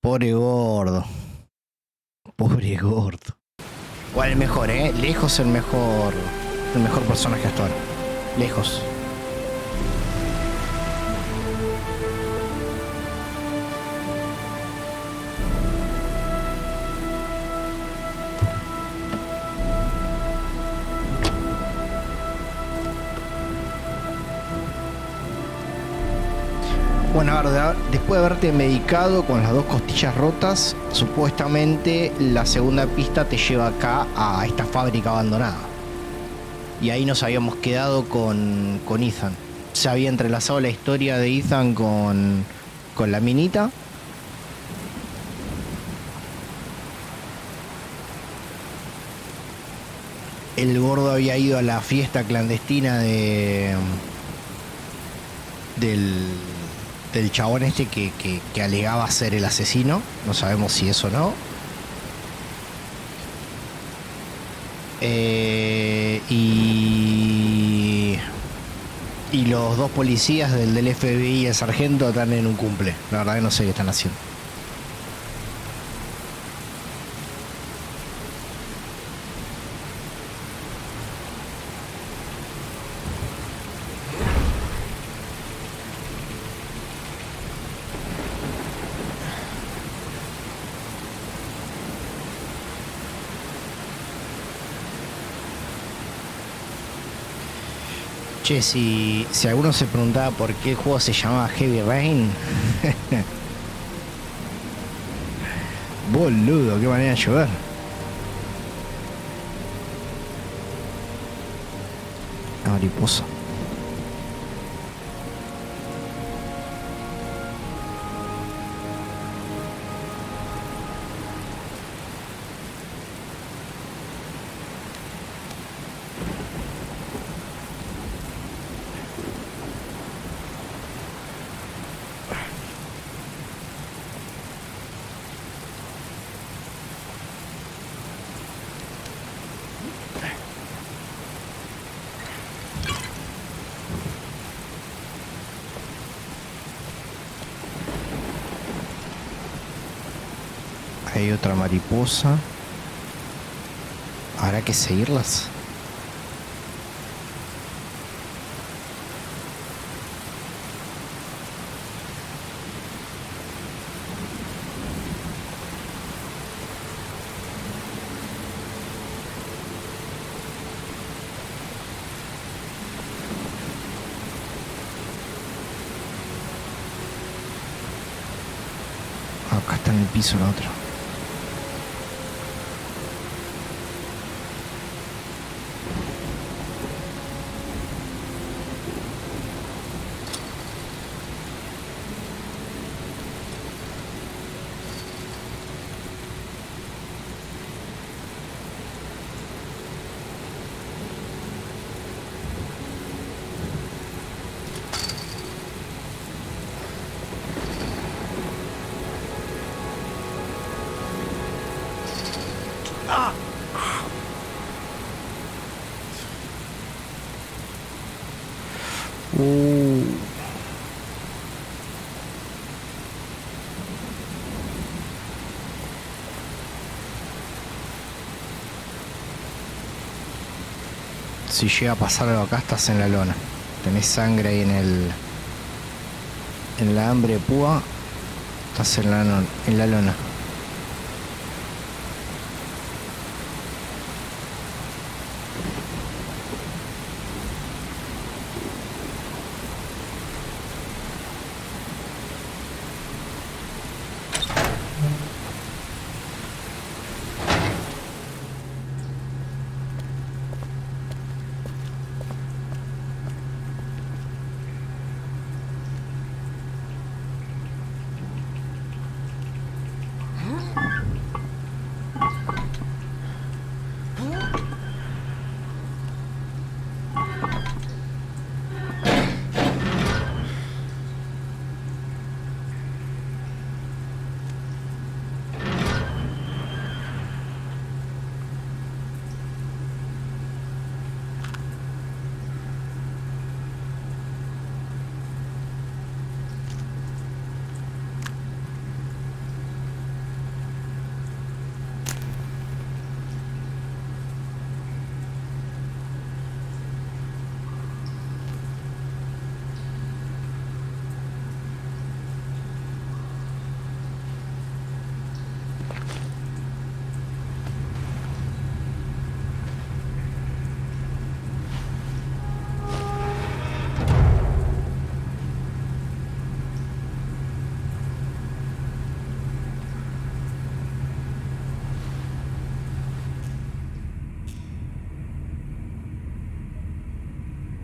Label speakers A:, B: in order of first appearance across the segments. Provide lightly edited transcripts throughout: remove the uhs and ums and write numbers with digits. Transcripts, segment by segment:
A: Pobre gordo. Pobre gordo. Igual el mejor, lejos el mejor personaje hasta ahora. Lejos. Bueno, a ver, después de haberte medicado con las 2 costillas rotas, supuestamente la segunda pista te lleva acá a esta fábrica abandonada. Y ahí nos habíamos quedado con Ethan. Se había entrelazado la historia de Ethan con la minita. El gordo había ido a la fiesta clandestina del chabón este que alegaba ser el asesino. No sabemos si eso o no. Y los 2 policías del FBI y el sargento están en un cumple. La verdad que no sé qué están haciendo. Che, si alguno se preguntaba por qué el juego se llamaba Heavy Rain. Boludo, qué manera de llover. Mariposa. Hay otra mariposa. Habrá que seguirlas. Acá está en el piso la otra. Si llega a pasar algo acá, estás en la lona. Tenés sangre ahí en la hambre púa. Estás en la lona.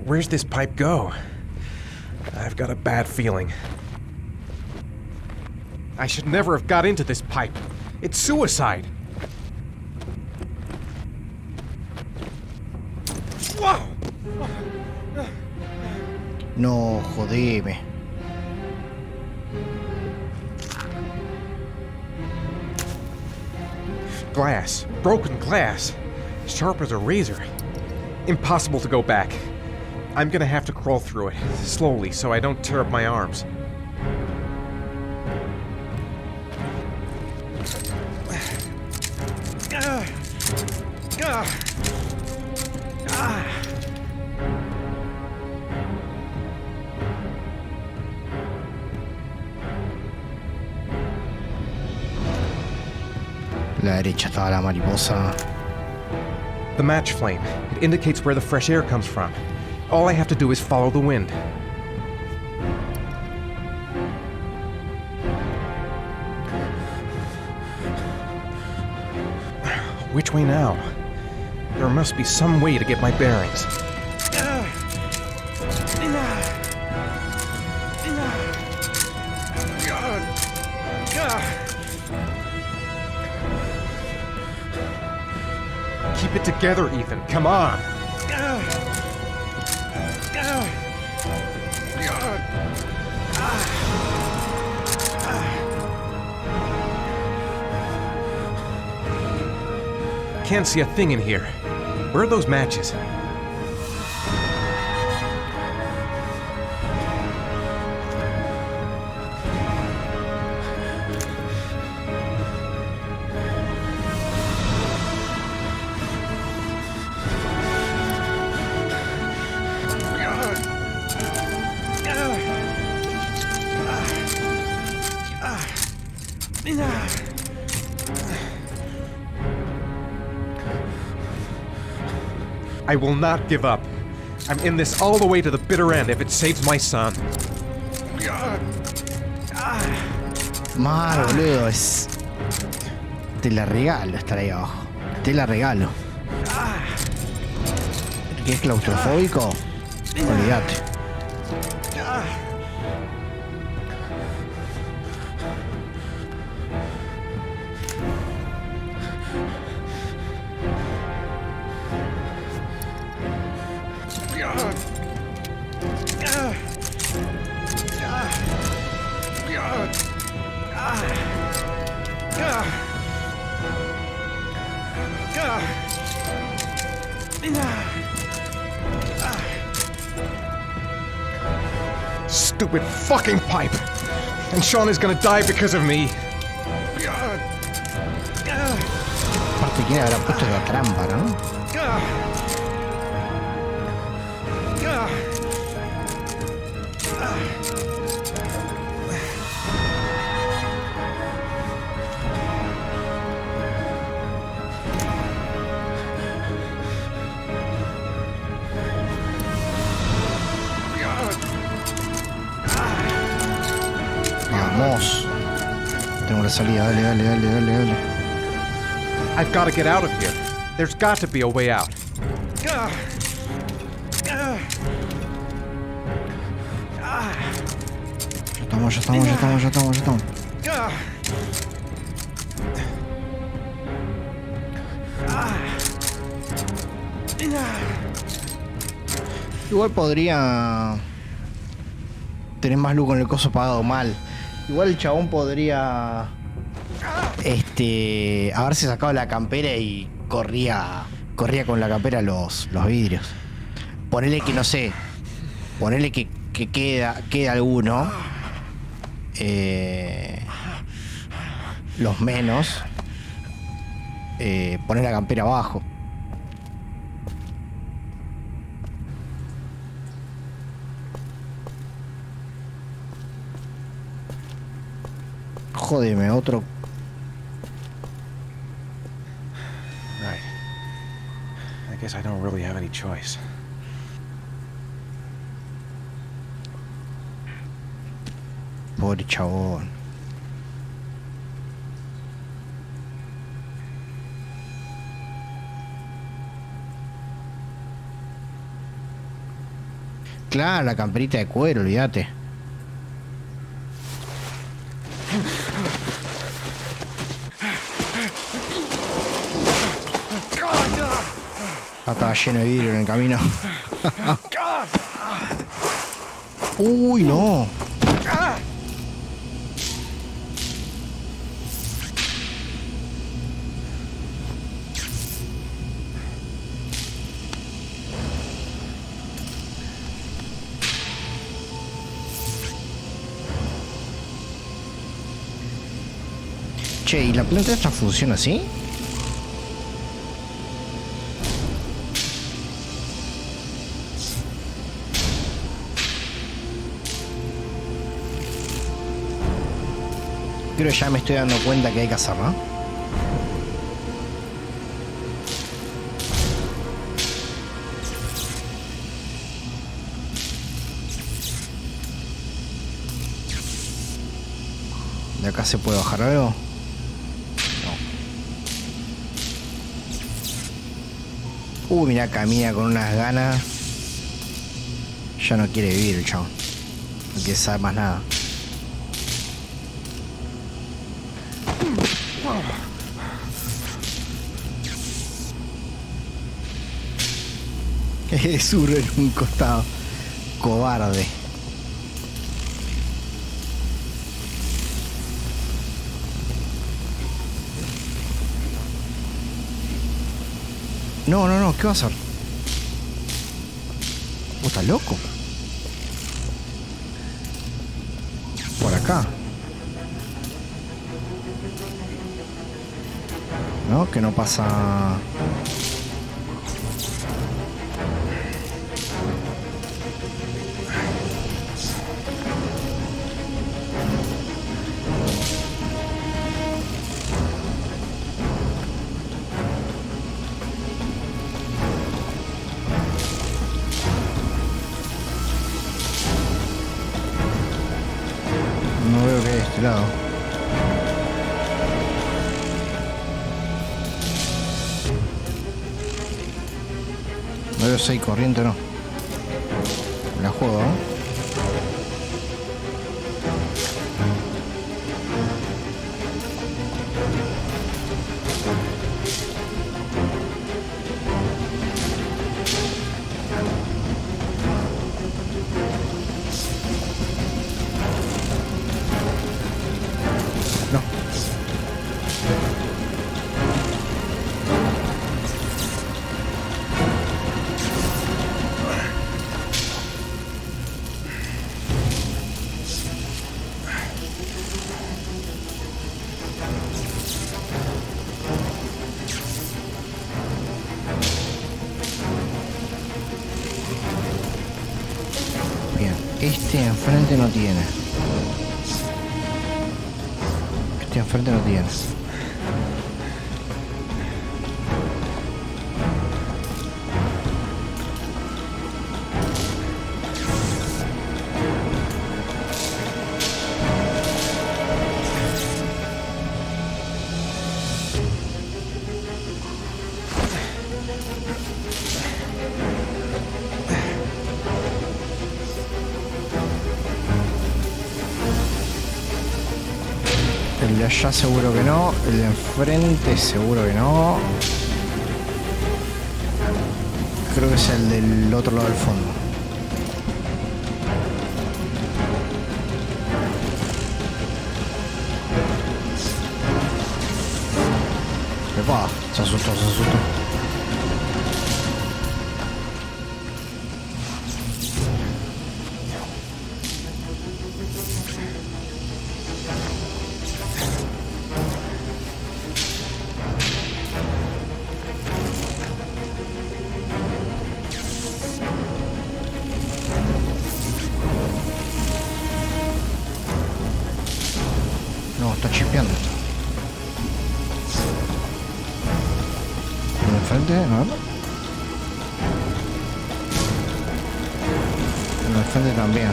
B: Where's this pipe go? I've got a bad feeling. I should never have got into this pipe. It's suicide. Whoa!
A: No, jodeme.
B: Glass. Broken glass. Sharp as a razor. Impossible to go back. I'm gonna have to crawl through it, slowly, so I don't tear up my arms.
A: La derecha estaba la mariposa.
B: The match flame. It indicates where the fresh air comes from. All I have to do is follow the wind. Which way now? There must be some way to get my bearings. Keep it together, Ethan. Come on. Can't see a thing in here. Where are those matches? I will not give up. I'm in this all the way to the bitter end if it saves my son.
A: Mar, boludo, es... Te la regalo estar ahí abajo. Te la regalo. ¿Qué es claustrofóbico? Olvídate.
B: Stupid fucking pipe! And Sean is gonna die because of me!
A: Aparte, ¿quién habrá puesto la trampa, no? Vamos. Tengo la salida, dale, dale, dale, dale, dale.
B: I've got to get out of here. There's got to be a way out.
A: Ya estamos, ya estamos, ya estamos, ya estamos, ya estamos. Igual podría tener más luz con el coso apagado mal. Igual el chabón podría haberse sacado la campera y corría con la campera los vidrios. Ponele que no sé. Ponele que queda alguno. Los menos. Poner la campera abajo. Jódeme, otro.
B: Right. I guess I don't really have any choice.
A: Pobre chabón. Claro, la camperita de cuero, olvídate. Ah, estaba lleno de vidrio en el camino. Uy, no. Che, ¿y la planta esta funciona así? Creo que ya me estoy dando cuenta que hay que hacerlo, ¿no? ¿De acá se puede bajar algo? No. Mira, camina con unas ganas. Ya no quiere vivir el chabón. No quiere saber más nada. Sur en un costado. Cobarde. No, ¿qué va a hacer? ¿Vos estás loco? Por acá. ¿No? Que no pasa... No veo que hay de este lado. No veo si hay corriente o no. La juego, ¿eh? No. Bien, este enfrente no tiene. Este enfrente no tiene. El de allá seguro que no. El de enfrente seguro que no. Creo que es el del otro lado del fondo. Epa, se asustó, se asustó. No, está chispeando esto. ¿En el frente? ¿No? En el frente también.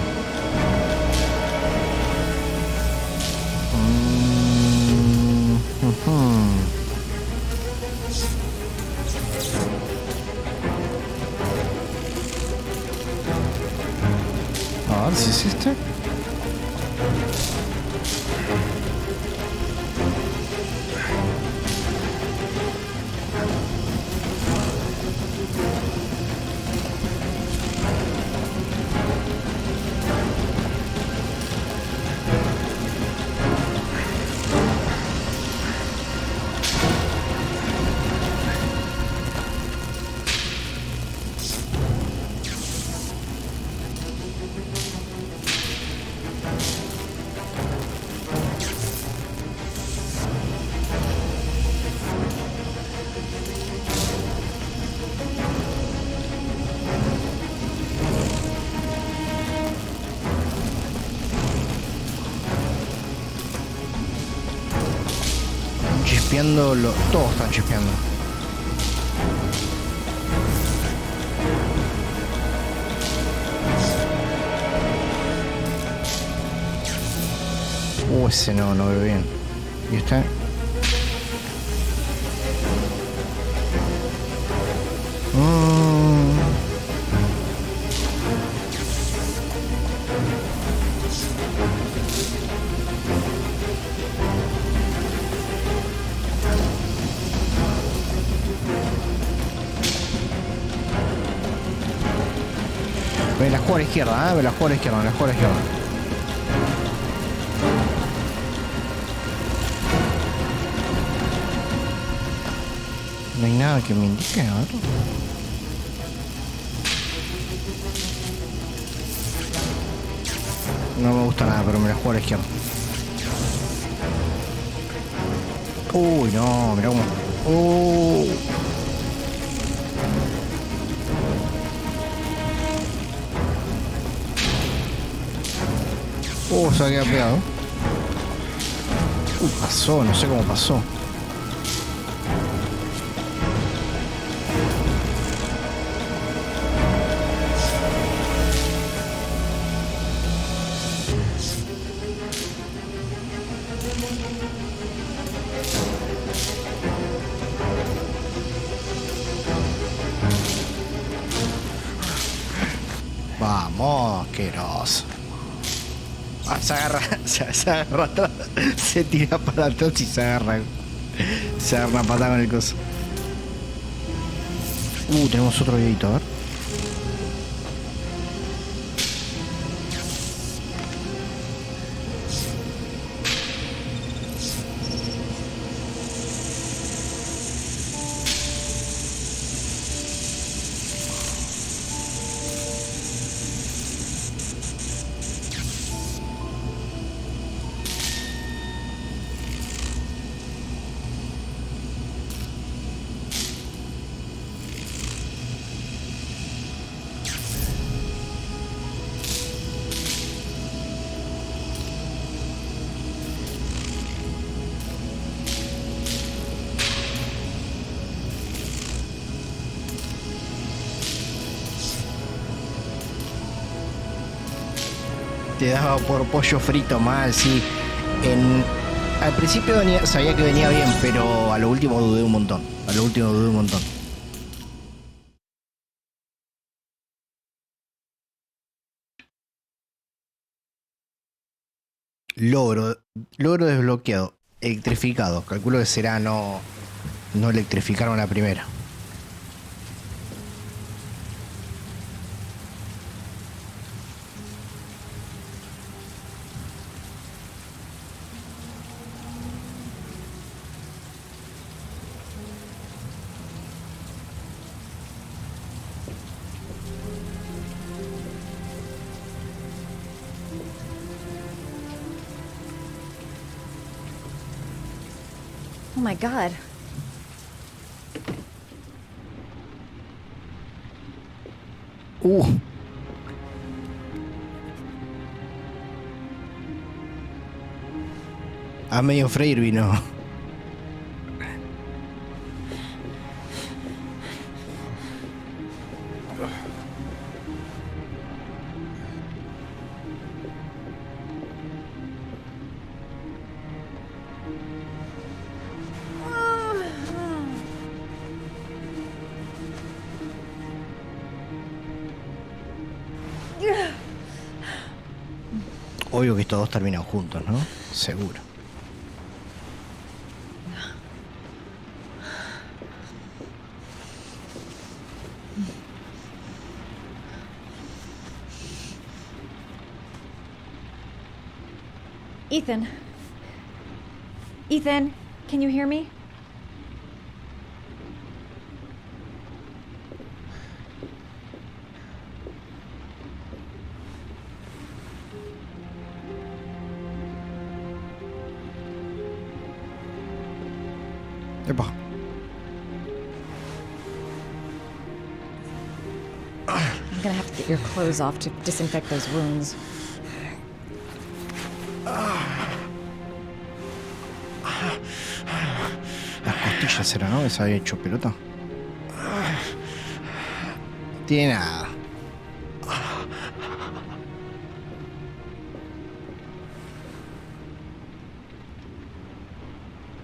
A: A ver si es este. Todos están chispeando. Ese no veo bien. ¿Y este? Me la juego a la izquierda, me la juego a la izquierda, me la juego a la izquierda. No hay nada que me indique, a ver. No me gusta nada, pero me la juego a la izquierda. Uy, no, mirá cómo. Se ha quedado pegado. Pasó, no sé cómo pasó. Vamos, asqueroso. Se agarra, se agarra atrás, se tira para atrás y se agarra una patada con el coso. Tenemos otro videito, a ver. Te daba por pollo frito mal, sí. Al principio sabía que venía bien, pero a lo último dudé un montón. Logro desbloqueado. Electrificado. Calculo que será no electrificaron la primera.
C: Oh my God.
A: A medio freír vino. Obvio que estos dos terminan juntos, ¿no? Seguro.
C: Ethan. Ethan, can you hear me?
A: Epa.
C: I'm gonna have to get your clothes off to disinfect those wounds.
A: Las costillas será, ¿no? Esa había hecho pelota. Tiene nada.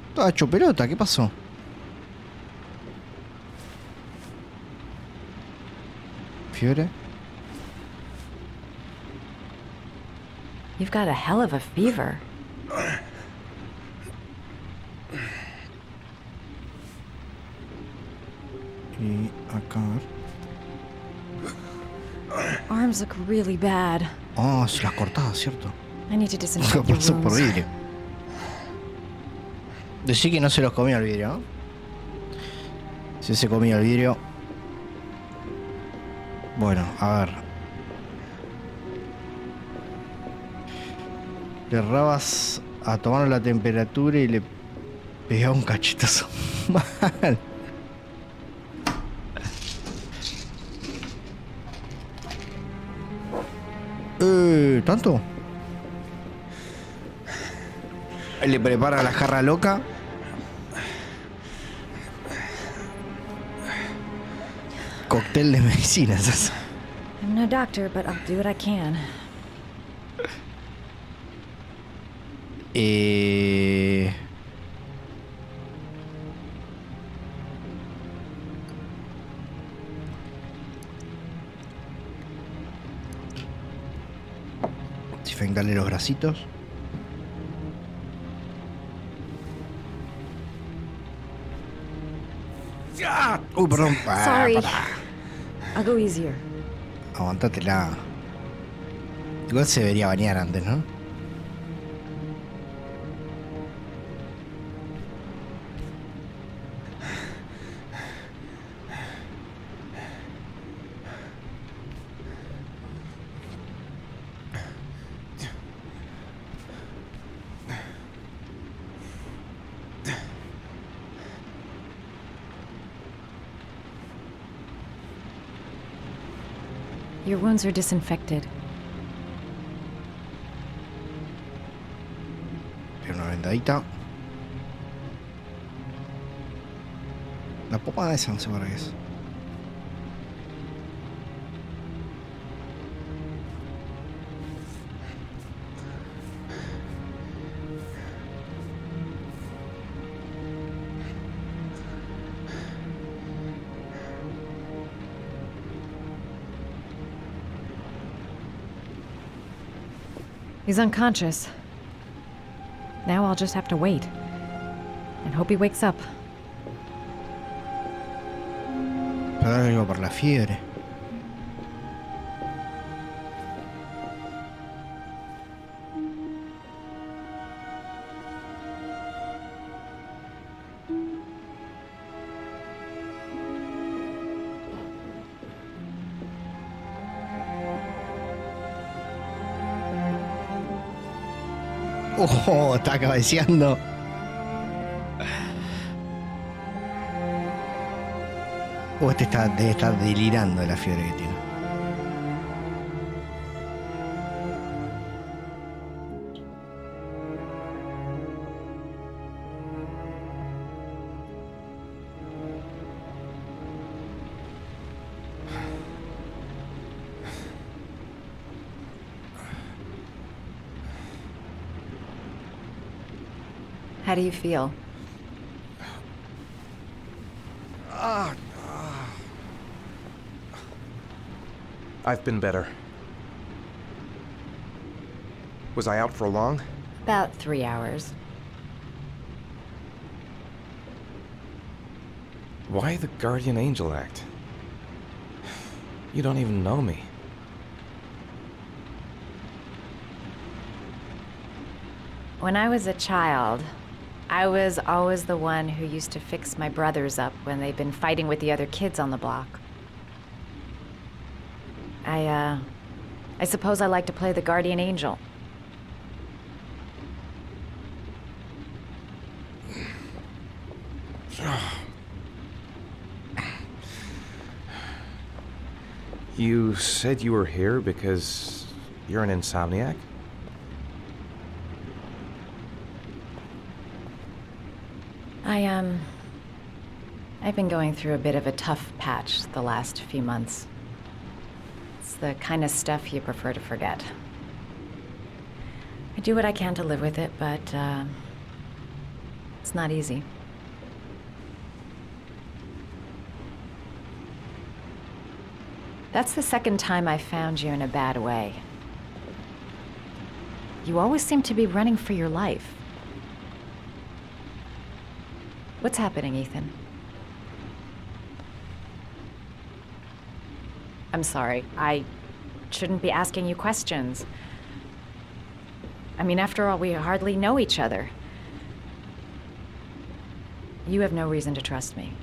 A: Estaba hecho pelota, ¿qué pasó? ¿Fiebre?
C: You've got a hell of a fever.
A: Y acá.
C: Arms look really bad.
A: Oh, se las cortaba, ¿cierto?
C: I need to
A: Lo
C: disinfect your
A: pasó por
C: wounds.
A: vidrio. Decí que no se los comía el vidrio, ¿no? Si se comía el vidrio. Bueno, a ver. Le errabas a tomar la temperatura y le pegaba un cachetazo mal. ¿Tanto? Le prepara la jarra loca. Cóctel de medicinas.
C: I'm no doctor, but I'll do what I can.
A: Desinfectarle los bracitos. Uy, perdón.
C: Sorry. I'll go easier.
A: Aguantatela. Igual se debería bañar antes, ¿no?
C: Your wounds are disinfected.
A: Tiene una vendadita. La pomada esa no sé para qué es.
C: He's unconscious. Now I'll just have to wait. And hope he wakes up.
A: Para algo por la fiebre. Oh, está cabeceando. Este debe estar delirando de la fiebre que tiene.
C: How do you feel?
B: I've been better. Was I out for long?
C: About 3 hours.
B: Why the guardian angel act? You don't even know me.
C: When I was a child, I was always the one who used to fix my brothers up when they'd been fighting with the other kids on the block. I suppose I like to play the guardian angel.
B: You said you were here because you're an insomniac?
C: I've been going through a bit of a tough patch the last few months. It's the kind of stuff you prefer to forget. I do what I can to live with it, but, it's not easy. That's the second time I found you in a bad way. You always seem to be running for your life. What's happening, Ethan? I'm sorry. I shouldn't be asking you questions. I mean, after all, we hardly know each other. You have no reason to trust me.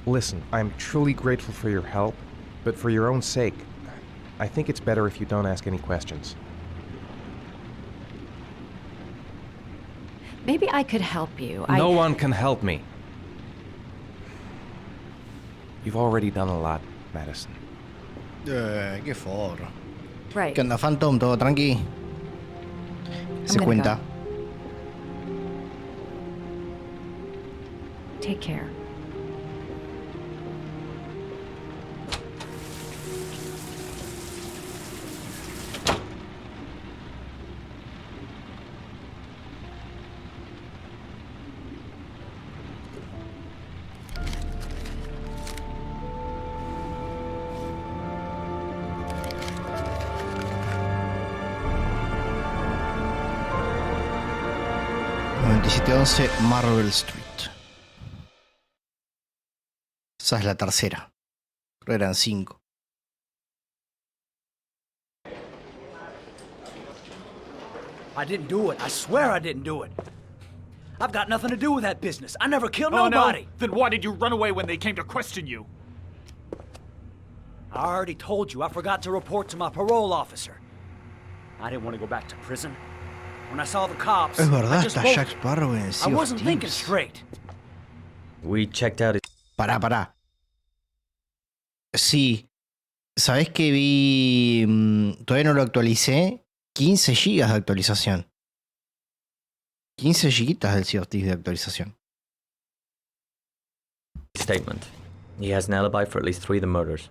B: Listen, I'm truly grateful for your help, but for your own sake, I think it's better if you don't ask any questions.
C: Maybe I could help you.
B: No one can help me. You've already done a lot, Madison.
A: Qué forro.
C: Right.
A: ¿Qué onda, Phantom? ¿Todo tranqui? Se
C: gonna
A: cuenta.
C: Take care.
A: Marble Street. Esa es la tercera. Pero eran 5.
D: I didn't do it. I swear I didn't do it. I've got nothing to do with that business. I never killed nobody.
E: No? Then why did you run away when they came to question you?
D: I already told you I forgot to report to my parole officer. I didn't want to go back to prison. When I saw the cops,
A: Es verdad,
D: I just
A: está
D: bolted.
A: Jack Sparrow en
D: I
A: Sea of
D: wasn't thinking
A: Thieves.
D: straight.
F: We checked out his...
A: Pará. Sí. ¿Sabés que vi? Todavía no lo actualicé. 15 GB de actualización. 15 GB del Sea of Thieves de actualización.
F: statement. He has an alibi for at least 3 of the murders.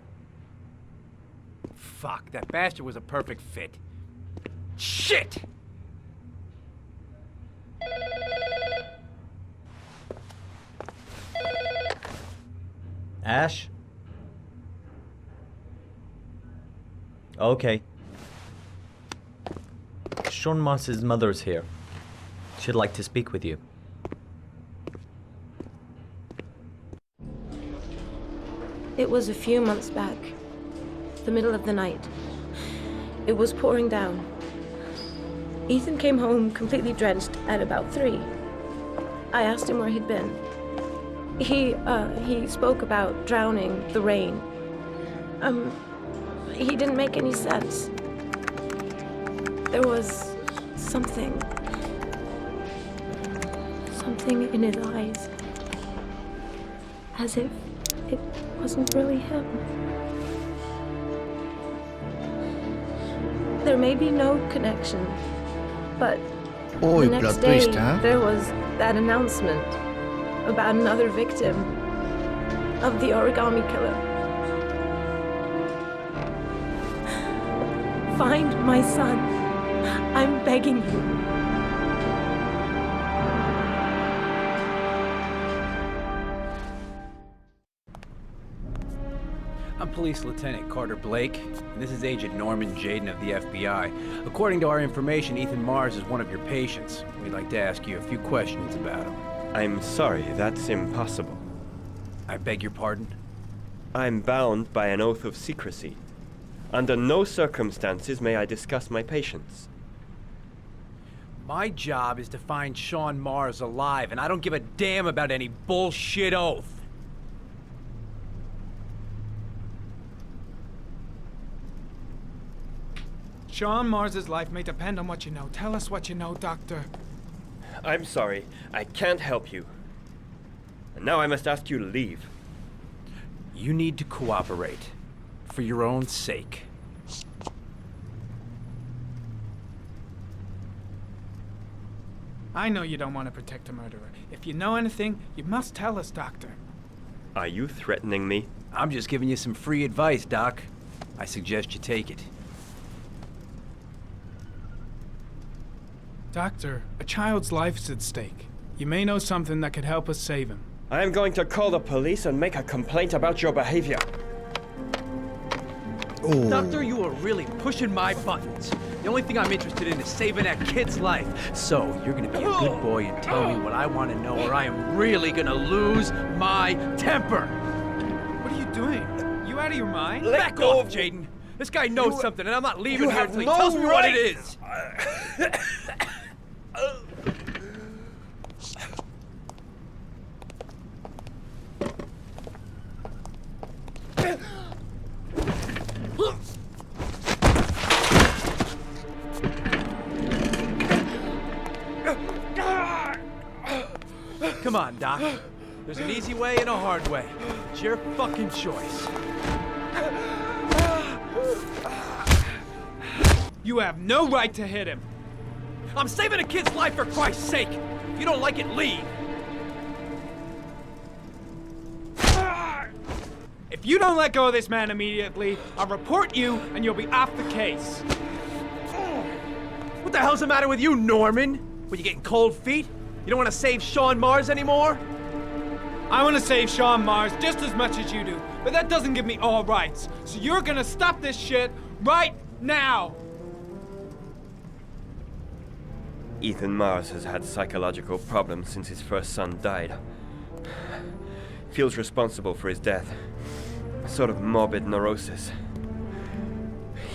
E: Fuck, that bastard was a perfect fit. Shit!
F: Ash? Okay. Sean Moss's mother's here. She'd like to speak with you.
G: It was a few months back, the middle of the night. It was pouring down. Ethan came home completely drenched at about 3. I asked him where he'd been. He spoke about drowning, the rain. He didn't make any sense. There was something in his eyes. As if it wasn't really him. There may be no connection, but
A: Uy,
G: the next
A: plot
G: day
A: twist, ¿eh?
G: there was that announcement about another victim of the origami killer. Find my son. I'm begging you.
E: I'm Police Lieutenant Carter Blake, and this is Agent Norman Jaden of the FBI. According to our information, Ethan Mars is one of your patients. We'd like to ask you a few questions about him.
H: I'm sorry, that's impossible.
E: I beg your pardon?
H: I'm bound by an oath of secrecy. Under no circumstances may I discuss my patients.
E: My job is to find Sean Mars alive, and I don't give a damn about any bullshit oath.
I: Sean Mars's life may depend on what you know. Tell us what you know, Doctor.
H: I'm sorry, I can't help you. And now I must ask you to leave.
E: You need to cooperate. For your own sake.
I: I know you don't want to protect a murderer. If you know anything, you must tell us, Doctor.
H: Are you threatening me?
E: I'm just giving you some free advice, Doc. I suggest you take it.
I: Doctor, a child's life's at stake. You may know something that could help us save him.
H: I am going to call the police and make a complaint about your behavior.
A: Oh.
E: Doctor, you are really pushing my buttons. The only thing I'm interested in is saving that kid's life. So, you're gonna be a good boy and tell me what I want to know, or I am really gonna lose my temper.
I: What are you doing? You out of your mind?
E: Back off, Jaden. This guy knows something, and I'm not leaving here until he tells me what it is. Come on, Doc. There's an easy way and a hard way. It's your fucking choice.
I: You have no right to hit him.
E: I'm saving a kid's life for Christ's sake. If you don't like it, leave.
I: If you don't let go of this man immediately, I'll report you and you'll be off the case.
E: What the hell's the matter with you, Norman? Were you getting cold feet? You don't want to save Sean Mars anymore?
I: I want to save Sean Mars just as much as you do, but that doesn't give me all rights. So you're gonna stop this shit right now.
H: Ethan Mars has had psychological problems since his first son died. Feels responsible for his death. A sort of morbid neurosis.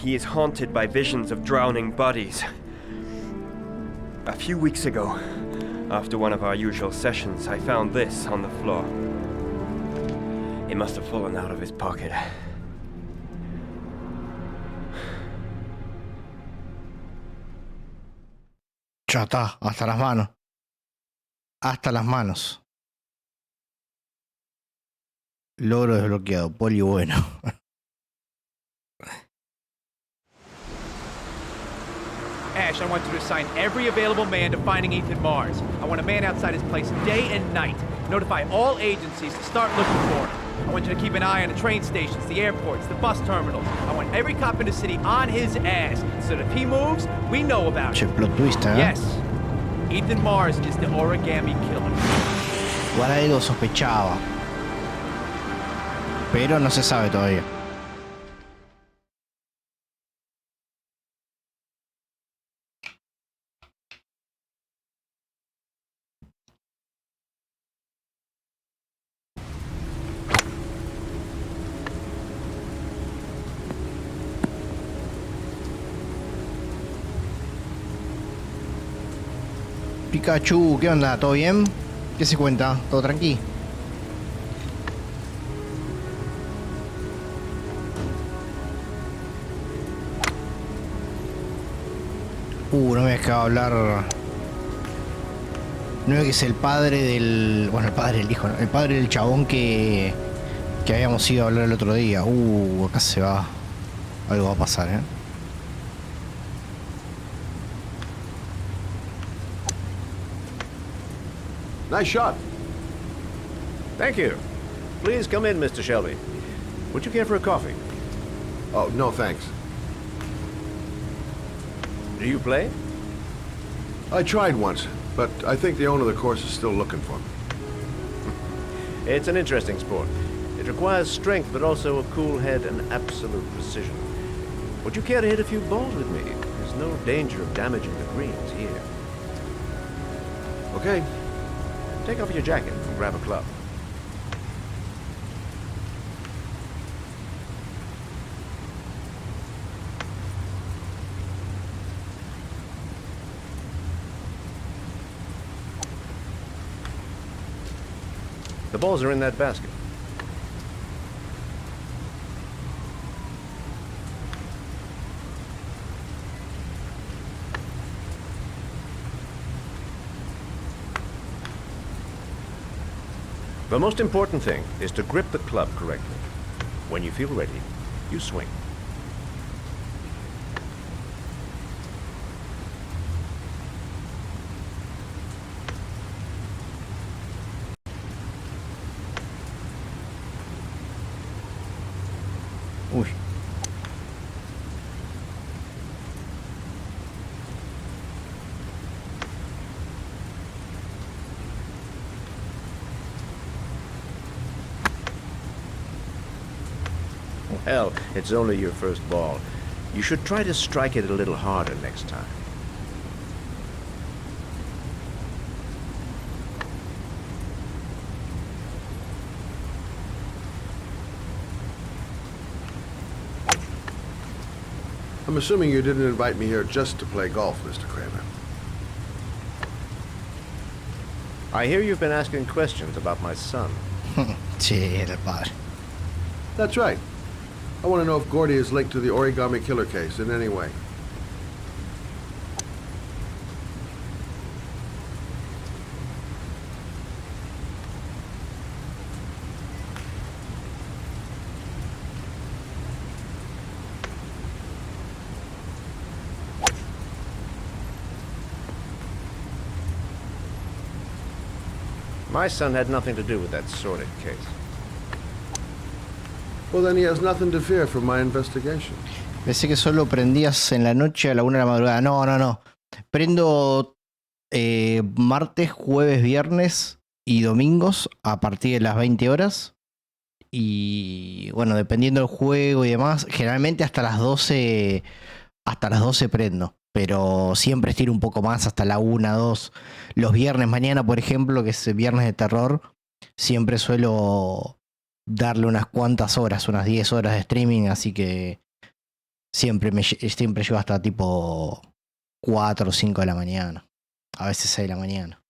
H: He is haunted by visions of drowning bodies. A few weeks ago, after one of our usual sessions, I found this on the floor. It must have fallen out of his pocket.
A: Ya está, hasta las manos. Hasta las manos. Logro desbloqueado, poli bueno.
E: Ash, I want you to assign every available man to finding Ethan Mars. I want a man outside his place day and night. Notify all agencies to start looking for him. I want you to keep an eye on the train stations, the airports, the bus terminals. I want every cop in the city on his ass, so that if he moves, we know about it.
A: Che, plot twist, ¿eh?
E: Yes, Ethan Mars is the origami killer.
A: Igual algo sospechaba. Pero no se sabe todavía. Pikachu, ¿qué onda? ¿Todo bien? ¿Qué se cuenta? ¿Todo tranqui? No me dejaba hablar. No es que es el padre del... Bueno, el padre del hijo, ¿no? El padre del chabón que habíamos ido a hablar el otro día. Acá se va. Algo va a pasar, ¿eh?
J: Nice shot. Thank you. Please come in, Mr. Shelby. Would you care for a coffee? Oh, no thanks. Do you play? I tried once, but I think the owner of the course is still looking for me. It's an interesting sport. It It requires strength, but also a cool head and absolute precision. Would you care to hit a few balls with me? There's no danger of damaging the greens here. Okay. Take off your jacket and grab a club. The balls are in that basket. The most important thing is to grip the club correctly. When you feel ready, you swing.
A: Uy.
J: Hell, it's only your first ball. You should try to strike it a little harder next time.
K: I'm assuming you didn't invite me here just to play golf, Mr. Kramer.
J: I hear you've been asking questions about my son.
A: Sí, el padre.
K: That's right. I want to know if Gordy is linked to the origami killer case in any way.
J: My son had nothing to do with that sordid case.
K: Well, then he has nothing to fear from my investigation.
A: Pensé que solo prendías en la noche a la 1 de la madrugada. No, no, no. Prendo martes, jueves, viernes y domingos a partir de las 20 horas. Y bueno, dependiendo del juego y demás, generalmente hasta las 12 prendo. Pero siempre estiro un poco más hasta la 1, 2. Los viernes, mañana por ejemplo, que es el viernes de terror, siempre suelo darle unas cuantas horas, unas 10 horas de streaming, así que siempre llego hasta tipo 4 o 5 de la mañana, a veces 6 de la mañana.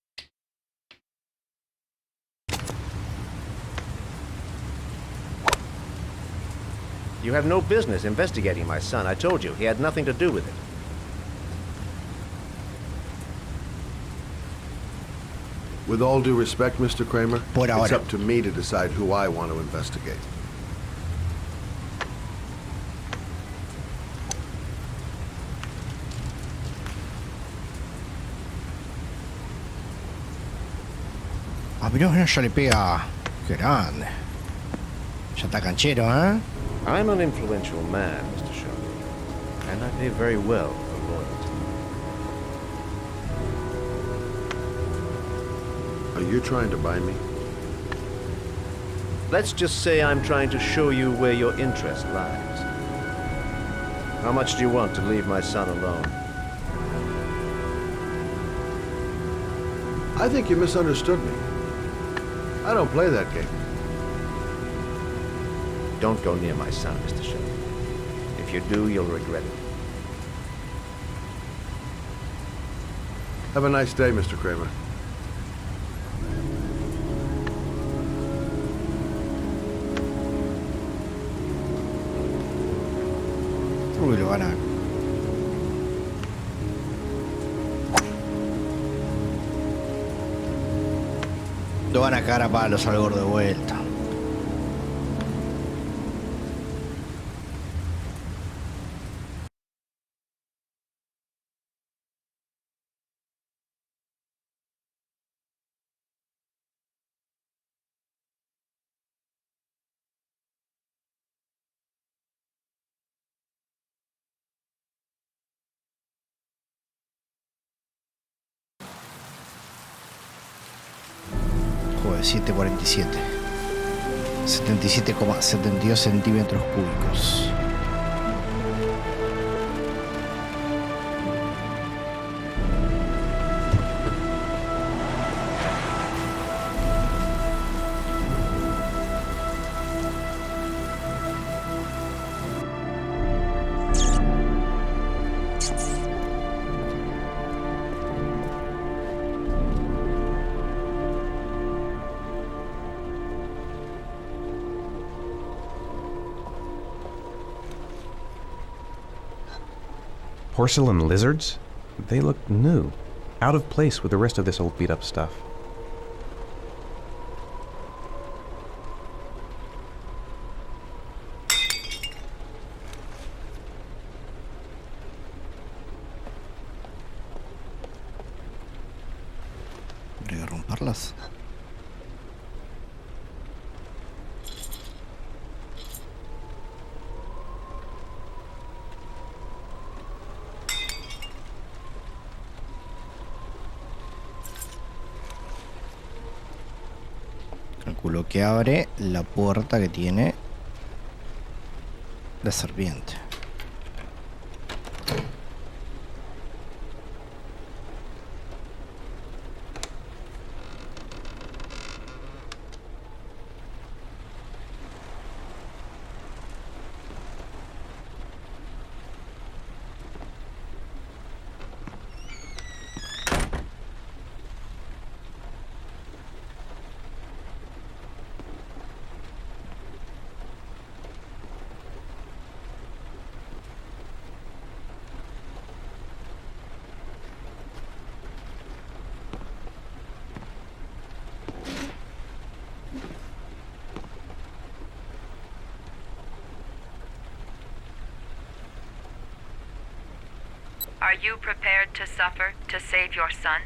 J: You have no business investigating my son. I told you, he had nothing to do with it.
K: With all due respect, Mr. Kramer,
A: Por ahora.
K: it's up to me to decide who I want to investigate.
A: A mí no ya le pega. Qué grande. Ya está canchero, ¿eh?
J: I'm an influential man, Mr. Shelby, and I pay very well for loyalty.
K: Are you trying to buy me?
J: Let's just say I'm trying to show you where your interest lies. How much do you want to leave my son alone?
K: I think you misunderstood me. I don't play that game.
J: Don't go near my son, Mr. Shelby. If you do, you'll regret it.
K: Have a nice day, Mr. Kramer.
A: Uy, lo van a... Lo van a cagar a palos al gordo de vuelta. Joder, 7:47. 77,72 centímetros cúbicos.
B: Porcelain lizards? They look new. Out of place with the rest of this old beat-up stuff.
A: Voy a romperlas. Calculo que abre la puerta que tiene la serpiente.
L: Are you prepared to suffer to save your son?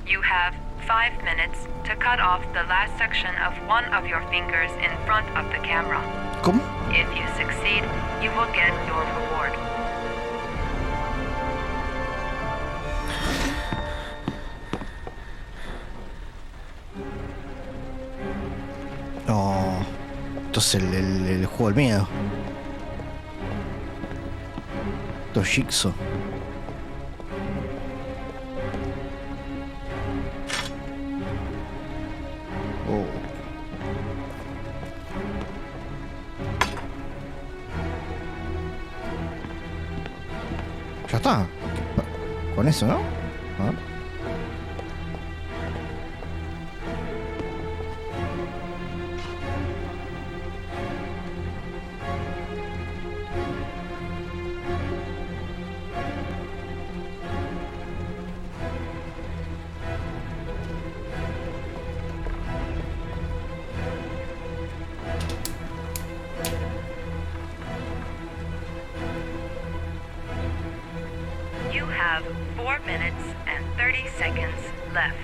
L: You have 5 minutes to cut off the last section of one of your fingers in front of the camera.
A: ¿Cómo?
L: If you succeed, you will get your reward.
A: No. Esto es el juego del miedo. Esto es Jigsaw. Ya está. Con eso, ¿no? A ver.
L: You have 4 minutes and 30 seconds left.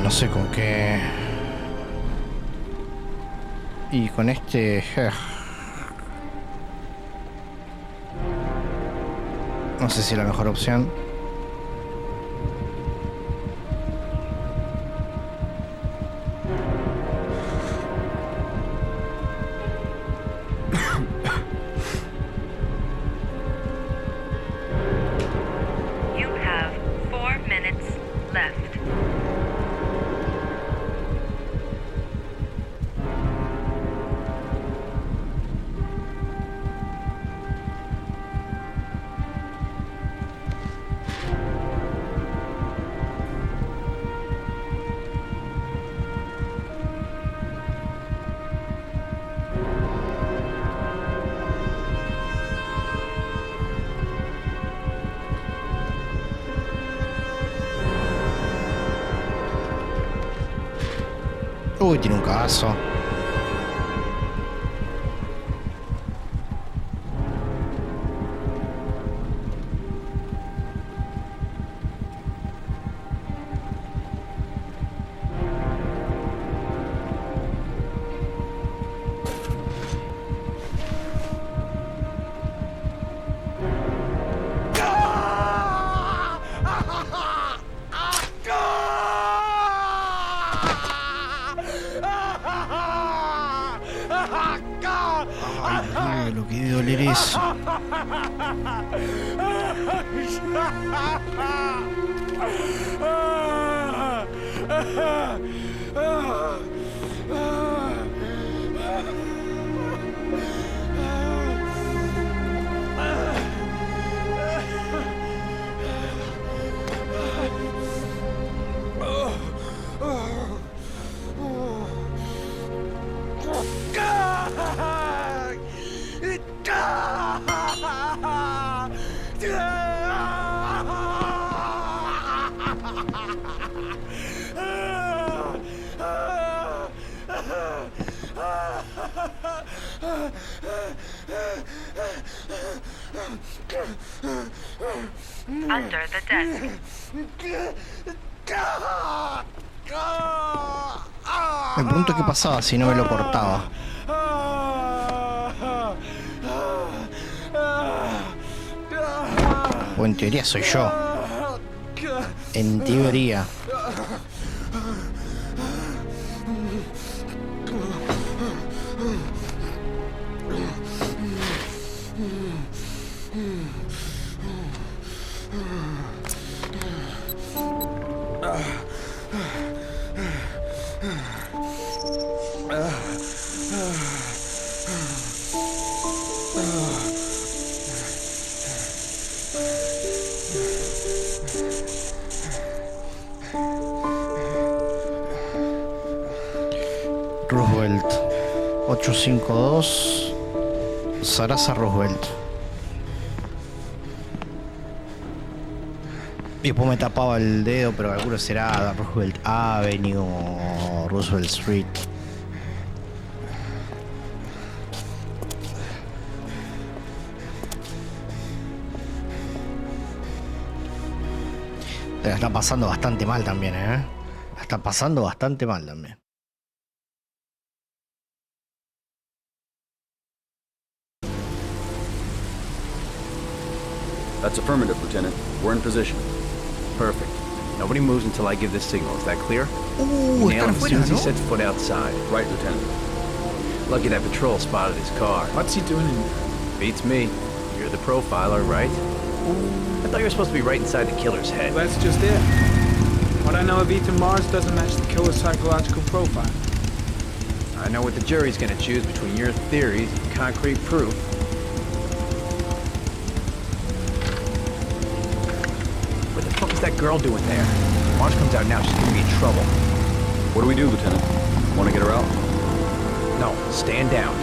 A: No sé con qué. Y con este. No sé si es la mejor opción.
L: You have 4 minutes left.
A: Uy, tiene un cagazo. Ay, lo que debe doler eso.
L: Under the desk.
A: Me pregunto qué pasaba si no me lo cortaba. O en teoría soy yo. En teoría. Roosevelt 852 Sarasa Roosevelt. Y después me tapaba el dedo, pero alguno será Roosevelt Avenue o Roosevelt Street. La está pasando bastante mal también, ¿eh? La está pasando bastante mal también.
M: That's affirmative, Lieutenant. We're in position.
N: Perfect. Nobody moves until I give the signal. Is that clear?
A: Nail
N: him as soon as he sets foot outside.
M: Right, Lieutenant.
N: Lucky that patrol spotted his car.
I: What's he doing in there?
N: Beats me. You're the profiler, right? I thought you were supposed to be right inside the killer's head.
I: Well, that's just it. What I know of Ethan Mars doesn't match the killer's psychological profile.
N: I know what the jury's gonna choose between your theories and concrete proof. What the fuck is that girl doing there? If Mars comes out now, she's gonna be in trouble.
M: What do we do, Lieutenant? Want to get her out?
N: No, stand down.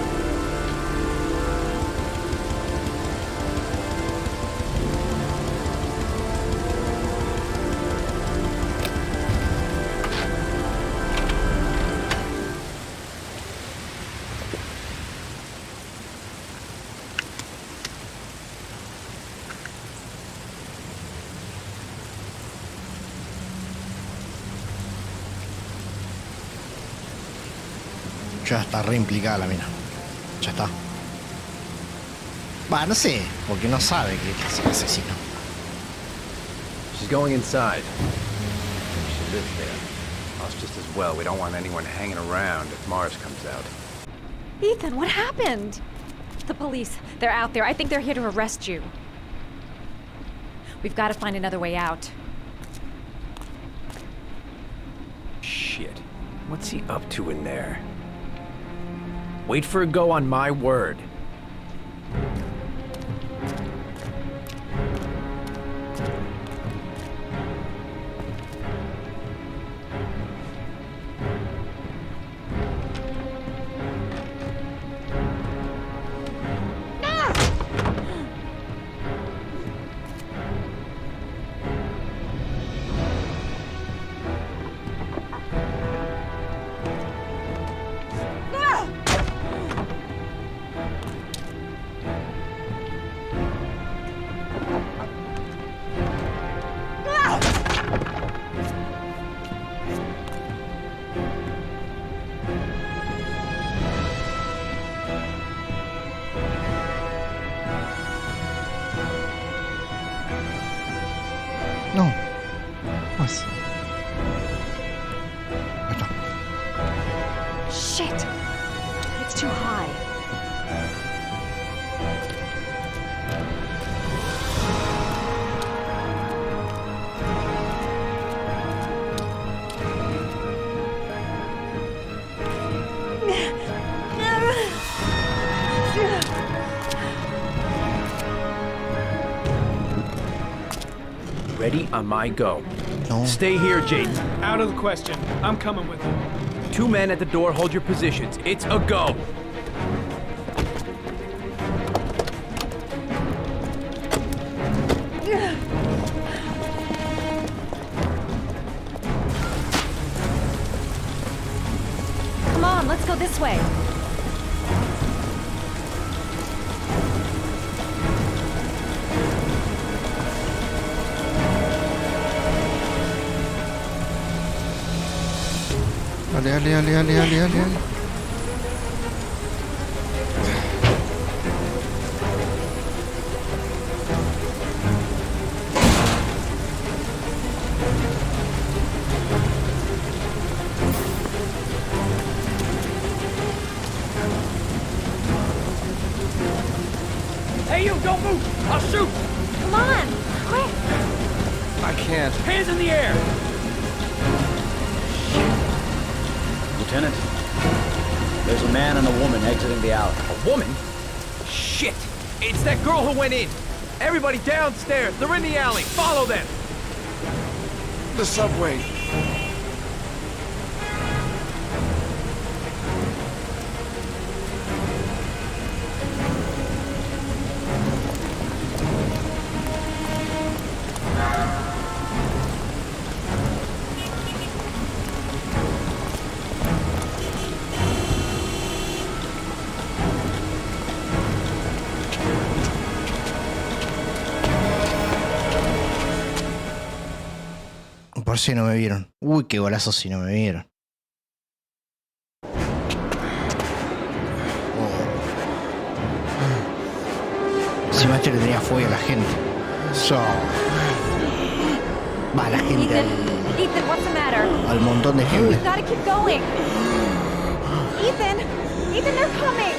A: Ya está re implicada la mina. Ya está. Va, no sé, porque no sabe que es el asesino.
N: She's going inside. She lives there. Well, it's just as well. We don't want anyone hanging around if Mars comes out.
C: Ethan, what happened? The police. They're out there. I think they're here to arrest you. We've got to find another way out.
N: Shit. What's he up to in there? Wait for a go on my word.
A: No. Más. Ahí está.
C: Shit! It's too high.
E: Ready on my go.
A: No.
E: Stay here, Jaden.
I: Out of the question. I'm coming with you.
E: 2 men at the door, hold your positions. It's a go.
C: Come on, let's go this way.
A: Dale.
D: Hey, you, don't move! I'll shoot!
C: Come on, quick!
B: I can't.
D: Hands in the air!
M: Lieutenant, there's a man and a woman exiting the alley.
E: A woman? Shit! It's that girl who went in! Everybody downstairs! They're in the alley! Follow them!
K: The subway.
A: Por si no me vieron. Uy, qué golazo si no me vieron. Encima este le tenía fuego a la gente. Va, la gente
C: Ethan, what's the matter?
A: al montón de gente.
C: We've gotta keep going. Ethan, they're coming.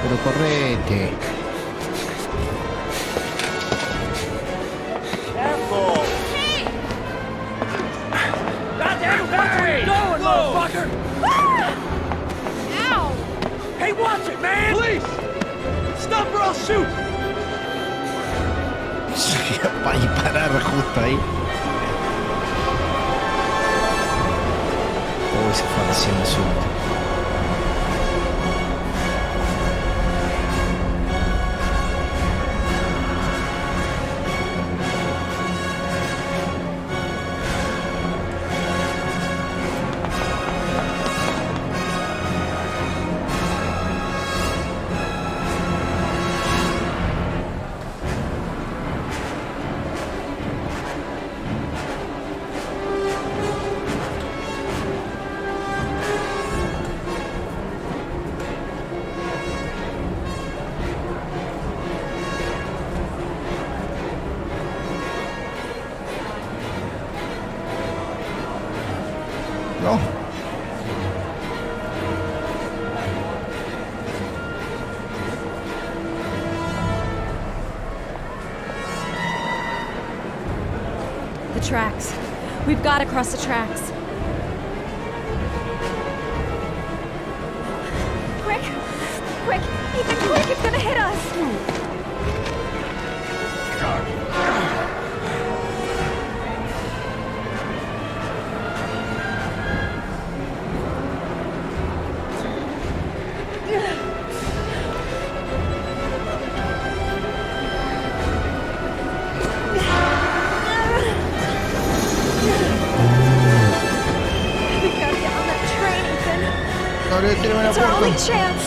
A: Pero correte.
D: Goddamn, where you going, motherfucker?
C: Ow!
D: Hey, watch it, man!
E: Please! Stop or I'll shoot!
A: Para disparar justo ahí. Uy, se fue haciendo susto. No.
C: The tracks. We've got to cross the tracks. Quick! Quick! Ethan, quick! It's gonna hit us! It's our only chance.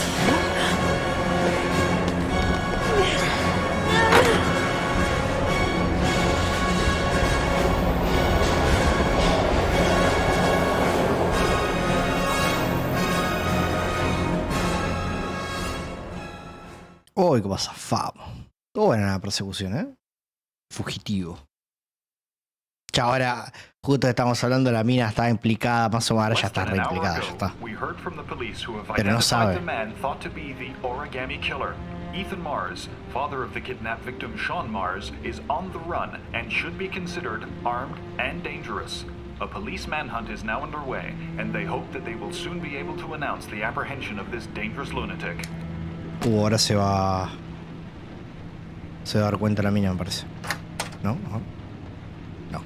A: Uy, qué pasa, Fab. Todo buena la persecución, ¿eh? Fugitivo. Ya ahora, justo estamos hablando, la mina está implicada, más o menos, ahora ya está reimplicada, ya está. Pero no sabe.
O: Ethan Mars, father of the kidnapped victim Sean Mars, is on the run and should be considered armed and dangerous. A police manhunt is now underway, and they hope that they will soon be able to announce the apprehension of this dangerous lunatic.
A: Ahora se va... Se va a dar cuenta la mina, me parece. ¿No? Ajá. No.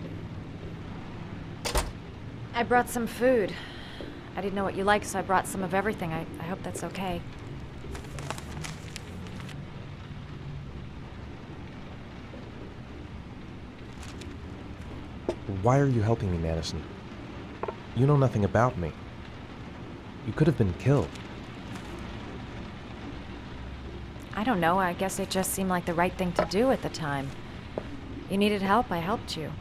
C: I brought some food. I didn't know what you liked, so I brought some of everything. I hope that's okay.
B: Why are you helping me, Madison? You know nothing about me. You could have been killed.
C: I don't know. I guess it just seemed like the right thing to do at the time. You needed help, I helped you.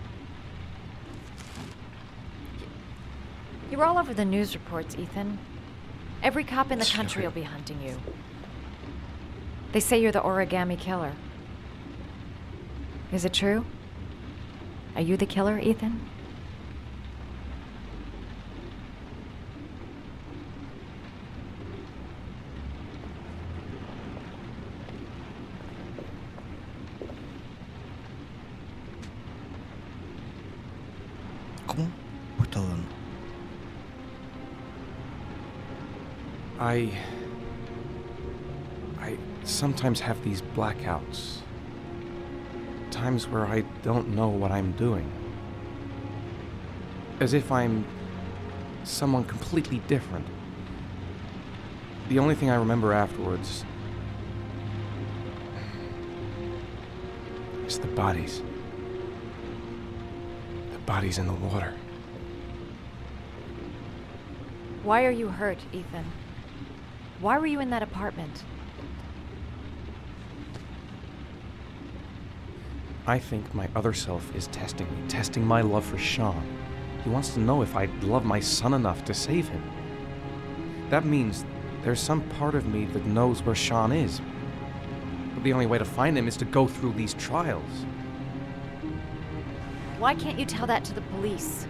C: You were all over the news reports, Ethan. Every cop in the country will be hunting you. They say you're the origami killer. Is it true? Are you the killer, Ethan?
A: ¿Cómo? ¿O está dudando?
B: I sometimes have these blackouts. Times where I don't know what I'm doing. As if I'm someone completely different. The only thing I remember afterwards is the bodies. The bodies in the water.
C: Why are you hurt, Ethan? Why were you in that apartment?
B: I think my other self is testing me, testing my love for Sean. He wants to know if I love my son enough to save him. That means there's some part of me that knows where Sean is. But the only way to find him is to go through these trials.
C: Why can't you tell that to the police?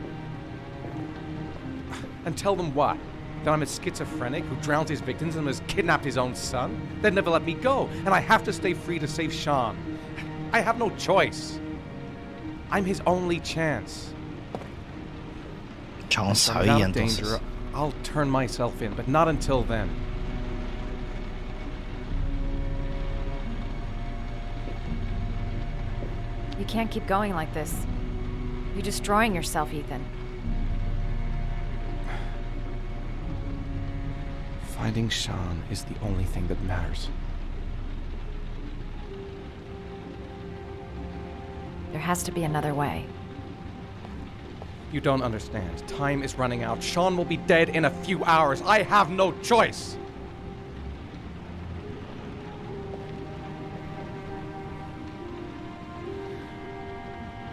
B: And tell them what? That I'm a schizophrenic who drowned his victims and has kidnapped his own son? They'd never let me go, and I have to stay free to save Sean. I have no choice. I'm his only chance.
A: Chabón sabía entonces.
B: Danger, I'll turn myself in, but not until then.
C: You can't keep going like this. You're destroying yourself, Ethan.
B: Finding Sean is the only thing that matters.
C: There has to be another way.
B: You don't understand. Time is running out. Sean will be dead in a few hours. I have no choice.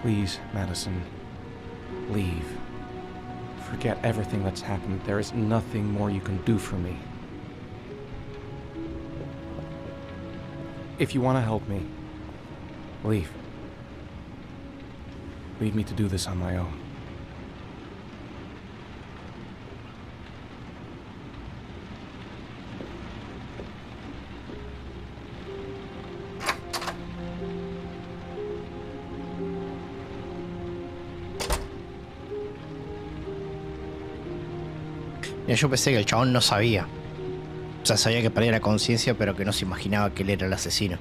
B: Please, Madison, leave. Forget everything that's happened. There is nothing more you can do for me. If you want to help me, leave. Leave me to do this on my own.
A: Ya yo pensé que el chabón no sabía. O sea, sabía que perdía la conciencia, pero que no se imaginaba que él era el asesino.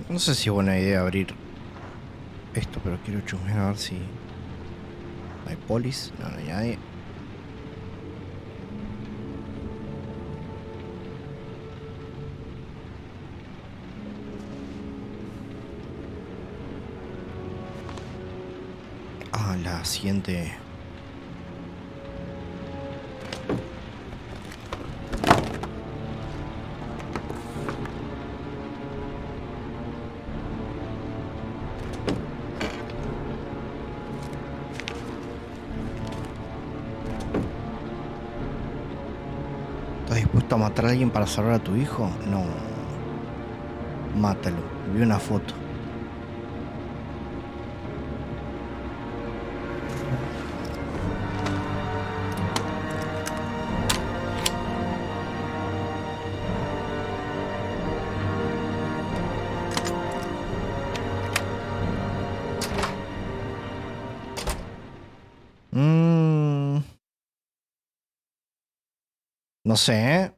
A: No sé si es buena idea abrir esto, pero quiero chusmear a ver si hay polis. No, no hay nadie. Ah, la siguiente. dispuesto a matar a alguien para salvar a tu hijo? No. Mátalo. Vi una foto. No sé, ¿eh?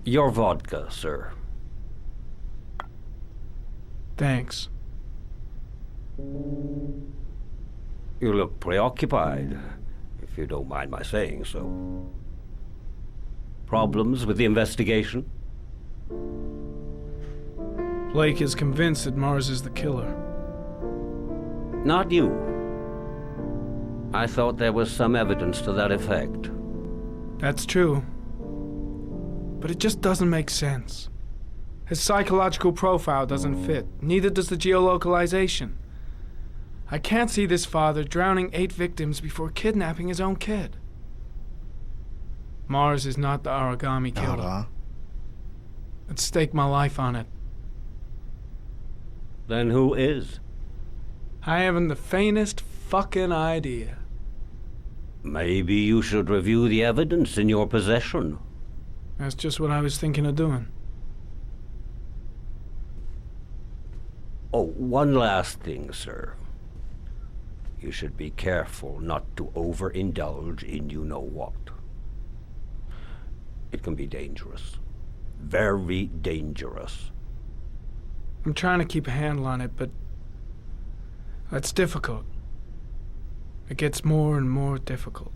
P: Your vodka, sir.
I: Thanks.
P: You look preoccupied, if you don't mind my saying so. Problems with the investigation?
I: Blake is convinced that Mars is the killer.
P: Not you. I thought there was some evidence to that effect.
I: That's true. But it just doesn't make sense. His psychological profile doesn't fit. Neither does the geolocalization. I can't see this father drowning 8 victims before kidnapping his own kid. Mars is not the origami killer. I'd stake my life on it.
P: Then who is?
I: I haven't the faintest fucking idea.
P: Maybe you should review the evidence in your possession.
I: That's just what I was thinking of doing.
P: Oh, one last thing, sir. You should be careful not to overindulge in you-know-what. It can be dangerous. Very dangerous.
I: I'm trying to keep a handle on it, but that's difficult. It gets more and more difficult.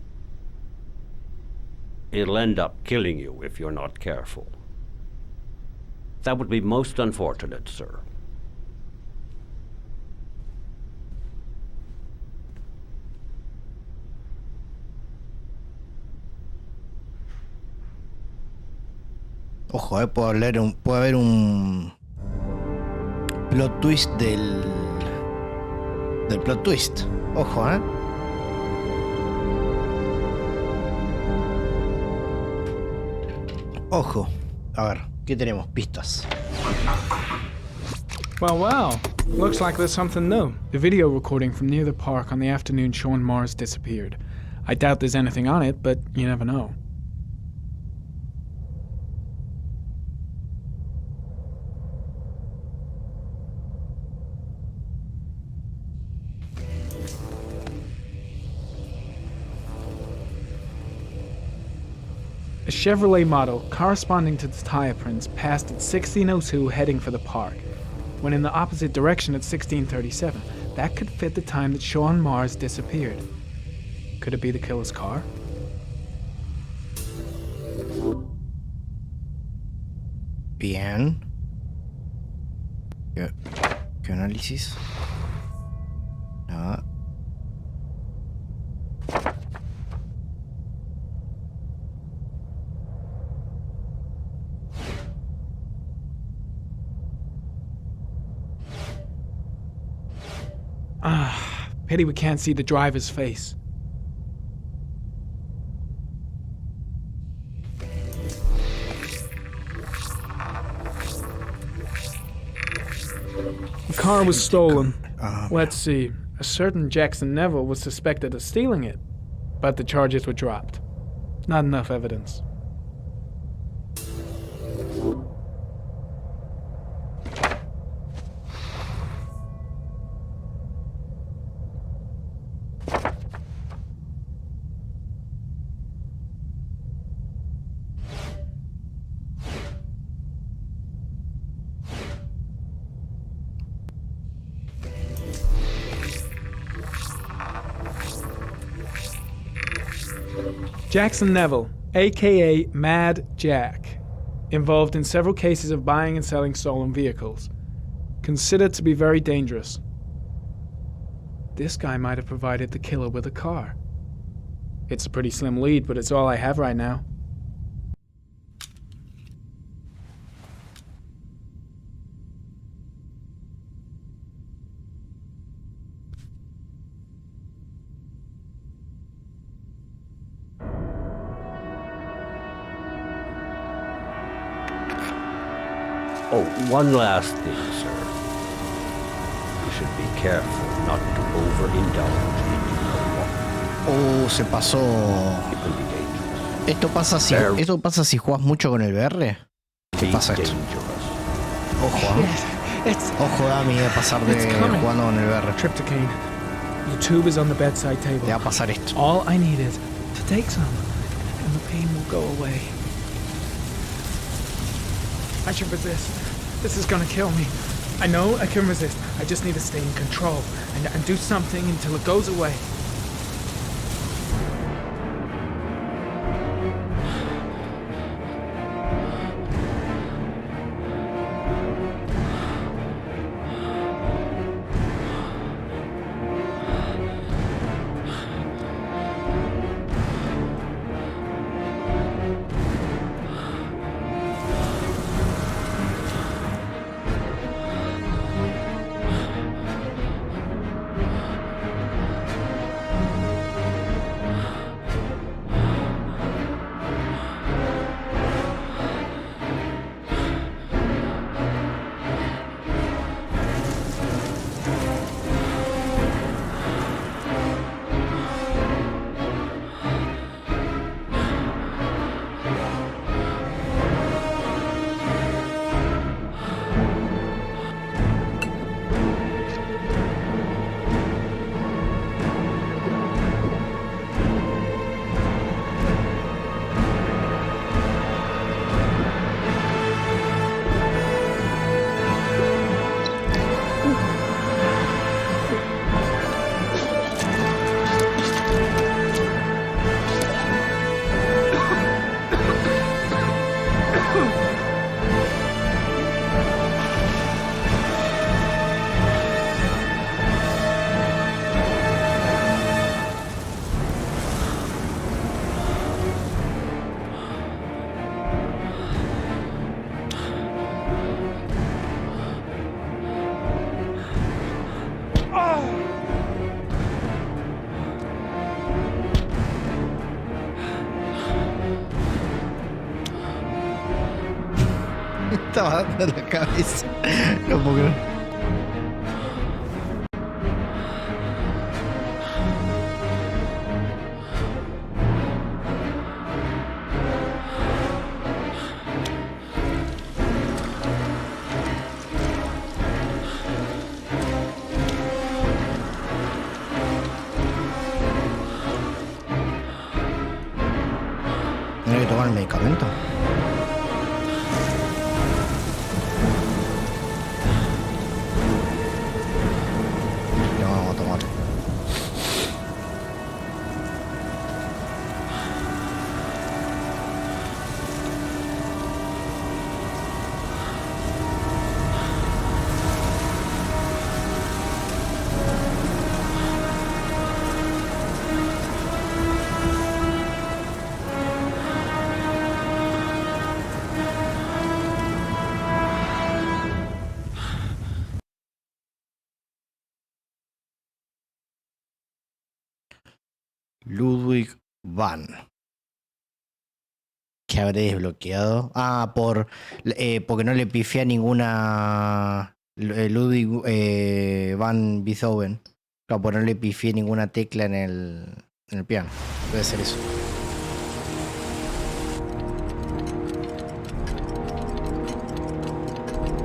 P: It'll end up killing you if you're not careful. That would be most unfortunate, sir.
A: Ojo, puede haber un plot twist del plot twist. Ojo, Ojo. A ver, ¿qué tenemos? Pistas.
I: Well. Looks like there's something new. The video recording from near the park on the afternoon Sean Mars disappeared. I doubt there's anything on it, but you never know. A Chevrolet model corresponding to the tire prints passed at 16:02 heading for the park, when in the opposite direction at 16:37. That could fit the time that Sean Mars disappeared. Could it be the killer's car?
A: Bien. ¿Qué análisis? Nada.
I: Pity we can't see the driver's face. The car was stolen. Let's see. A certain Jackson Neville was suspected of stealing it, but the charges were dropped. Not enough evidence. Jackson Neville, aka Mad Jack, involved in several cases of buying and selling stolen vehicles. Considered to be very dangerous. This guy might have provided the killer with a car. It's a pretty slim lead, but it's all I have right now.
P: Oh, one last thing, sir. You should be careful not to overindulge in you know what.
A: Oh, se pasó.
P: It will be dangerous.
A: ¿Esto pasa si juegas mucho con el VR? ¿Qué pasa esto? Ojo, ojo, Dami, de pasar de jugando con el VR.
I: Tryptocane. The tube is on the bedside table.
A: Te va a pasar esto.
I: All I need is to take some, and the pain will go away. I should resist. This is gonna kill me. I know I can resist. I just need to stay in control and do something until it goes away.
A: Estaba dando la cabeza. No puedo creer. ¿No hay que tomar el medicamento? Ludwig van. ¿Qué habré desbloqueado? Ah, porque no le pifié a ninguna Ludwig van Beethoven. Claro, porque no le pifié ninguna tecla en el piano. Debe ser eso.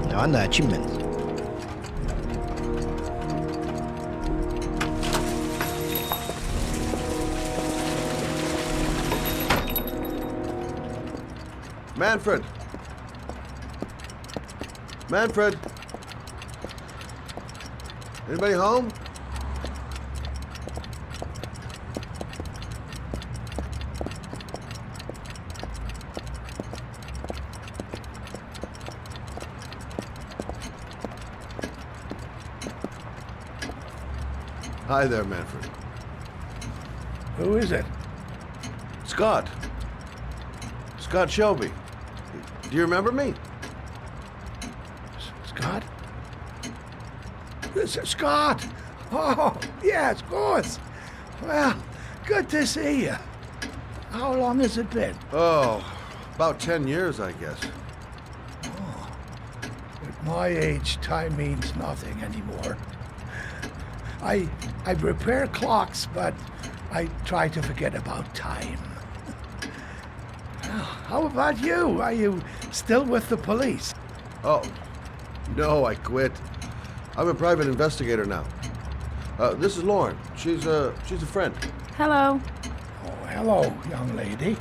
A: La banda de achievements.
K: Manfred! Manfred! Anybody home? Hi there, Manfred.
Q: Who is it?
K: Scott. Scott Shelby. Do you remember me?
Q: Scott? Scott! Oh, yes, of course. Well, good to see you. How long has it been?
K: Oh, about 10 years, I guess.
Q: Oh, at my age, time means nothing anymore. I repair clocks, but I try to forget about time. How about you? Are you still with the police?
K: Oh, no, I quit. I'm a private investigator now. This is Lauren. She's a friend.
R: Hello.
Q: Oh, hello, young lady.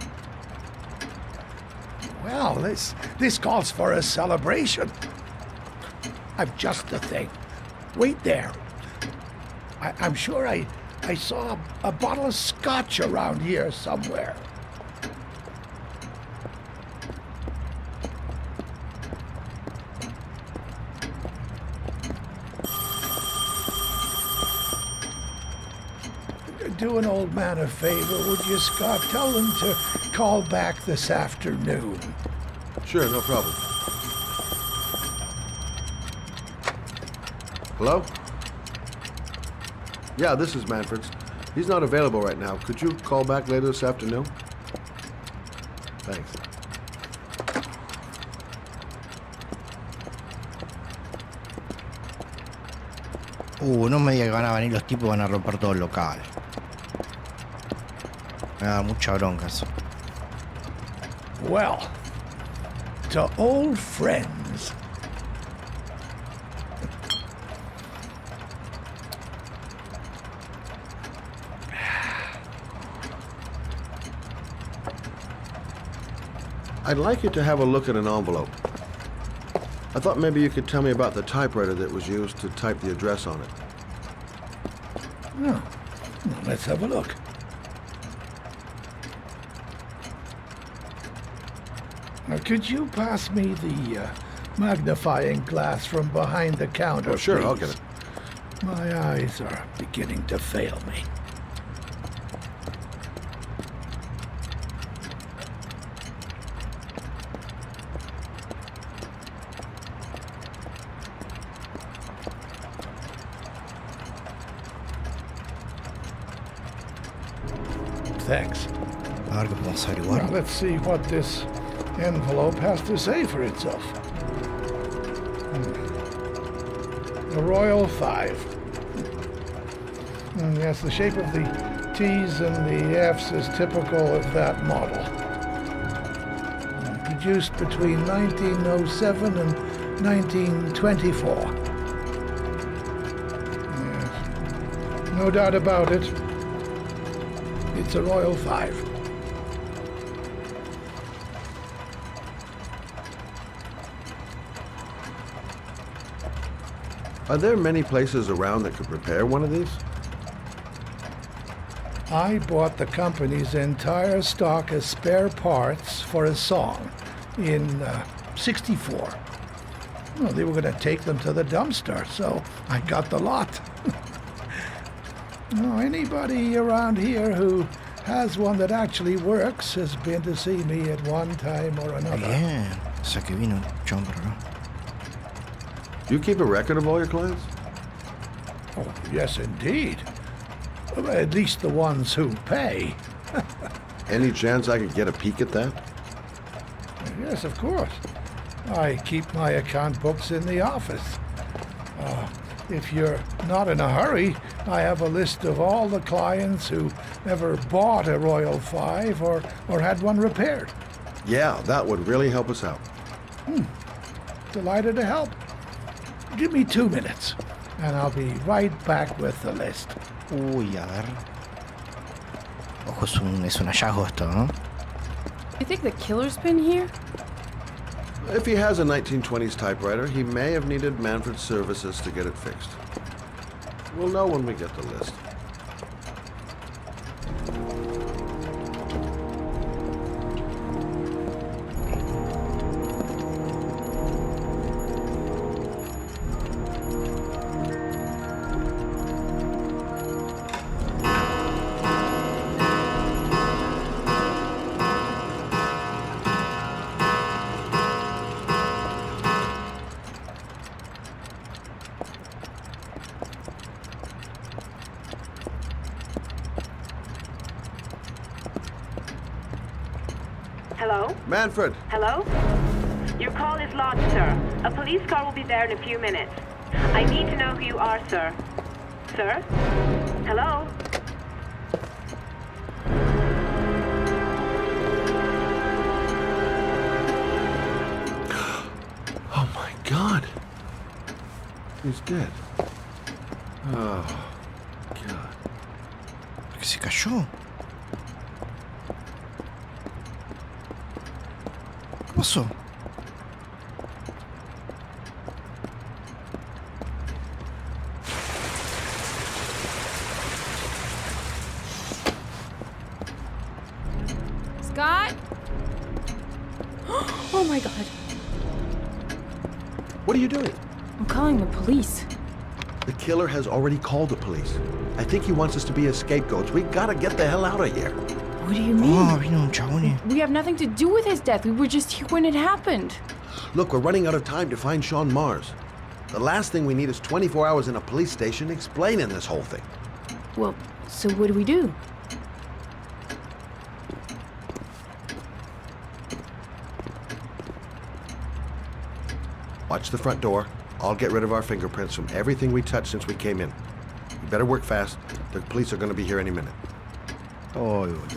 Q: Well, this calls for a celebration. I've just the thing. Wait there. I'm sure I saw a bottle of scotch around here somewhere. Do an old man a favor, would you, Scott? Tell them to call back this afternoon.
K: Sure, no problem. Hello? Yeah, this is Manfred's. He's not available right now. Could you call back later this afternoon? Thanks.
A: No me diga que van a venir los tipos y van a romper todo el local. Me da mucha bronca eso.
Q: Well, to old friends.
K: I'd like you to have a look at an envelope. I thought maybe you could tell me about the typewriter that was used to type the address on it.
Q: Oh, well, let's have a look. Now, could you pass me the magnifying glass from behind the counter,
K: sure,
Q: please?
K: I'll get it.
Q: My eyes are beginning to fail me. Thanks.
A: A ver qué podemos averiguar.
Q: Now, let's see what this envelope has to say for itself. The Royal 5. Yes, the shape of the T's and the F's is typical of that model. Produced between 1907 and 1924. Yes. No doubt about it. It's a Royal 5.
K: Are there many places around that could repair one of these?
Q: I bought the company's entire stock of spare parts for a song in '64. Well, they were going to take them to the dumpster, so I got the lot. Anybody around here who has one that actually works has been to see me at one time or another.
A: Bien, o sea que vino John por acá.
K: You keep a record of all your clients?
Q: Oh, yes, indeed. At least the ones who pay.
K: Any chance I could get a peek at that?
Q: Yes, of course. I keep my account books in the office. If you're not in a hurry, I have a list of all the clients who ever bought a Royal 5 or had one repaired.
K: Yeah, that would really help us out.
Q: Delighted to help. Give me 2 minutes, and I'll be right back with the list.
A: Uy, a ver. Ojo, es un hallazgo esto, ¿no?
R: You think the killer's been here?
K: If he has a 1920s typewriter, he may have needed Manfred's services to get it fixed. We'll know when we get the list.
L: Hello?
K: Manfred!
L: Hello? Your call is lodged, sir. A police car will be there in a few minutes. I need to know who you are, sir. Sir? Hello?
K: Oh my God. He's dead. Oh, God.
A: ¿Qué se cayó? ¿Qué pasó?
R: Scott? Oh my God.
K: What are you doing?
R: I'm calling the police.
K: The killer has already called the police. I think he wants us to be his scapegoats. We gotta get the hell out of here.
R: What do you mean?
A: Oh, vino un chabón.
R: We have nothing to do with his death. We were just here when it happened.
K: Look, we're running out of time to find Sean Mars. The last thing we need is 24 hours in a police station explaining this whole thing.
R: Well, so what do we do?
K: Watch the front door. I'll get rid of our fingerprints from everything we touched since we came in. You better work fast. The police are going to be here any minute.
A: Oh, boludo.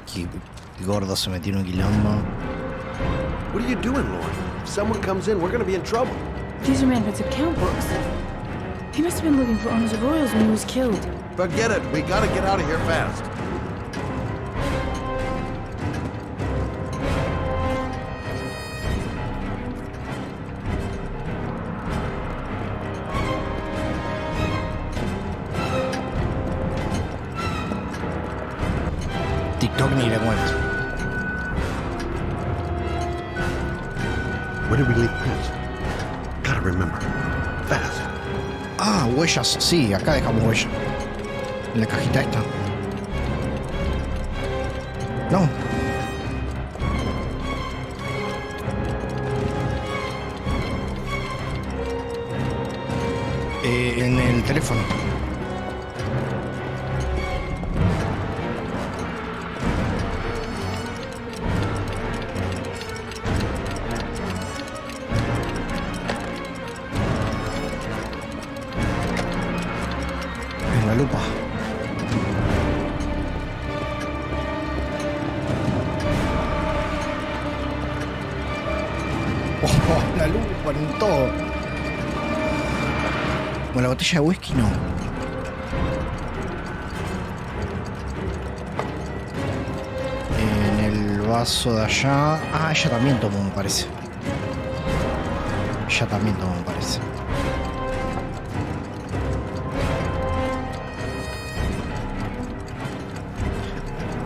A: Qué gordo se metió en un quilombo.
K: What are you doing, Lauren? If someone comes in, we're going to be in trouble.
R: These are Manfred's account books. He must have been looking for owners of Royals when he was killed.
K: Forget it. We got to get out of here fast.
A: TikTok ni le cuento.
K: Where did we leave prints? Gotta remember. Fast.
A: Ah, huellas. Sí, acá dejamos huellas. En la cajita esta. No. En el teléfono. En la lupa. Oh, la lupa en todo. Bueno, la botella de whisky no. En el vaso de allá. Ah, ella también tomó, me parece. Ella también tomó, me parece.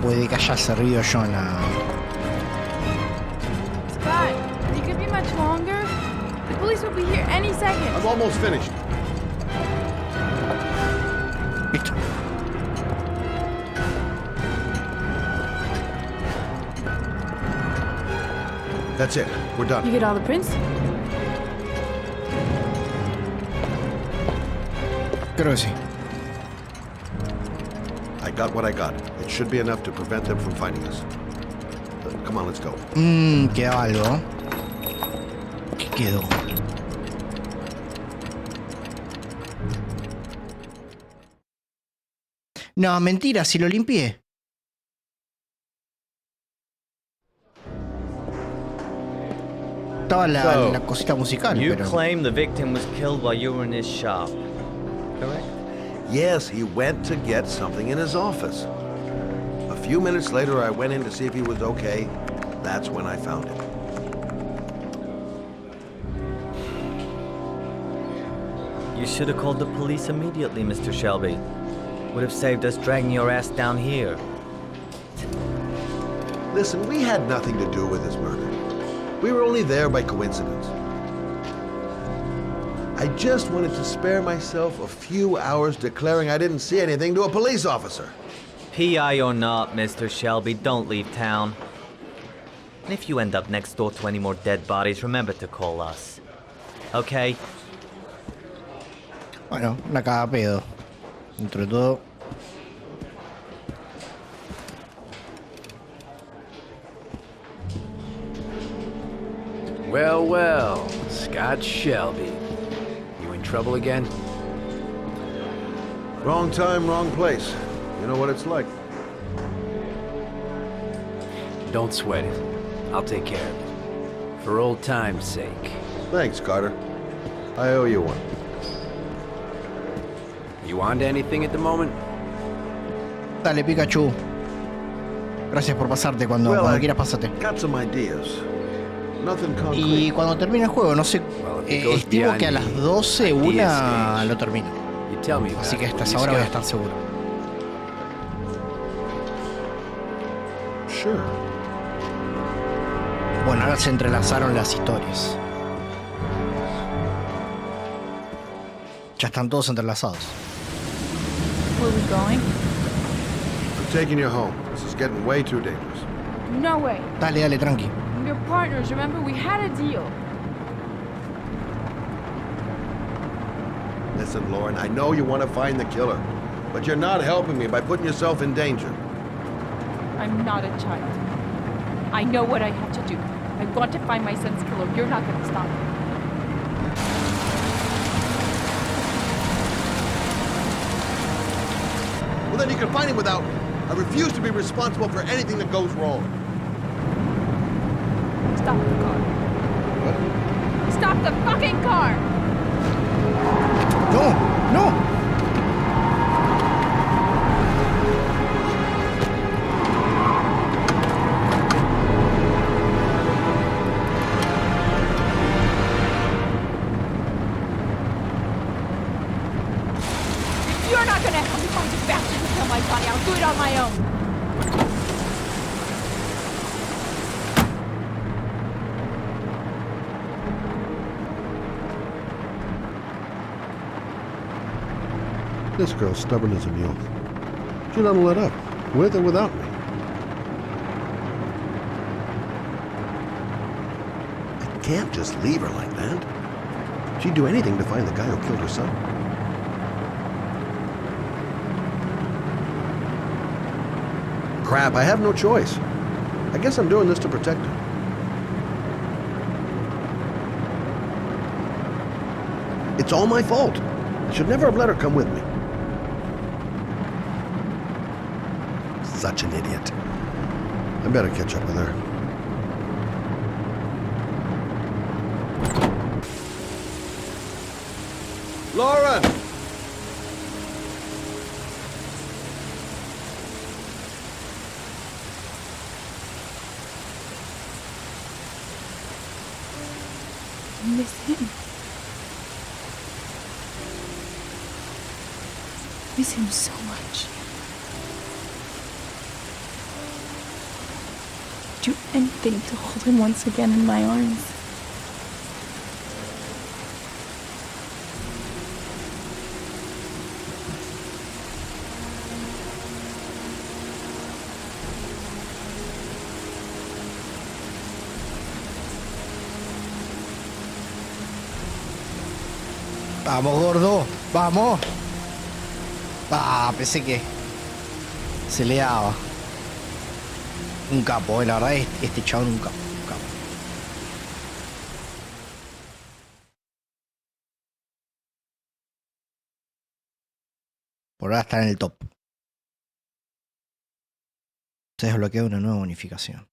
A: Puede que haya servido yo en la...
R: Scott, you could be much longer. The police will be here any second.
K: I'm almost finished.
A: Listo.
K: That's it. We're done.
R: You get all the prints?
A: Creo que sí.
K: I got what I got. It should be enough to prevent them from finding us. Come on, let's go.
A: Queda algo. ¿Qué quedó? No, mentira, si lo limpié. Estaba la cosita musical,
F: You
A: pero...
F: claim the victim was killed while you were in his shop, correct?
K: Yes, he went to get something in his office. A few minutes later, I went in to see if he was okay. That's when I found him.
F: You should have called the police immediately, Mr. Shelby. Would have saved us dragging your ass down here.
K: Listen, we had nothing to do with his murder. We were only there by coincidence. I just wanted to spare myself a few hours declaring I didn't see anything to a police officer.
F: PI or not, Mr. Shelby, don't leave town. And if you end up next door to any more dead bodies, remember to call us. Okay?
A: Bueno, una caga pedo. Dentro de todo.
N: Well, well, Scott Shelby. You in trouble again?
K: Wrong time, wrong place. You know what it's like.
N: Don't sweat it. I'll take care of it. For old time's sake.
K: Thanks, Carter. I owe you one.
N: You on to anything at the moment?
A: Dale, Pikachu. Gracias por pasarte. Cuando quieras, pásate.
K: Got some ideas. Nothing concrete.
A: Y cuando termine el juego, no sé, estimo que a las 12, una lo termino. Así que hasta esa hora voy a estar seguro.
K: Sure.
A: Bueno, ahora se entrelazaron las historias. Ya están todos entrelazados.
R: Where are we going?
K: I'm taking you home. This is getting way too dangerous.
R: No way.
A: Dale, dale, tranqui.
R: We're partners, remember? We had a deal.
K: Listen, Lauren, I know you want to find the killer, but you're not helping me by putting yourself in danger.
R: I'm not a child. I know what I have to do. I want to find my son's killer. You're not going to stop me.
K: Well, then you can find him without me. I refuse to be responsible for anything that goes wrong.
R: Stop the car.
K: What?
R: Stop the fucking car!
A: No, no.
R: You're not gonna help me find you back to kill my body. I'll do it on my own.
K: This girl's stubborn as a mule. She doesn't let up, with or without me. I can't just leave her like that. She'd do anything to find the guy who killed her son. Crap, I have no choice. I guess I'm doing this to protect her. It's all my fault. I should never have let her come with me. Such an idiot. I better catch up with her. Lauren!
R: I miss him. I miss him so much. Do anything to hold him once again in my arms.
A: Vamos, gordo. Vamos. Ah, pensé que se le daba. Un capo, la verdad, este chabón un capo. Un capo. Por ahora está en el top. Se desbloquea una nueva bonificación.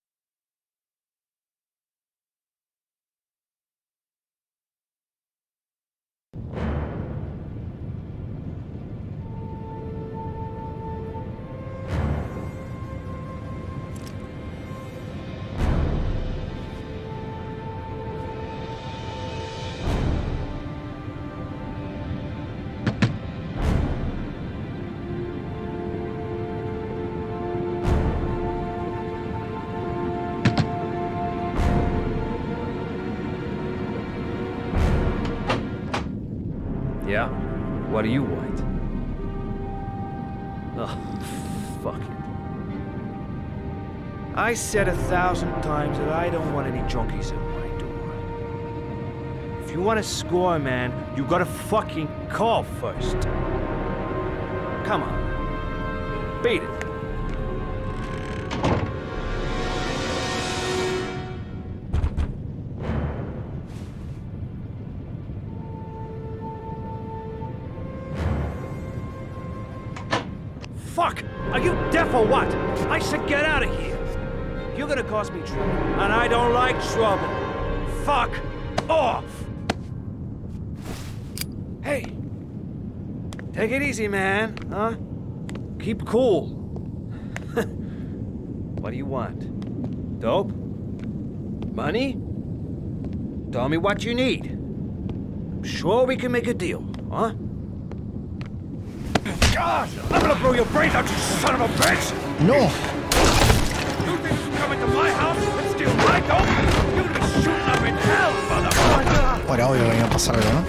S: Yeah? What do you want? Oh, fuck it. I said 1,000 times that I don't want any junkies at my door. If you want to score, man, you gotta fucking call first. Come on. Beat it. fuck? Are you deaf or what? I said get out of here. You're gonna cause me trouble, and I don't like trouble. Fuck off! Hey, take it easy, man, huh? Keep cool. What do you want? Dope? Money? Tell me what you need. I'm sure we can make a deal, huh? God, I'm gonna blow your brains out, you son of a bitch!
A: No!
S: You think you can come into my house and steal my dope? You're gonna be shooting up in hell, motherfucker!
A: Ahora obvio que iba a pasar algo, ¿no?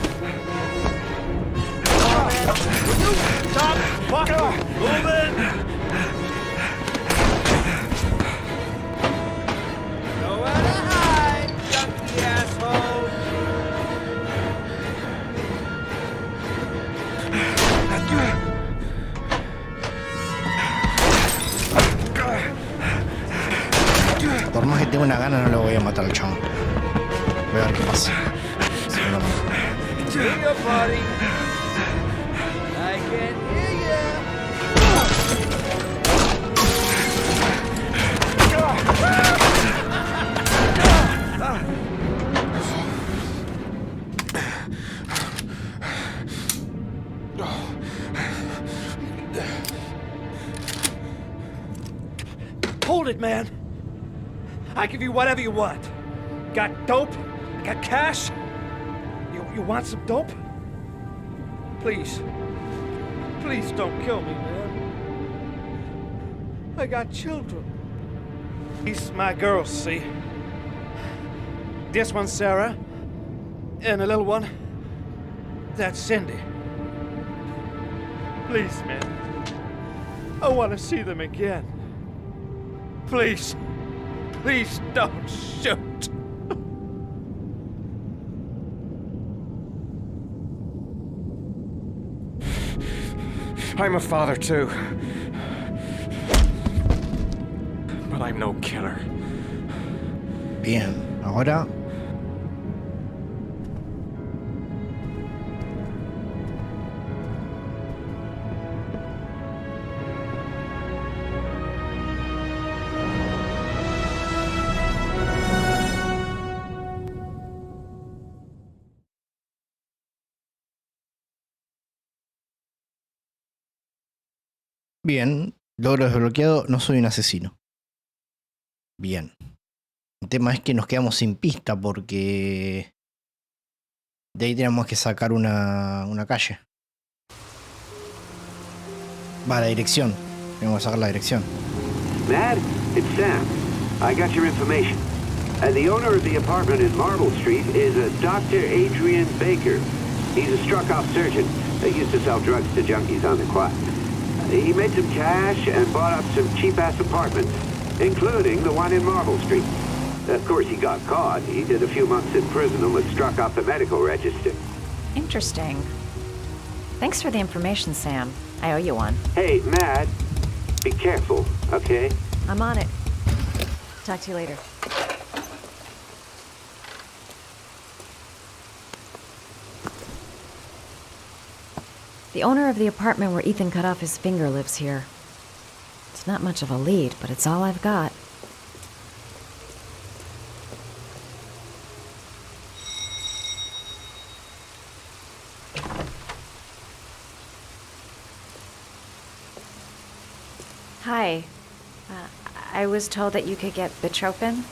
S: Stop fucking moving! Nowhere to hide, junkie asshole!
A: Por más que tenga una gana, no lo voy a matar al chabón. Voy a ver qué pasa. Si no lo mato.
S: To your body. I can hear you. Hold it, man. I give you whatever you want. Got dope? Got cash? You want some dope? Please. Please don't kill me, man. I got children. These my girls, see? This one's Sarah. And the little one, that's Cindy. Please, man. I want to see them again. Please. Please don't shoot.
N: I'm a father too. But I'm no killer.
A: Bien, ahora... Bien, logro desbloqueado, no soy un asesino. Bien. El tema es que nos quedamos sin pista porque de ahí tenemos que sacar una calle. Va, la dirección. Tenemos que sacar la dirección.
T: Mad, it's Sam. I got your information. The owner of the apartment in Marble Street is a Dr. Adrian Baker. He's a struck-off surgeon. They used to sell drugs to junkies on the quiet. He made some cash and bought up some cheap-ass apartments, including the one in Marble Street. Of course, he got caught. He did a few months in prison and was struck off the medical register.
C: Interesting. Thanks for the information, Sam. I owe you one.
T: Hey, Matt, be careful, okay?
C: I'm on it. Talk to you later. The owner of the apartment where Ethan cut off his finger lives here. It's not much of a lead, but it's all I've got. Hi. I was told that you could get Bitropin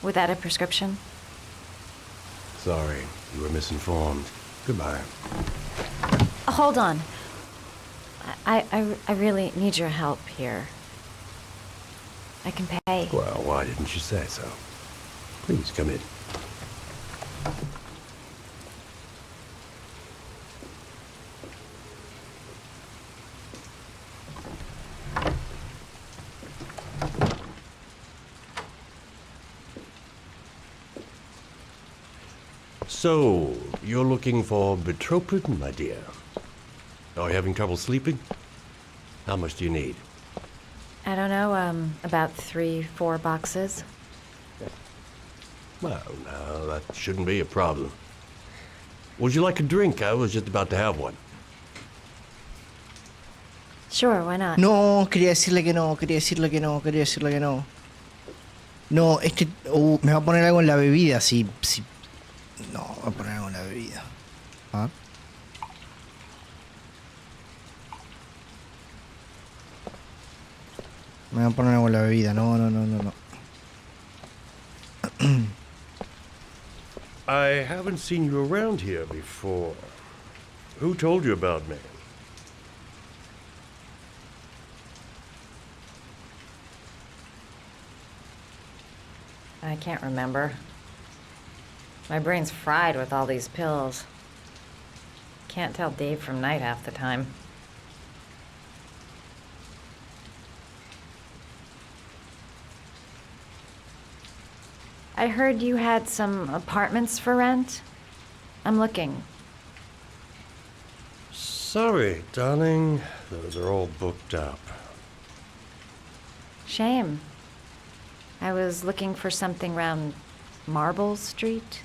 C: without a prescription.
J: Sorry, you were misinformed. Goodbye.
C: Hold on. I really need your help here. I can pay.
J: Well, why didn't you say so? Please come in. So, you're looking for Bitropin, my dear? Are you having trouble sleeping? How much do you need?
C: I don't know, about 3-4 boxes.
J: Well, no, that shouldn't be a problem. Would you like a drink? I was just about to have one.
C: Sure, why not?
A: No, quería decirle que no. No, me va a poner algo en la bebida, si... No, va a poner algo en la bebida. A ver. Me va a poner algo en la bebida, no.
U: I haven't seen you around here before. Who told you about me?
C: I can't remember. My brain's fried with all these pills. Can't tell Dave from Night half the time. I heard you had some apartments for rent. I'm looking.
U: Sorry, darling. Those are all booked up.
C: Shame. I was looking for something around Marble Street.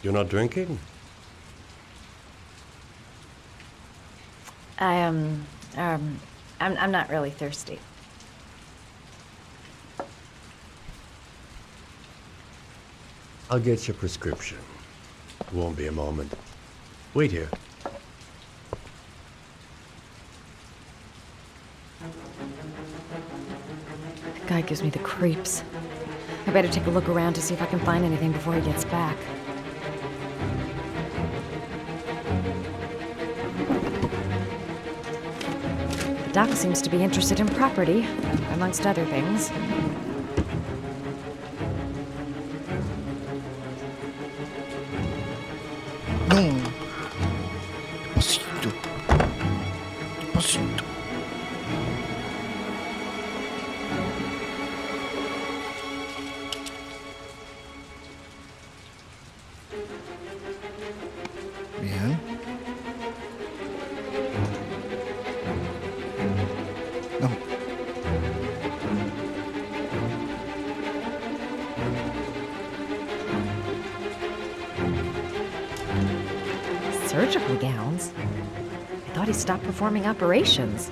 U: You're not drinking?
C: I'm not really thirsty.
U: I'll get your prescription. Won't be a moment. Wait here.
C: That guy gives me the creeps. I better take a look around to see if I can find anything before he gets back. The doc seems to be interested in property, amongst other things.
A: No. Despacito. Bien. No.
C: Surgical gowns? I thought he stopped performing operations.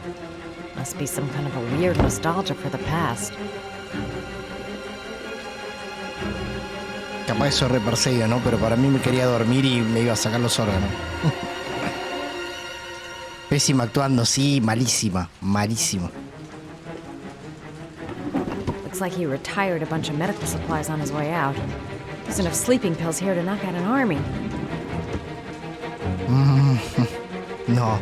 C: Must be some kind of a weird nostalgia for the past.
A: Capaz eso reperseguido, ¿no? Pero para mí me quería dormir y me iba a sacar los órganos. Pésima actuando, sí, malísima.
C: Looks like he retired a bunch of medical supplies on his way out. There's enough sleeping pills here to knock out an army.
A: No.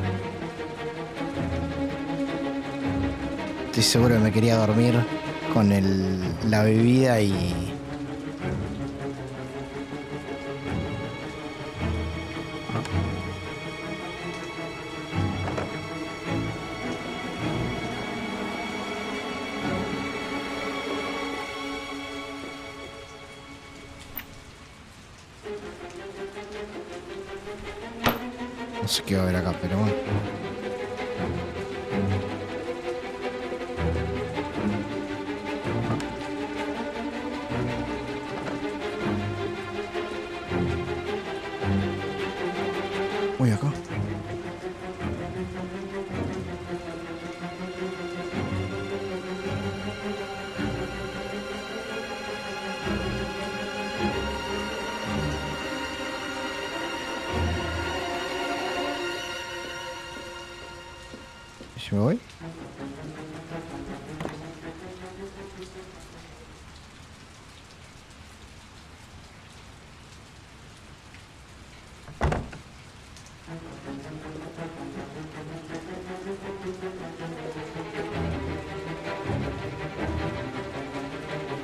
A: Estoy seguro que me quería dormir con la bebida y... No sé qué va a haber acá, pero bueno. Uy, acá. ¿Me voy?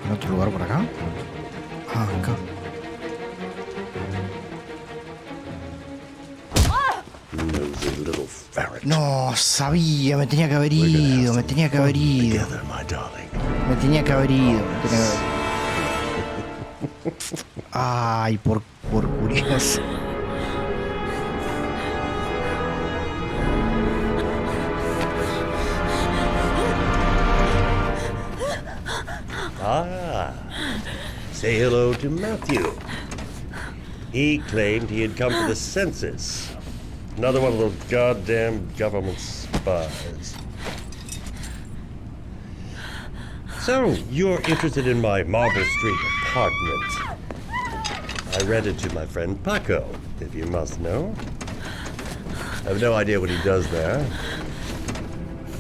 A: ¿En otro lugar por acá? Ah, acá. No, sabía, me tenía que haber ido. Ay, por curioso.
U: Ah, say hello to Matthew. He claimed he had come for the census. Another one of those goddamn government spies. So, you're interested in my Marble Street apartment. I rented to my friend Paco, if you must know. I have no idea what he does there.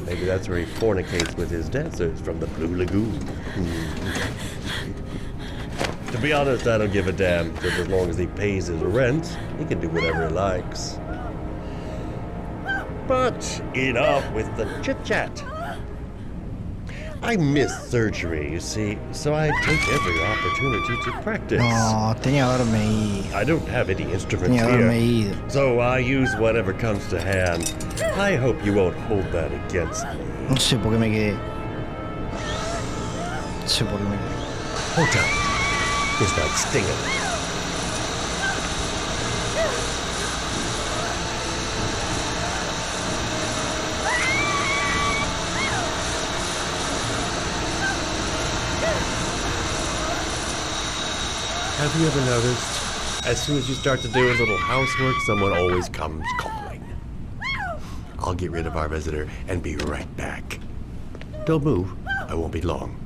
U: Maybe that's where he fornicates with his dancers from the Blue Lagoon. To be honest, I don't give a damn, because as long as he pays his rent, he can do whatever he likes. But enough with the chit-chat. I missed surgery, you see, so I take every opportunity to practice.
A: No, tenía que haberme ido.
U: I don't have any instruments
A: Tenía que haberme
U: here,
A: ido.
U: so I use whatever comes to hand. I hope you won't hold that against me.
A: No sé por qué me quedé. No sé por qué me quedé.
U: Hold on. This might sting him. Have you ever noticed, as soon as you start to do a little housework, someone always comes calling? I'll get rid of our visitor and be right back. Don't move. I won't be long.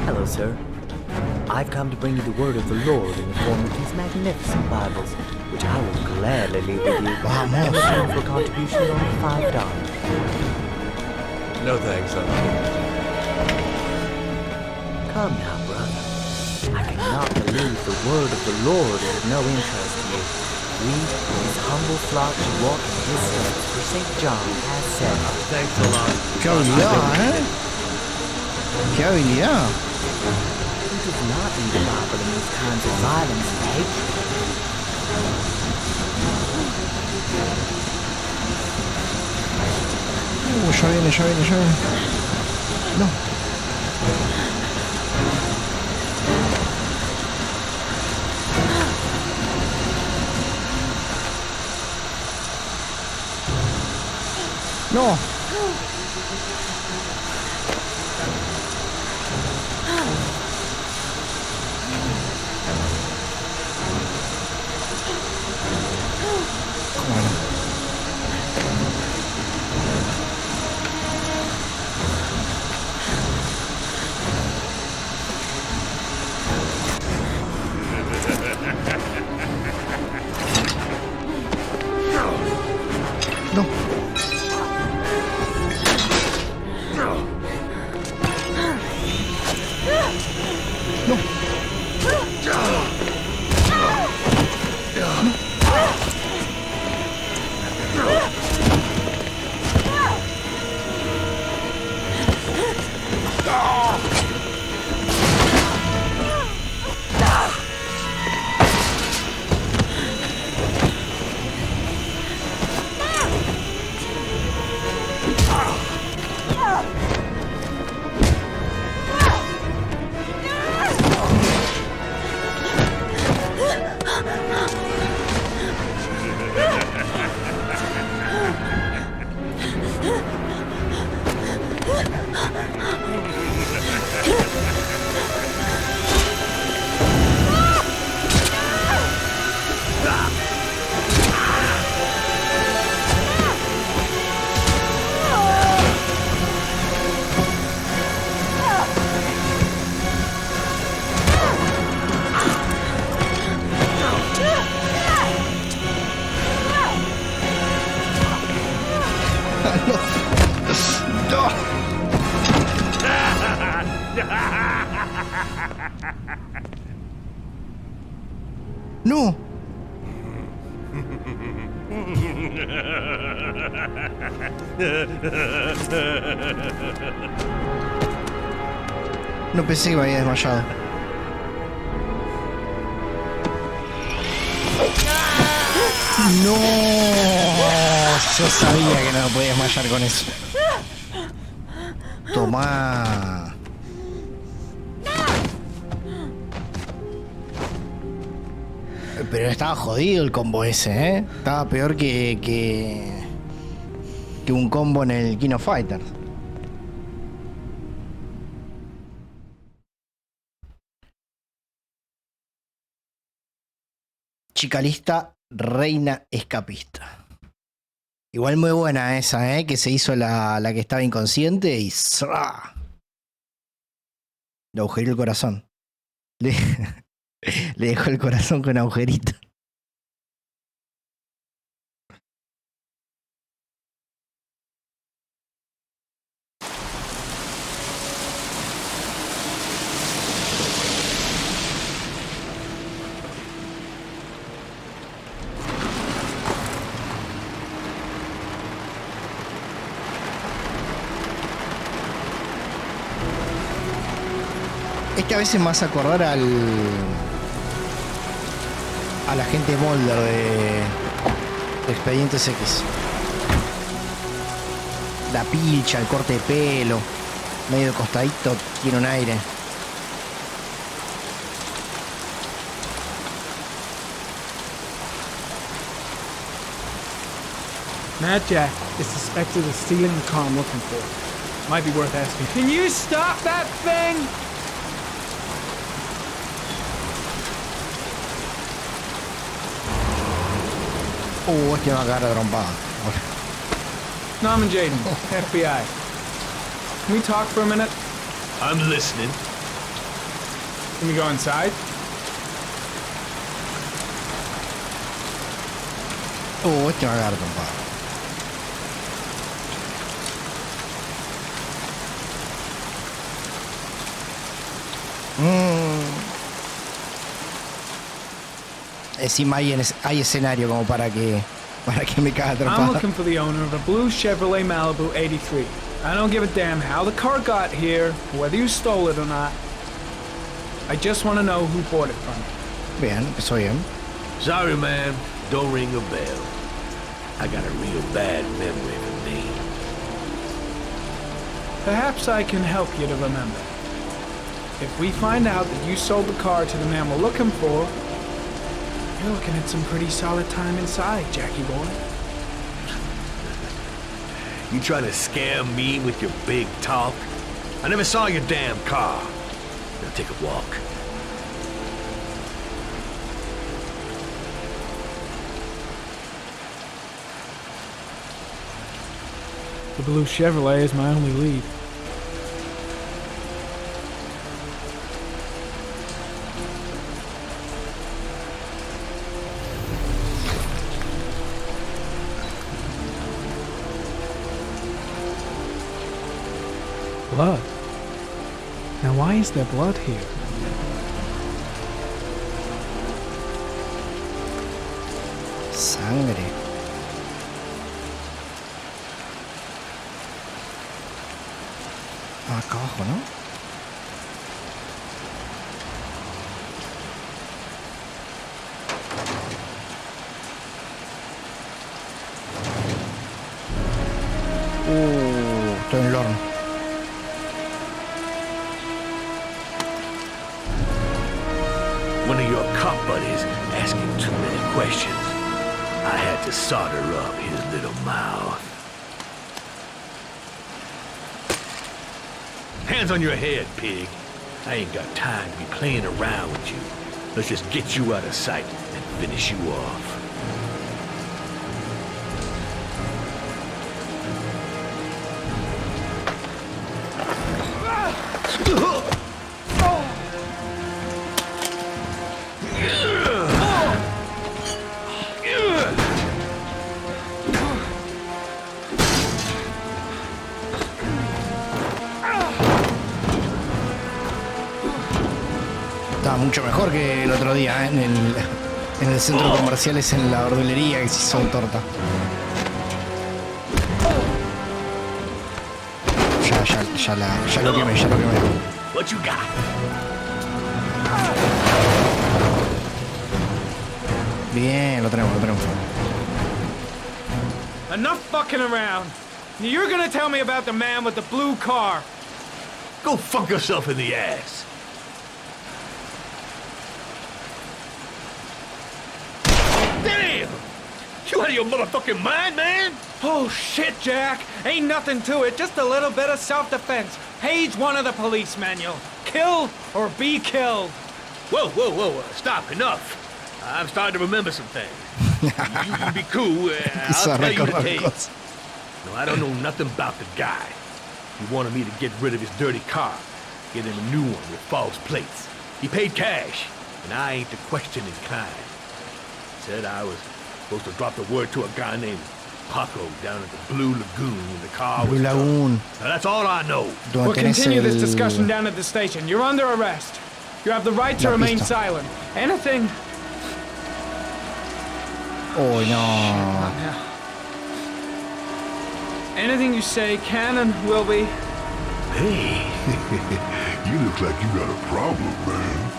G: Hello, sir. I've come to bring you the word of the Lord in the form of these magnificent Bibles, which I will gladly leave with you. And return for a contribution of only $5.
U: No thanks, son.
G: Come now, brother. I cannot believe the word of the Lord is of no interest to you. We, his humble flock, should walk in his steps, for St. John has said.
U: Thanks a lot.
A: Qué habilidad, Qué habilidad.
G: He does not read the Bible in those kinds of violence and hatred.
A: Ya viene, ya viene, ya viene. No. No. No. No pensé que me había desmayado. No, yo sabía que no me podía desmayar con eso. Tomá. Pero estaba jodido el combo ese, ¿eh? Estaba peor que un combo en el King of Fighters. Chica lista, reina escapista. Igual muy buena esa, ¿eh? Que se hizo la que estaba inconsciente y ¡zra! Le agujeró el corazón. Le dejó el corazón con agujerito. Este a veces me hace acordar al agente Mulder de Expedientes X. La pilcha, el corte de pelo, medio costadito, tiene un aire.
I: Matt Jack is suspected of stealing the car I'm looking for. Might be worth asking. Can you stop that thing?
A: Este me va a cagar a trompada.
I: Norman Jaden, FBI. Can we talk for a minute?
J: I'm listening.
I: Can we go inside?
A: Este me va a cagar a trompada. Encima hay escenario como para que me caga
I: I'm
A: trompada.
I: looking for the owner of a blue Chevrolet Malibu 83. I don't give a damn how the car got here, whether you stole it or not. I just want to know who bought it from you.
A: Bien, empezó bien.
J: Sorry, man. Don't ring a bell. I got a real bad memory for names.
I: Perhaps I can help you to remember. If we find out that you sold the car to the man we're looking for, you're looking at some pretty solid time inside, Jackie boy.
J: You trying to scare me with your big talk? I never saw your damn car. Now take a walk.
I: The blue Chevrolet is my only lead. Blood. Now why is there blood here?
A: Sangre. Acá abajo, ¿no? Estoy en el horno.
J: One of your cop buddies asking too many questions. I had to solder up his little mouth. Hands on your head, pig. I ain't got time to be playing around with you. Let's just get you out of sight and finish you off.
A: Estaba mucho mejor que el otro día, ¿eh? En el centro comercial, es en la verdulería que se hizo torta. Ya lo quemé,
J: What you got?
A: Bien, lo tenemos.
I: enough fucking around. You're gonna tell me about the man with the blue car.
J: Go fuck yourself in the ass. Damn! You out of your motherfucking mind, man?
I: Oh, shit, Jack. Ain't nothing to it. Just a little bit of self-defense. Page 1 of the police manual. Kill or be killed.
J: Whoa. Stop, enough. I'm starting to remember some things. You can be cool. I'll tell you the tales. No, I don't know nothing about the guy. He wanted me to get rid of his dirty car, get him a new one with false plates. He paid cash, and I ain't the questioning kind. Said I was supposed to drop the word to a guy named Paco down at the Blue Lagoon when the car was
A: Blue Lagoon.
J: Now, that's all I know.
I: We'll continue this discussion down at the station. You're under arrest. You have the right to remain silent. Anything...
A: Oh, no.
I: Anything you say can and will be...
H: Hey, you look like you got a problem, man.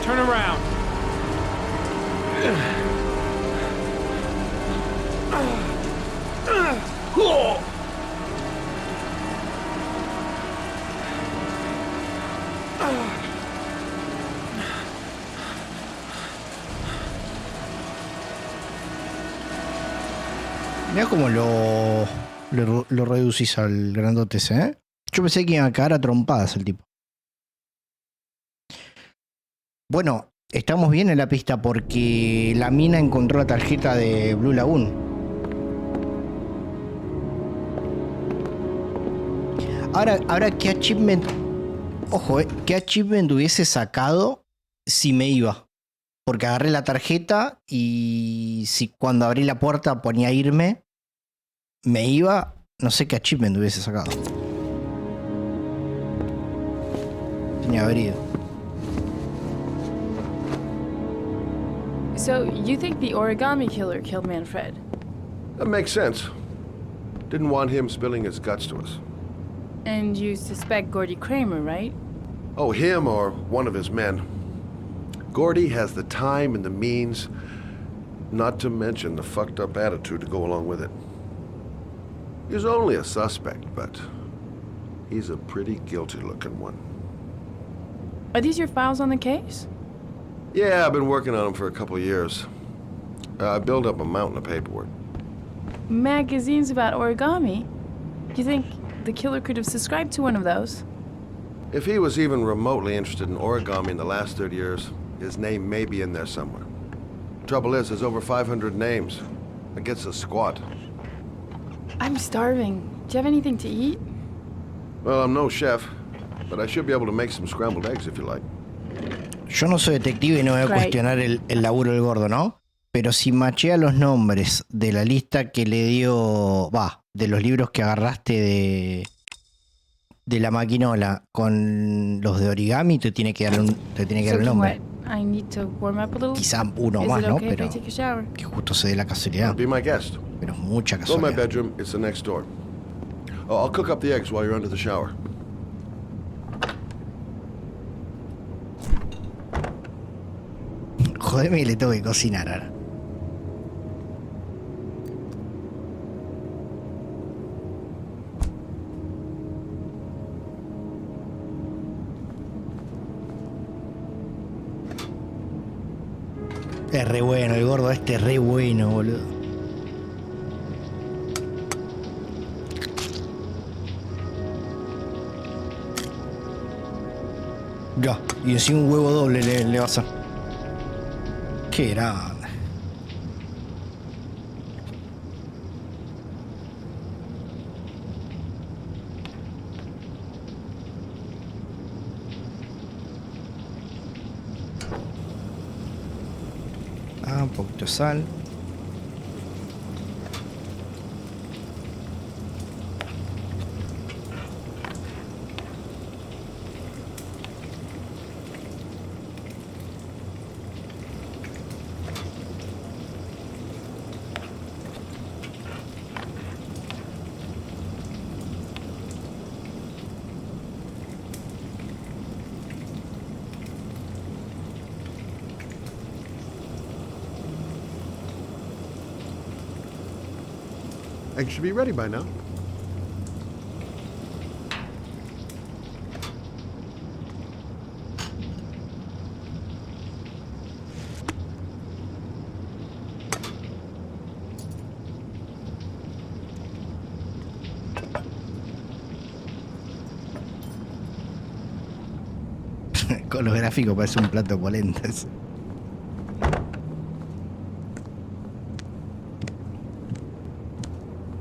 I: Turn around.
A: Mira cómo lo reducís al grandote ese, ¿eh? Yo pensé que iba a caer a trompadas el tipo. Bueno, estamos bien en la pista porque la mina encontró la tarjeta de Blue Lagoon. Ahora ¿qué achievement? Ojo, ¿qué achievement hubiese sacado si me iba? Porque agarré la tarjeta y si cuando abrí la puerta ponía irme, me iba, no sé qué achievement hubiese sacado. Tenía que haber ido.
V: So, you think the origami killer killed Manfred?
K: That makes sense. Didn't want him spilling his guts to us.
V: And you suspect Gordy Kramer, right?
K: Oh, him or one of his men. Gordy has the time and the means, not to mention the fucked up attitude to go along with it. He's only a suspect, but he's a pretty guilty looking one.
V: Are these your files on the case?
K: Yeah, I've been working on him for a couple of years. I built up a mountain of paperwork.
V: Magazines about origami? You think the killer could have subscribed to one of those?
K: If he was even remotely interested in origami in the last 30 years, his name may be in there somewhere. Trouble is, there's over 500 names. That gets us squat.
V: I'm starving. Do you have anything to eat?
K: Well, I'm no chef, but I should be able to make some scrambled eggs if you like.
A: Yo no soy detective y no voy a cuestionar el laburo del gordo, ¿no? Pero si machea los nombres de la lista que le dio... de los libros que agarraste de la maquinola con los de origami, te tiene que dar el nombre.
V: I need to warm up a little.
A: Quizá uno más, ¿no? Pero que justo se dé la casualidad.
K: Be my guest.
A: Pero mucha
K: Go to my
A: casualidad.
K: bedroom. It's the next door. Oh, I'll cook up the eggs while you're under the shower.
A: Jodeme que le tengo que cocinar ahora. Es re bueno, el gordo este es re bueno, boludo. Ya, y encima un huevo doble le va a hacer. Qué grande. Un poquito de sal.
K: Eggs should be ready by now.
A: Con los gráficos parece un plato de polentes.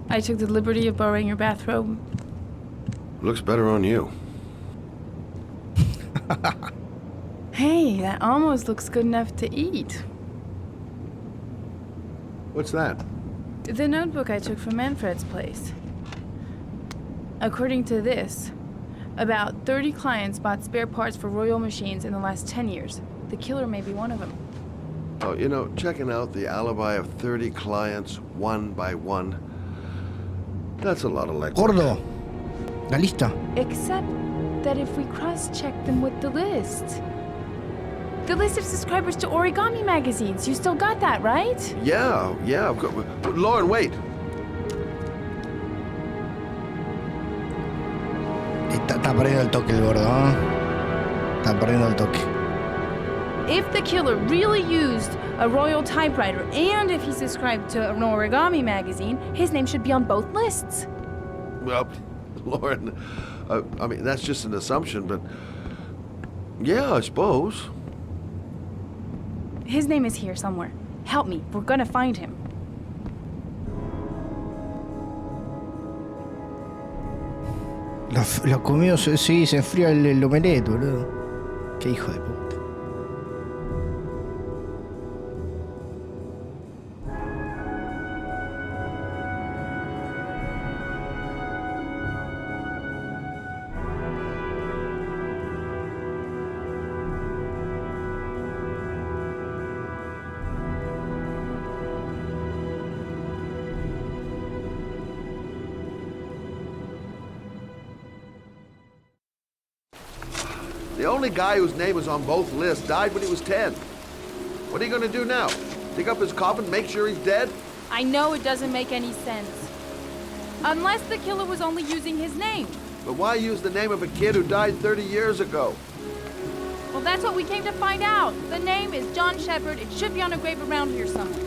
V: I took the liberty of borrowing your bathrobe.
K: Looks better on you.
V: Hey, that almost looks good enough to eat.
K: What's that?
V: The notebook I took from Manfred's place. According to this, about 30 clients bought spare parts for Royal machines in the last 10 years. The killer may be one of them.
K: Oh, you know, checking out the alibi of 30 clients one by one, that's a lot of legwork.
A: Gordo, la lista.
V: Except that if we cross-check them with the list. The list of subscribers to Origami magazines. You still got that, right?
K: Yeah, of course. Lauren, wait.
A: Está perdiendo el toque el gordo, ¿eh? Está perdiendo el toque.
V: If the killer really used a Royal typewriter and if he subscribed to an Origami magazine, his name should be on both lists.
K: Well, Lauren, I mean, that's just an assumption, but yeah, I suppose.
V: His name is here somewhere. Help me. We're gonna find him.
A: La comió, sí, se enfría el omelette, boludo. Qué hijo de puta.
K: The only guy whose name was on both lists died when he was 10. What are you gonna do now? Dig up his coffin, make sure he's dead?
V: I know it doesn't make any sense. Unless the killer was only using his name.
K: But why use the name of a kid who died 30 years ago?
V: Well, that's what we came to find out. The name is John Shepard. It should be on a grave around here somewhere.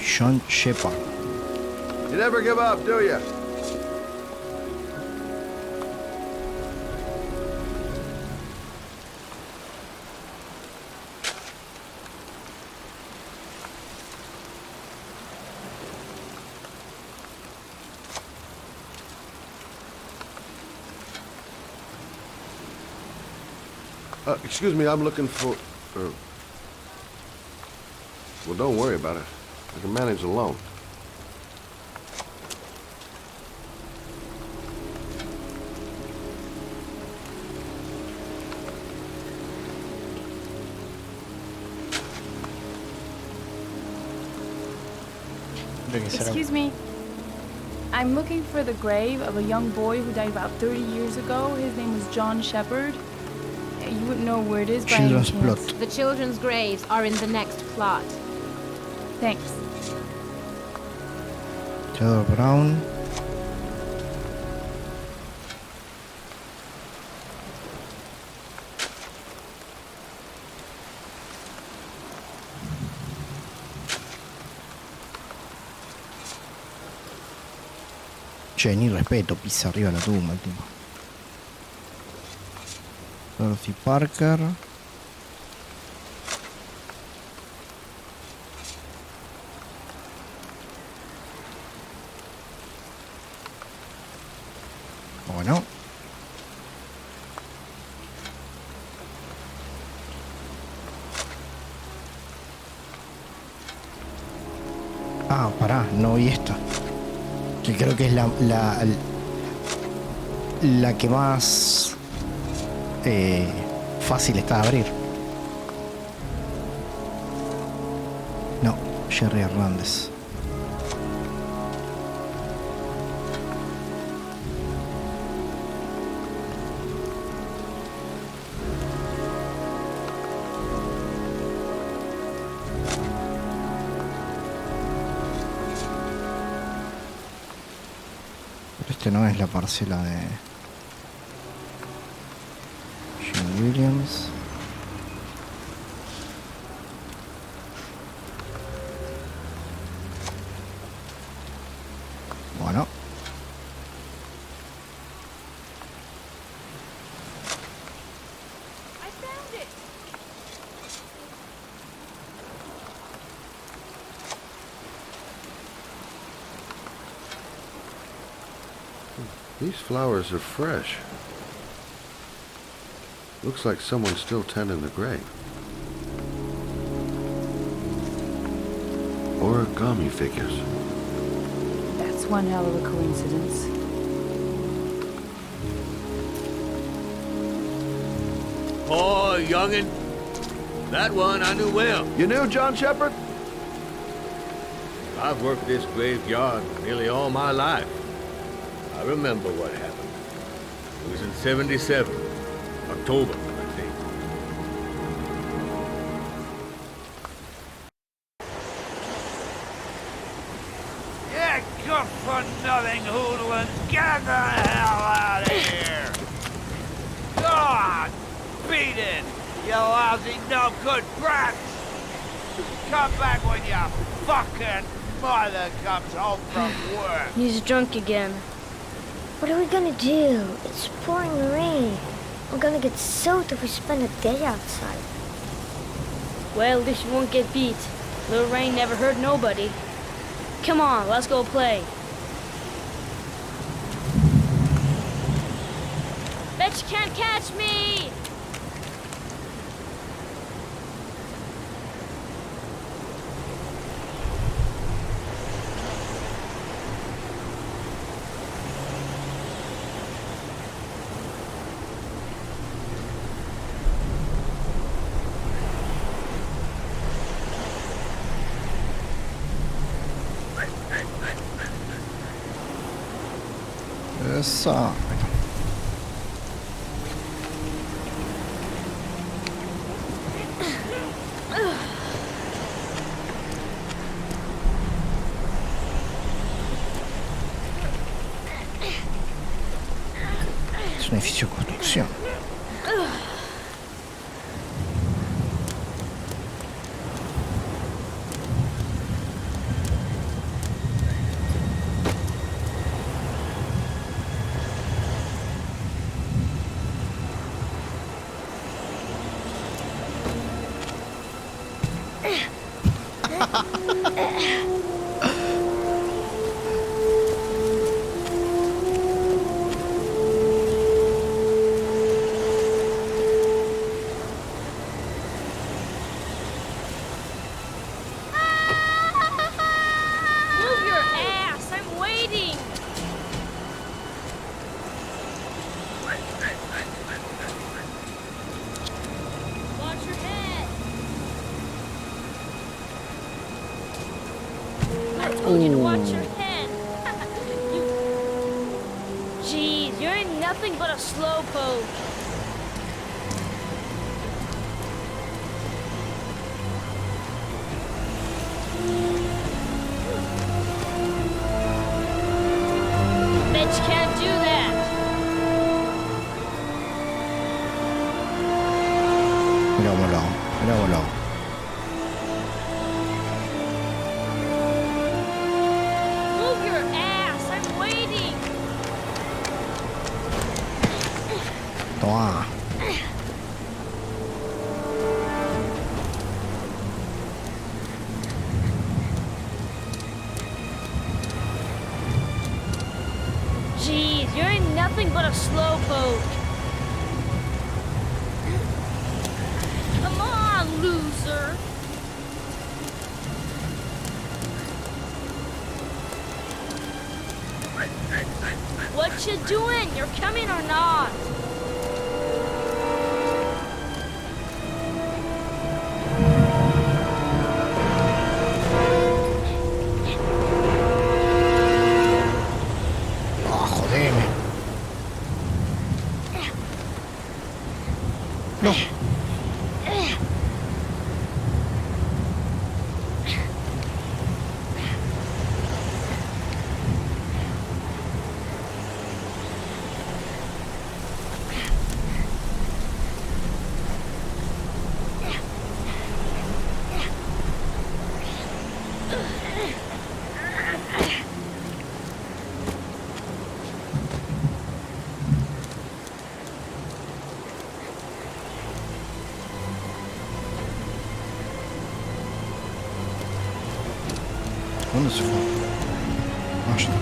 A: John Shepard.
K: You never give up, do you? Excuse me, I'm looking for... well, don't worry about it. I can manage alone.
V: Excuse me. I'm looking for the grave of a young boy who died about 30 years ago. His name was John Shepard. You wouldn't know where it is by any chance.
D: The children's graves are in the next plot.
V: Thanks.
A: Theodore Brown. Che, ni respeto, pisa arriba la tumba el tipo. Dorothy Parker. Bueno. Ah, pará, no vi esta. Que creo que es la que más fácil está de abrir. No, Jerry Hernández. Este no es la parcela de John Williams. Bueno.
K: These flowers are fresh. Looks like someone's still tending the grave. Origami figures.
V: That's one hell of a coincidence.
J: Oh, youngin'. That one I knew well.
K: You knew John Shepard?
J: I've worked this graveyard nearly all my life. I remember what happened. It was in 77. October, I think.
S: Yeah, good for nothing hoodlums. Get the hell out of here! God! Beat it! You lousy no good brats! Come back when your fucking mother comes home from work!
E: He's drunk again. What are we gonna do? It's pouring rain. We're gonna get soaked if we spend a day outside.
M: Well, at least you won't get beat. Little rain never hurt nobody. Come on, let's go play. Bet you can't catch me!
A: Esa. Es un edificio de construcción.
M: But a slowpoke. Come on, loser. What you doing? You're coming or not?
A: No. ¿dónde se fue? Ah, ya está.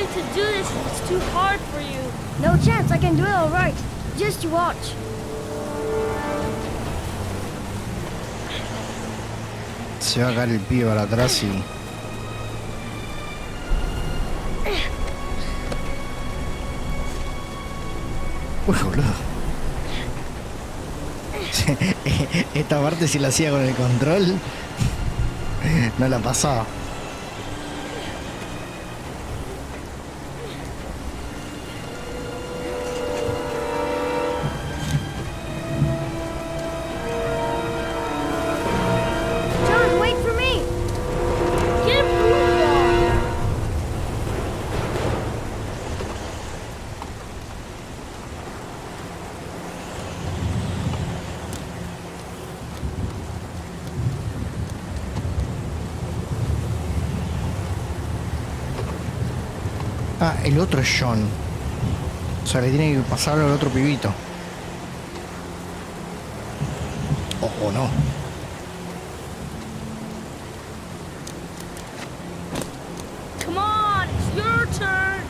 M: To do this, it's too hard for you.
E: No chance, I can do it all right. Just you watch.
A: Se va a caer el pibe para atrás y... Uy, boludo. Esta parte si la hacía con el control, no la pasaba. Ah, el otro es John. O sea, le tiene que pasar al otro pibito. O no.
M: Come on, it's your turn.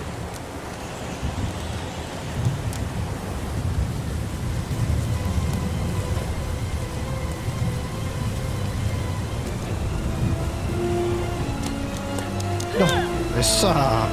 A: No, esa.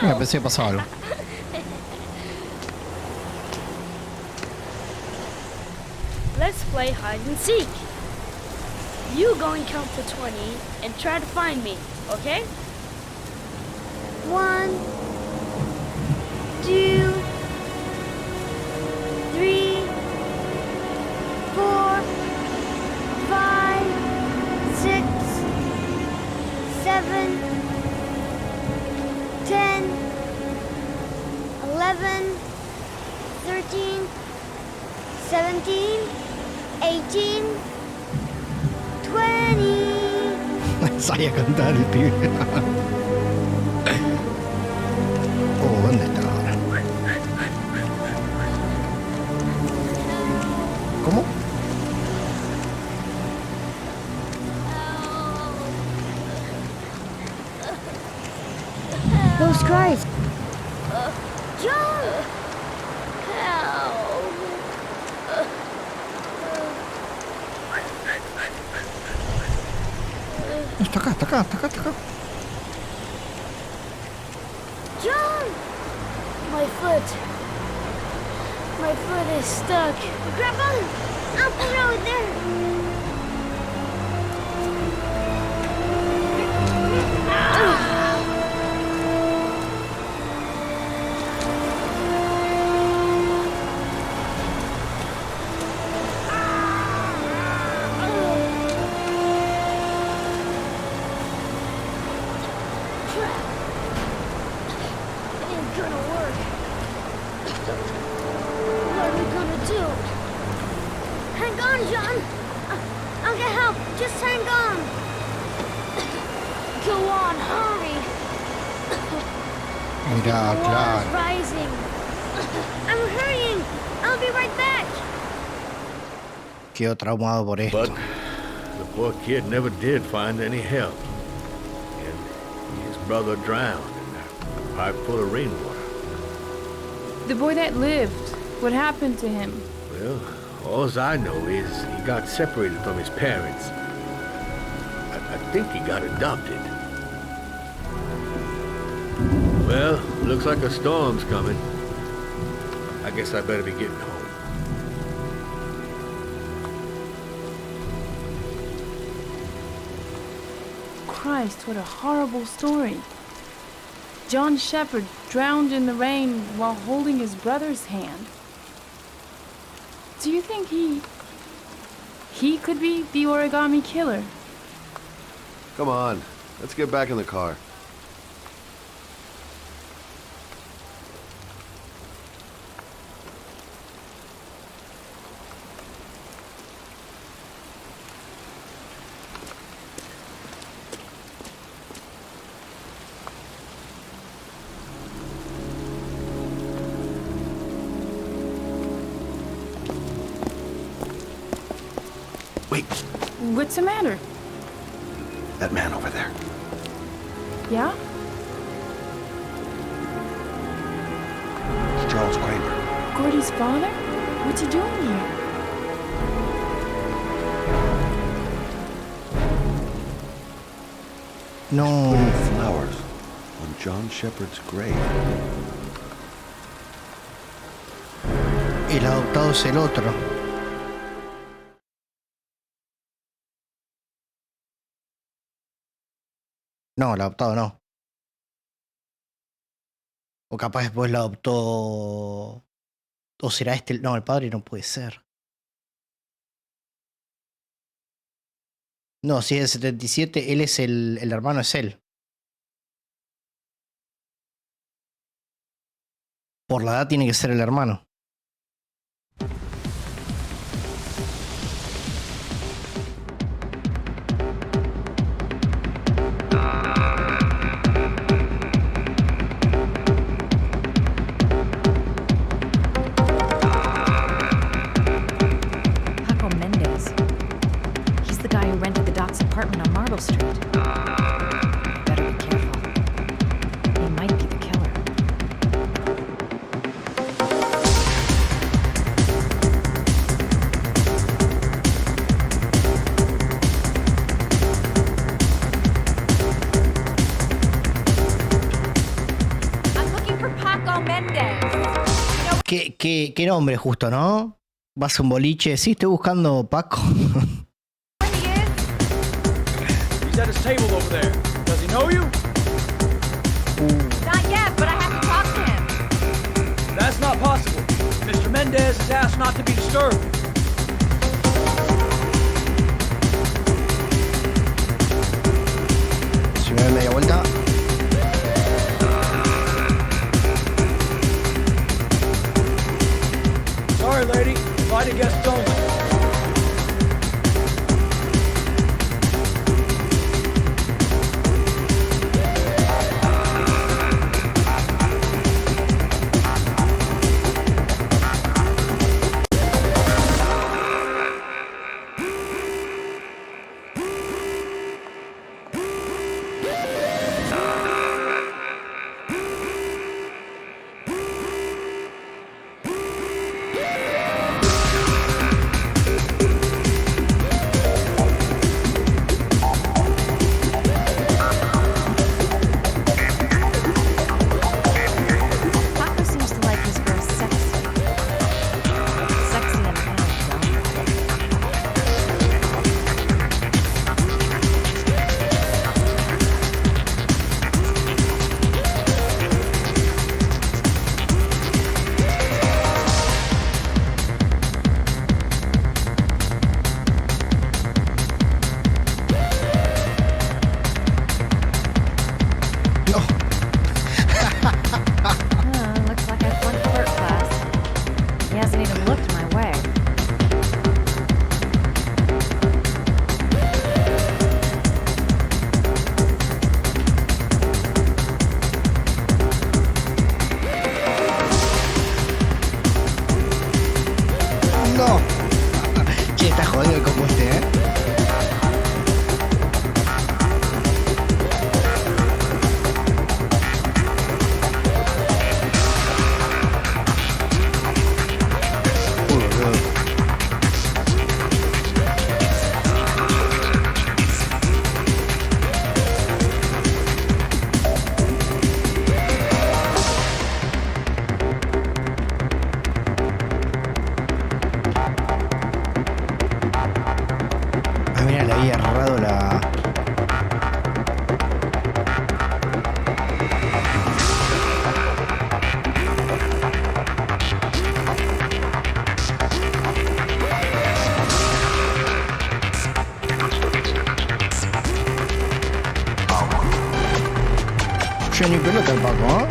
A: Mira, pensé que pasaba algo.
M: Let's play hide and seek. You go and count to 20 and try to find me, okay?
E: 1, 2, 3, 4, 5, 6, 7, 10, 11, 13, 17, 18, 20.
A: Sabía cantar el pibe. Oh, ¿dónde está ahora? ¿Cómo?
E: Those cries.
M: John! Help!
A: Está acá, está acá, está acá, está acá.
M: John! My foot. My foot is stuck.
E: Grab on! Up the road there!
A: Mira, claro.
E: Rising. I'm hurrying. I'll be right back.
A: Quedó traumado por esto.
J: But the poor kid never did find any help. And his brother drowned in a pipe full of rainwater.
V: The boy that lived, what happened to him?
J: Well, all I know is he got separated from his parents. I think he got adopted. Well, looks like a storm's coming. I guess I better be getting home.
V: Christ, what a horrible story. John Shepard drowned in the rain while holding his brother's hand. Do you think he could be the origami killer?
K: Come on, let's get back in the car. Wait.
V: What's the matter?
K: That man over there.
V: Yeah?
K: It's Charles Kramer.
V: Gordy's father? What's he doing here?
A: No.
K: Putting flowers on John Shepard's grave.
A: El adoptado es el otro. No, el adoptado no. O capaz después lo adoptó. O será este. No, el padre no puede ser. No, si es el 77, él es el hermano es él. Por la edad tiene que ser el hermano.
C: Apartment on Marble Street. Better be careful. He might be the killer.
L: I'm looking for Paco Mendez.
A: ¿Qué nombre justo, ¿no? Vas a un boliche. Sí, estoy buscando Paco.
S: At his table over there. Does he know you?
L: Not yet, but I have to talk to him.
S: That's not possible. Mr. Mendez has asked not to be disturbed.
A: Si me doy media vuelta.
S: Sorry, lady. Invited guests only.
A: escuché ni pelota el Paco,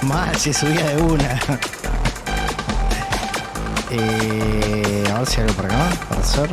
A: Mal, se subía de una. A ver si hay algo por acá para hacer.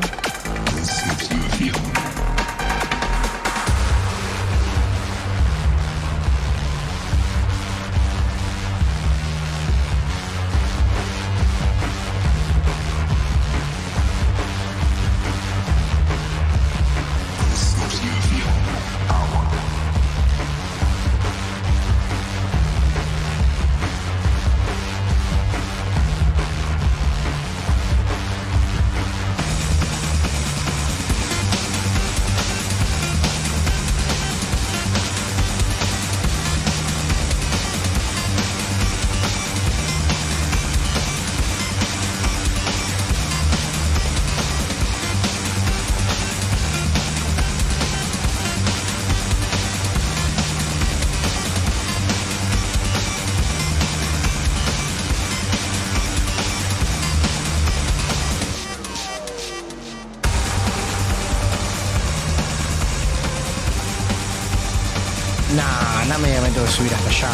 A: Nah, me tengo que subir hasta allá.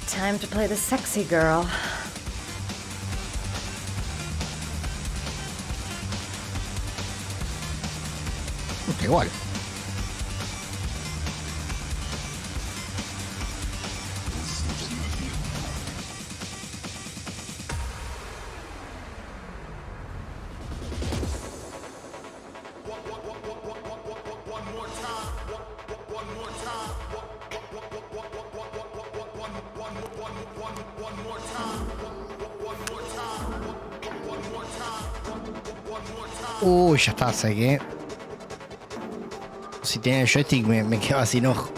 C: Time to play the sexy girl.
A: Igual. Uy, ya está, sé que si tenía el joystick me quedaba sin ojo.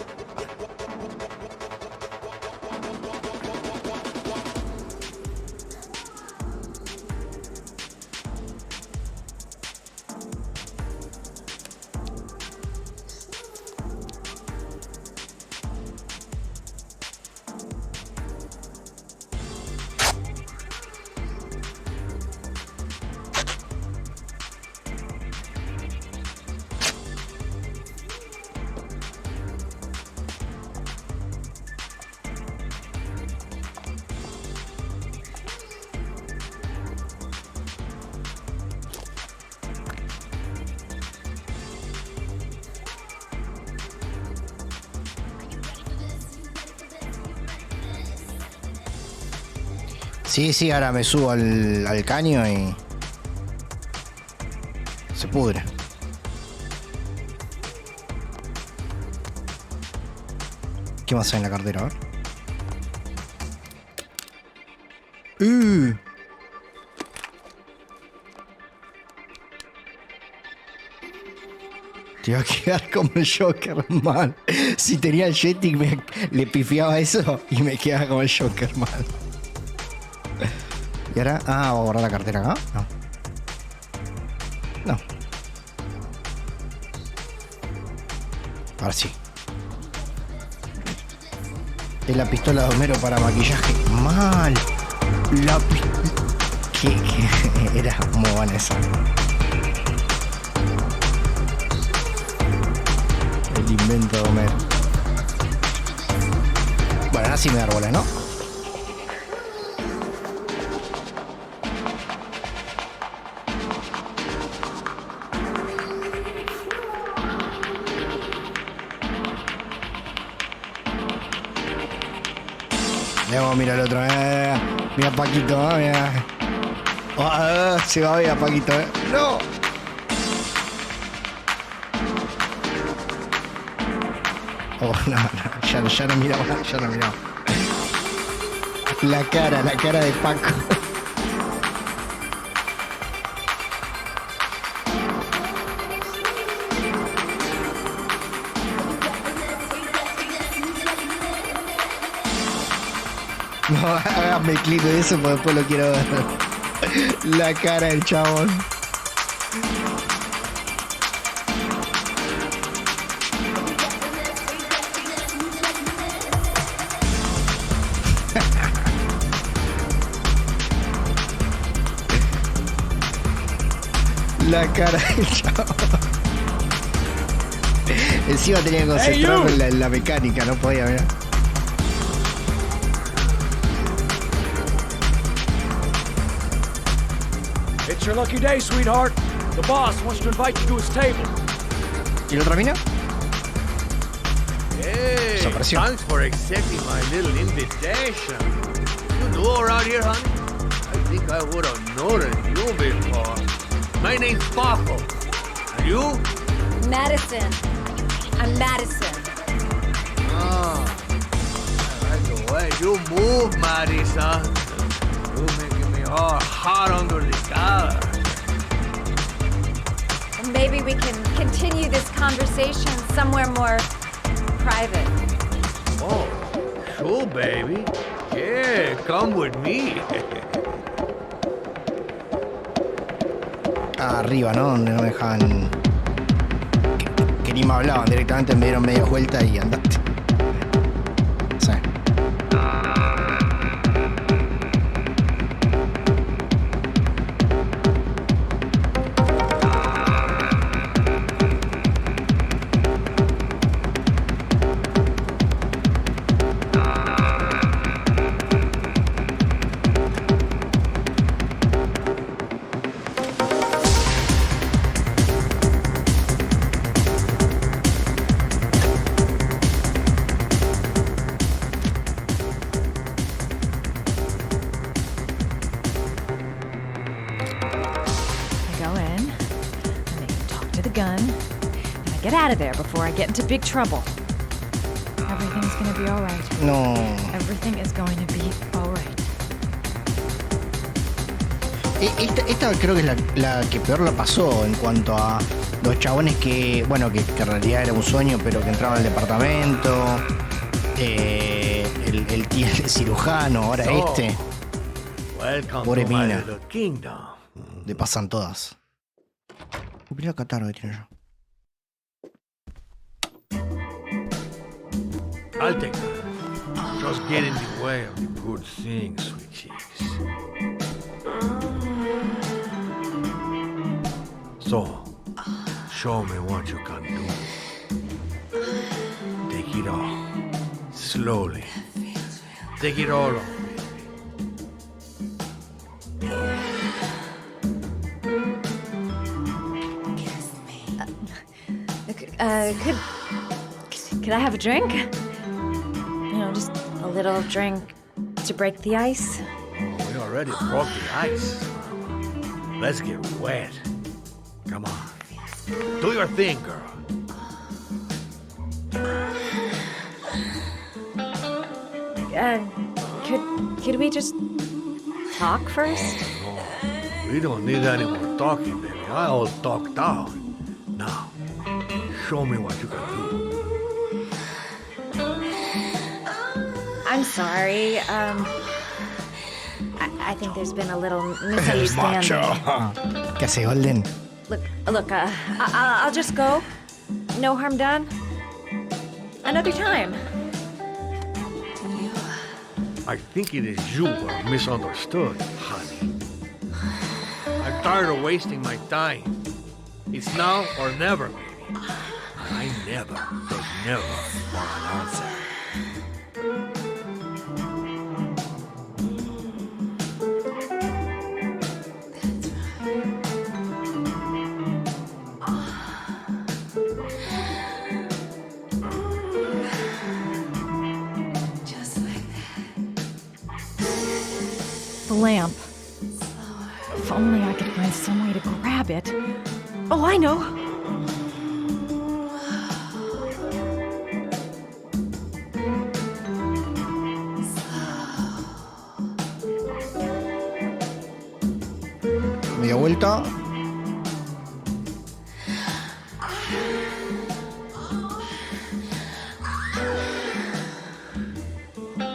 A: Sí, ahora me subo al caño y se pudre. ¿Qué más hay en la cartera? A ver. Te iba a quedar como el Joker, man. Si tenía el joystick le pifiaba eso y me quedaba como el Joker, man. ¿Y ahora? Ah, ¿voy a guardar la cartera acá? No. Ahora sí. Es la pistola de Homero para maquillaje. Mal. La pistola... ¿Qué? Era muy buena esa. El invento de Homero. Bueno, ahora sí me da bola, ¿no? Mira el otro, mira Paquito, mira. Se va a ver a Paquito, No. Oh, no, ya no miraba, ya no miraba. La cara de Paco. No, hágame clic de eso porque después lo quiero ver. La cara del chabón. La cara del chabón. Encima tenía que concentrarme en la mecánica, no podía ver.
B: It's your lucky day, sweetheart. The boss wants to invite you to his table.
A: ¿Y la otra mina?
J: Hey, thanks for accepting my little invitation. You new around here, honey? I think I would have noticed you before. My name's Paco. And you?
C: Madison. I'm Madison.
J: Oh, I like the way you move, Madison. You're making me all hot under the collar.
C: Maybe we can continue this conversation somewhere more private.
J: Oh, sure, baby. Yeah, come with me.
A: Arriba, ¿no? Donde no me dejaban... Que ni me hablaban, directamente me dieron media vuelta y andaste. Sí.
C: Out of there before I get into big trouble. Everything's gonna be all right.
A: No.
C: Everything is going to be all right.
A: Esta creo que es la que peor la pasó en cuanto a los chabones que, bueno, que en realidad era un sueño, pero que entraban al departamento. El tío el cirujano, ahora este. Pobre mina. Le pasan todas. Mira la catarro que tiene yo.
J: I'll take that. Just get in the way of the good things, sweet cheeks. So, show me what you can do. Take it all. Slowly. Take it all off.
C: Could I have a drink? You know, just a little drink to break the ice.
J: Oh, we already broke the ice. Let's get wet. Come on. Do your thing, girl.
C: Could we just talk first?
J: Oh, we don't need any more talking, baby. I all talked out. Now, show me what you can do.
C: I'm sorry. I think there's been a little misunderstanding.
A: ¿Qué hace, Golden?
C: Look, I'll just go. No harm done. Another time.
J: I think it is you who are misunderstood, honey. I'm tired of wasting my time. It's now or never, baby. I never want an answer.
V: The lamp. If only I could find some way to grab it. Oh, I know!
A: Media vuelta.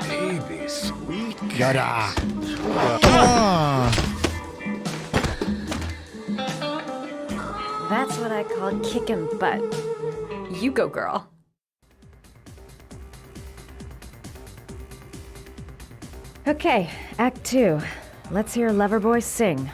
J: Baby, sweet.
A: Y ahora. ¡Toma!
C: That's what I call kicking butt. You go, girl. Okay, Act 2. Let's hear Loverboy sing.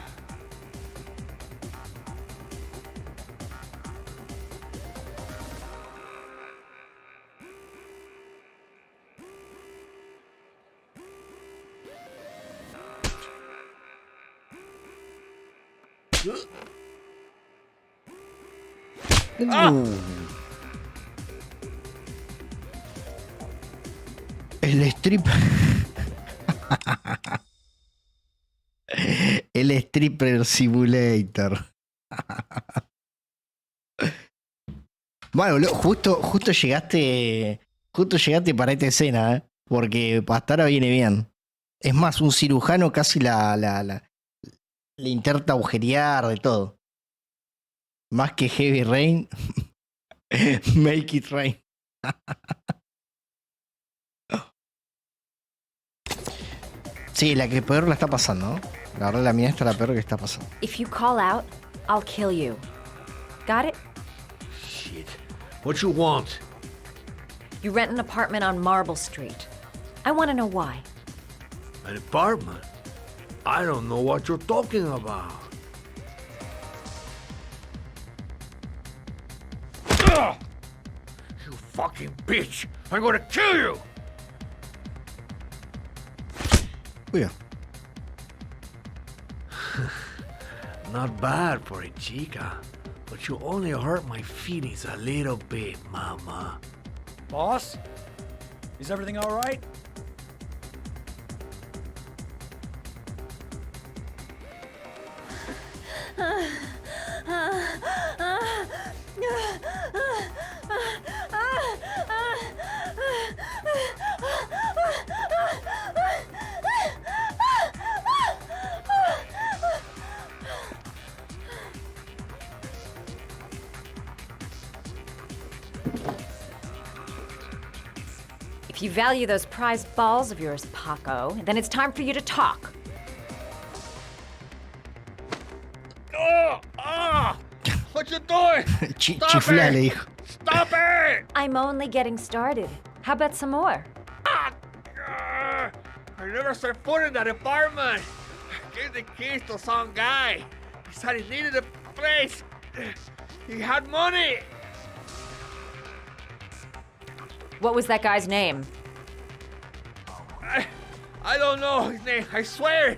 A: El stripper. El stripper simulator. Bueno, boludo, justo llegaste para esta escena, ¿eh? Porque hasta ahora viene bien. Es más, un cirujano casi le intenta agujerear de todo. Más que Heavy Rain, Make It Rain. Sí, la que peor la está pasando, ¿no? La verdad, la mía está la peor que está pasando.
C: If you call out, I'll kill you. Got it?
J: Shit. What you want?
C: You rent an apartment on Marble Street. I want to know why.
J: An apartment? I don't know what you're talking about. Ugh! You fucking bitch! I'm gonna kill you!
A: Yeah.
J: Not bad for a chica, but you only hurt my feelings a little bit, mama.
B: Boss? Is everything all right?
C: If you value those prized balls of yours, Paco, then it's time for you to talk.
J: What you doing?
A: Chiflale, hijo.
J: Stop it!
C: I'm only getting started. How about some more?
J: I never set foot in that apartment. I gave the keys to some guy. He said he needed a place. He had money.
C: What was that guy's name?
J: I don't know his name. I swear.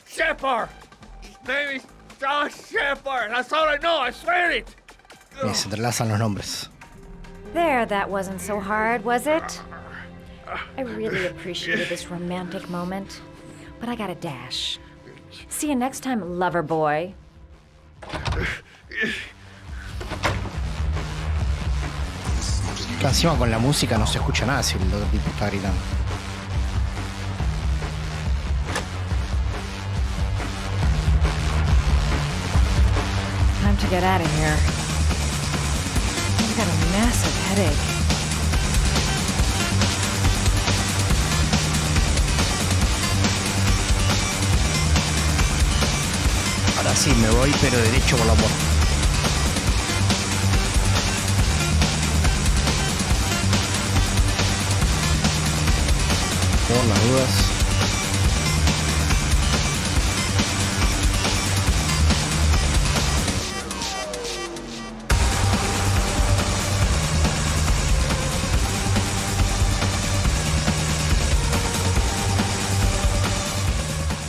J: Shepard. His name is John Shepard. That's all I know. I swear it.
A: Se entrelazan los nombres.
C: There, that wasn't so hard, was it? I really appreciated this romantic moment, but I gotta dash. See you next time, lover boy.
A: Encima con la música no se escucha nada si el otro tipo está gritando.
C: Time to get out of here. I've got a massive headache.
A: Ahora sí, me voy, pero derecho por la puerta. Por las dudas.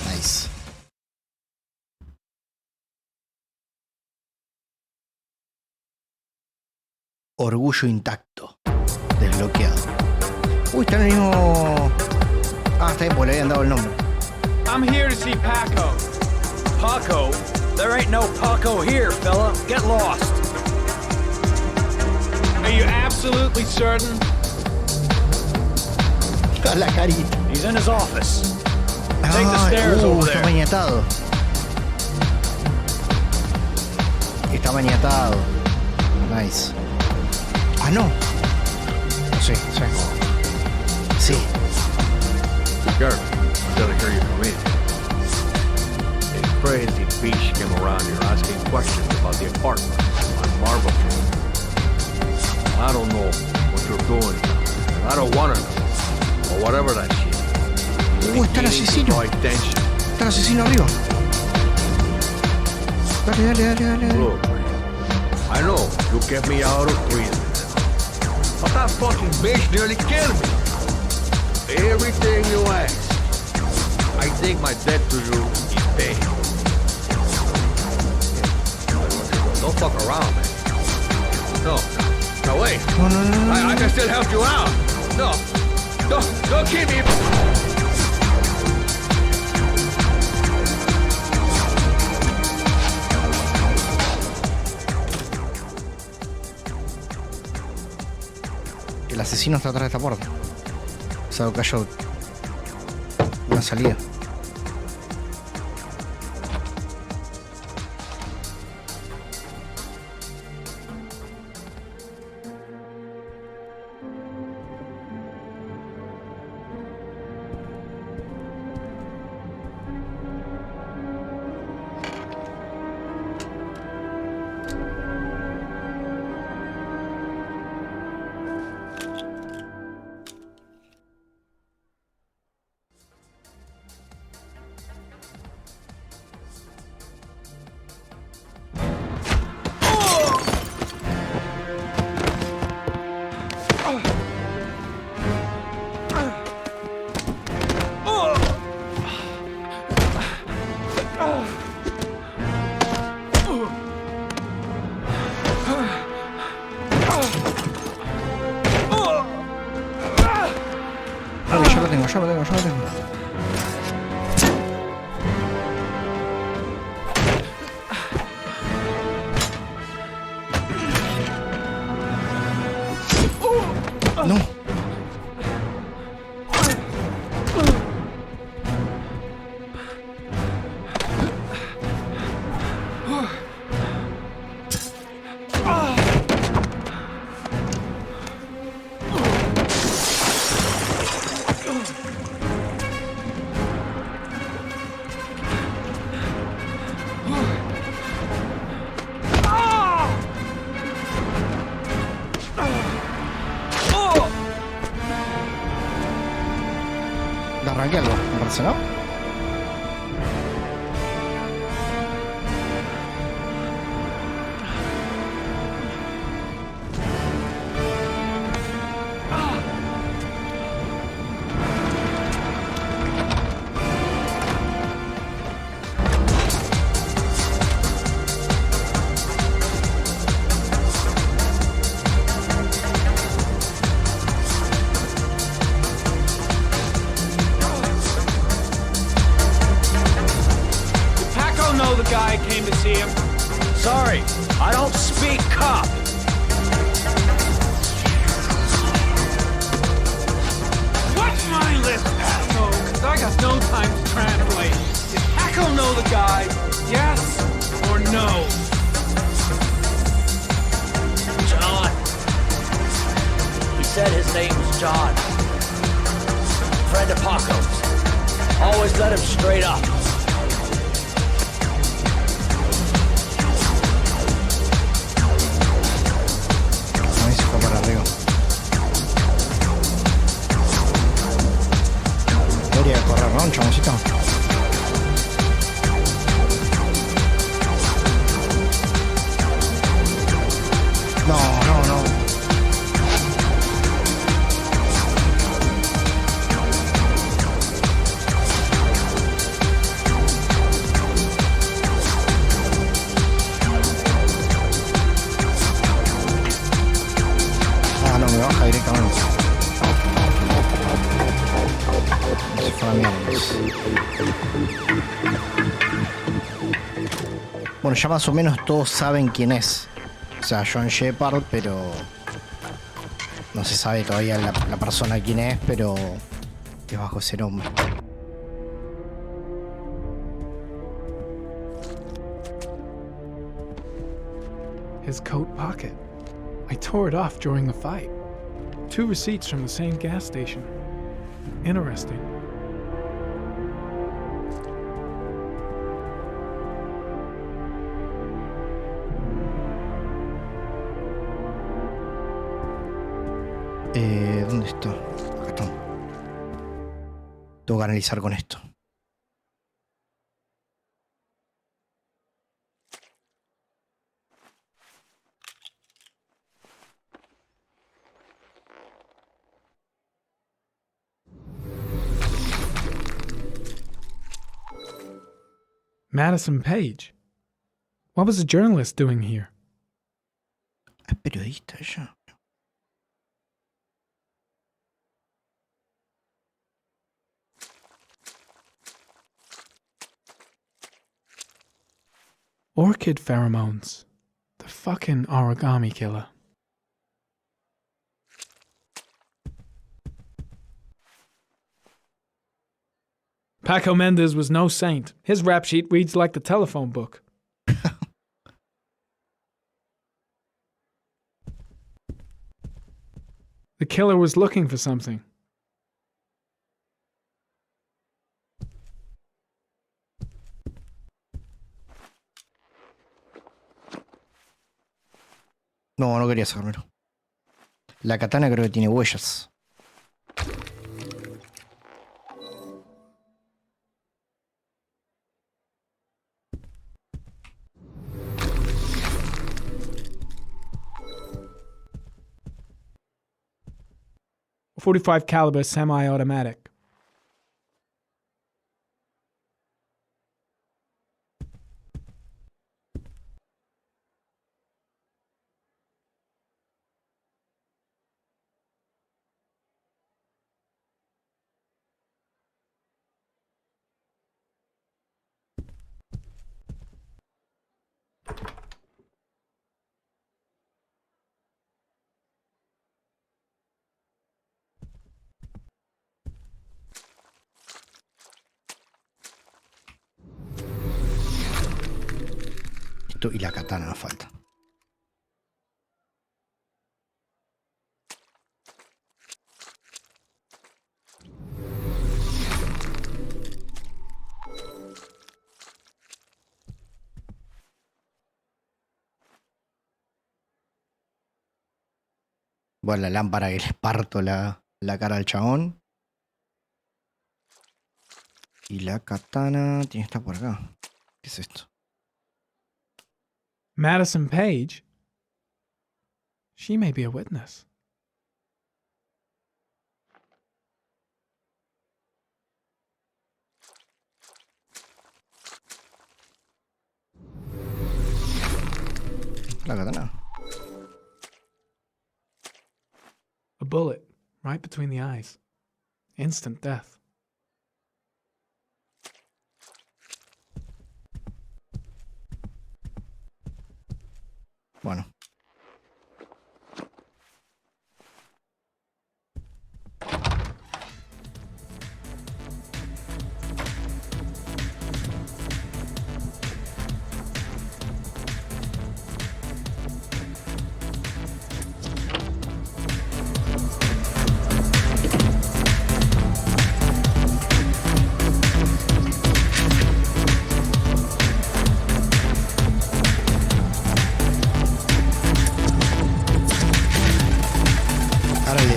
A: Nice. Orgullo intacto. Desbloqueado. Uy, está en el mismo... Ah, está bien, porque le habían dado el nombre.
B: I'm here to see Paco. Paco? There ain't no Paco here, fella. Get lost. Are you absolutely certain?
A: La carita.
B: He's in his office. Take the stairs over
A: está
B: there.
A: maniatado. Está maniatado. Nice. Ah, no. Sí, sí. Sí.
J: Garrett, I gotta hear you come in. A crazy beast came around here asking questions about the apartment on Marble Street. I don't know what you're doing, and I don't want to know, or whatever that shit.
A: Está el asesino. Está el asesino arriba. Dale, dale, dale, dale.
J: Look, I know you kept me out of prison, but that fucking bitch nearly killed me. Everything you ask, I think my debt to you is paid. Don't fuck around, man. No, wait.
A: No.
J: I can still help you out. No, don't keep me.
A: El asesino está atrás de esta puerta. O sea, cayó una salida. Yo lo tengo. No. Le arranqué algo, me parece, ¿no?
B: guy came to see him. Sorry, I don't speak cop. Watch my lips, Paco, because I got no time to translate. Did Paco know the guy? Yes or no?
F: John!
O: said his name was John. Friend of Paco's. Always let him straight up.
A: Ahí se fue para arriba. Debería correr, ¿no? Un chaboncito. No. No, me baja directamente. Se fue a la mierda. Bueno, ya más o menos todos saben quién es. O sea, John Shepard, pero no se sabe todavía la persona quién es, pero es bajo ese nombre.
I: His coat pocket. I tore it off during the fight. 2 receipts from the same gas station. Interesting.
A: ¿Dónde está? Acá está. Tengo que analizar con esto.
I: Madison Page. What was a journalist doing here?
A: Es periodista ella.
I: Orchid pheromones. The fucking origami killer. Paco Mendez was no saint. His rap sheet reads like the telephone book. The killer was looking for something.
A: No quería sacármelo. La katana creo que tiene huellas.
I: .45 caliber semi-automatic.
A: Y la katana nos falta. Bueno, la lámpara que le parto la cara al chabón. Y la katana tiene que estar por acá. ¿Qué es esto?
I: Madison Page? She may be a witness.
A: La katana.
I: A bullet, right between the eyes. Instant death.
A: Bueno.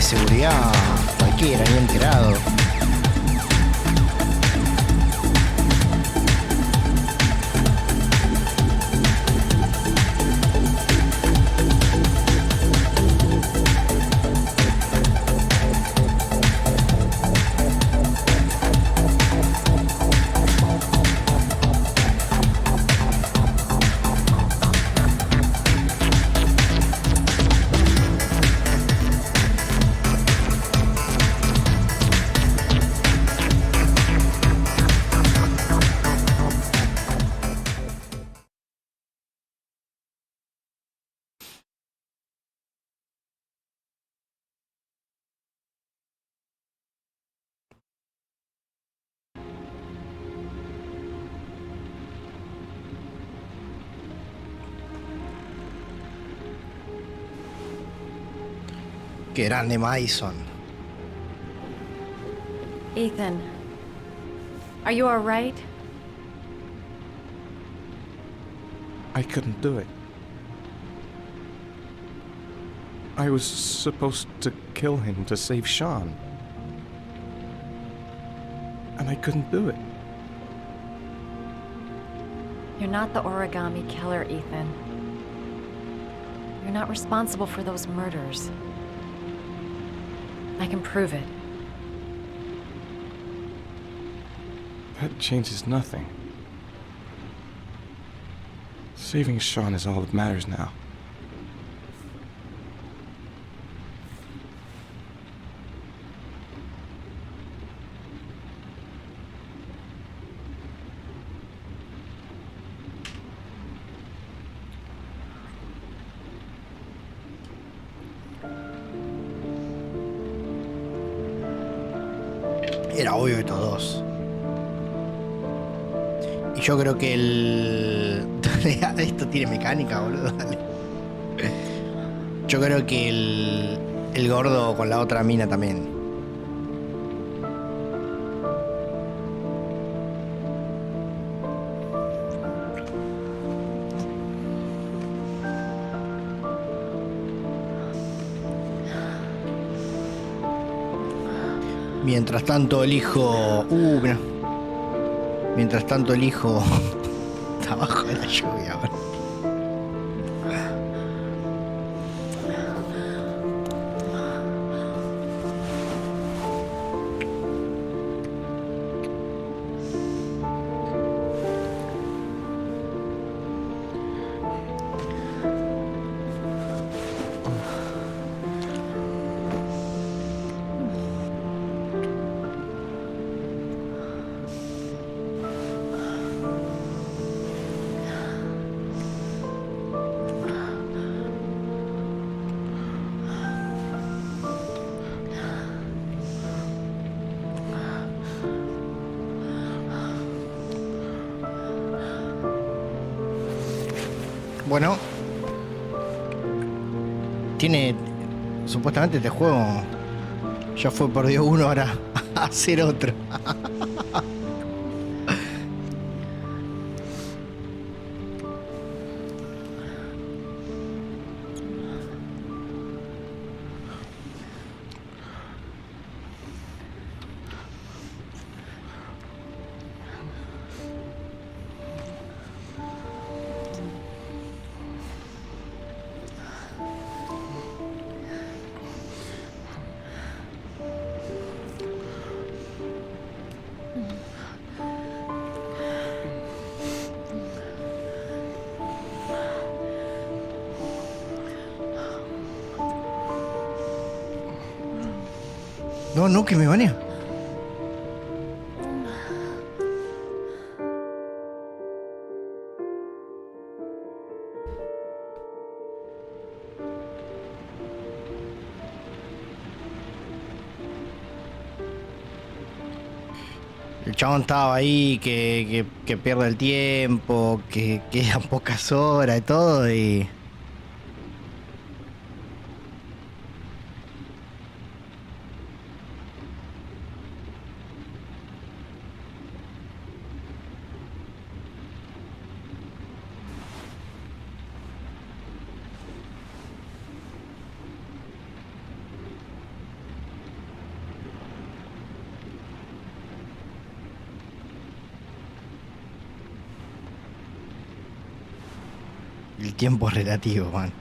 A: seguridad cualquiera, ni enterado. Qué grande Madison.
C: Ethan, are you all right?
P: I couldn't do it. I was supposed to kill him to save Sean. And I couldn't do it.
C: You're not the origami killer, Ethan. You're not responsible for those murders. I can prove it.
P: That changes nothing. Saving Sean is all that matters now.
A: Era obvio de todos. Y yo creo que el... Esto tiene mecánica, boludo. Dale. Yo creo que el gordo con la otra mina también. Mientras tanto el hijo... mira. Mientras tanto el hijo... está bajo de la lluvia, bro. Bueno, tiene... Supuestamente este juego ya fue perdido uno, ahora a hacer otro. No, que me banea. El chabón estaba ahí, que pierde el tiempo, que quedan pocas horas y todo, y... El tiempo es relativo, man.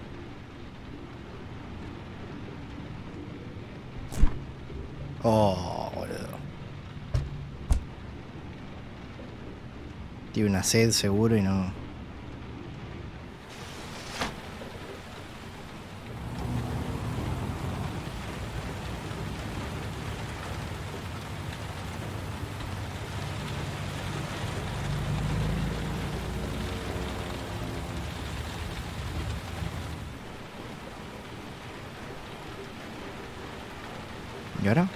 A: Oh, boludo. Tiene una sed seguro y no... ¿Y ahora?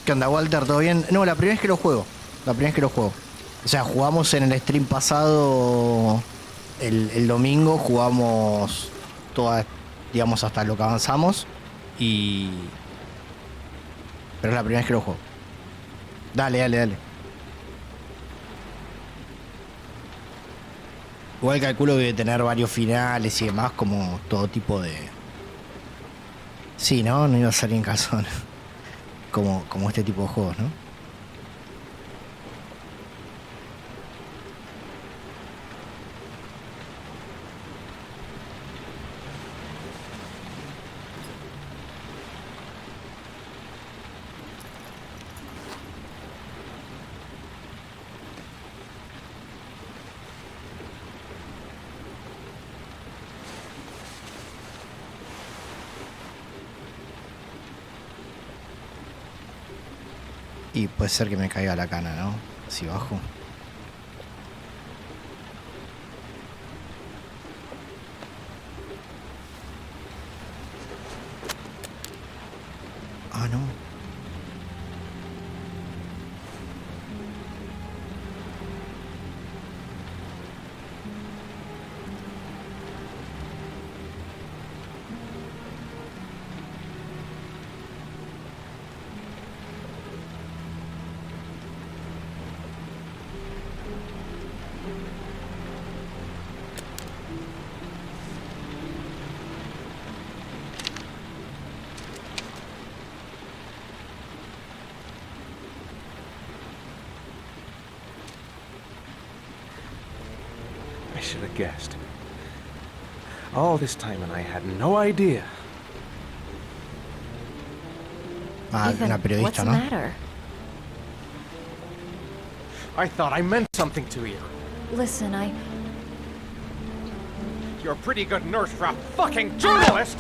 A: ¿Qué onda, Walter? ¿Todo bien? No, la primera vez que lo juego. O sea, jugamos en el stream pasado, el domingo, jugamos todas, digamos, hasta lo que avanzamos. Pero es la primera vez que lo juego. Dale. Igual calculo que debe tener varios finales y demás, como todo tipo de... Sí, ¿no? No iba a salir en calzón. Como este tipo de juegos, ¿no? Y puede ser que me caiga la cana, ¿no? Si bajo. Ah, no.
P: I should have guessed. All this time and I had no idea.
A: Ah,
C: Ethan,
A: una periodista,
C: what's the
A: ¿no?
C: matter?
P: I thought I meant something to you.
C: Listen,
P: You're a pretty good nurse for a fucking journalist!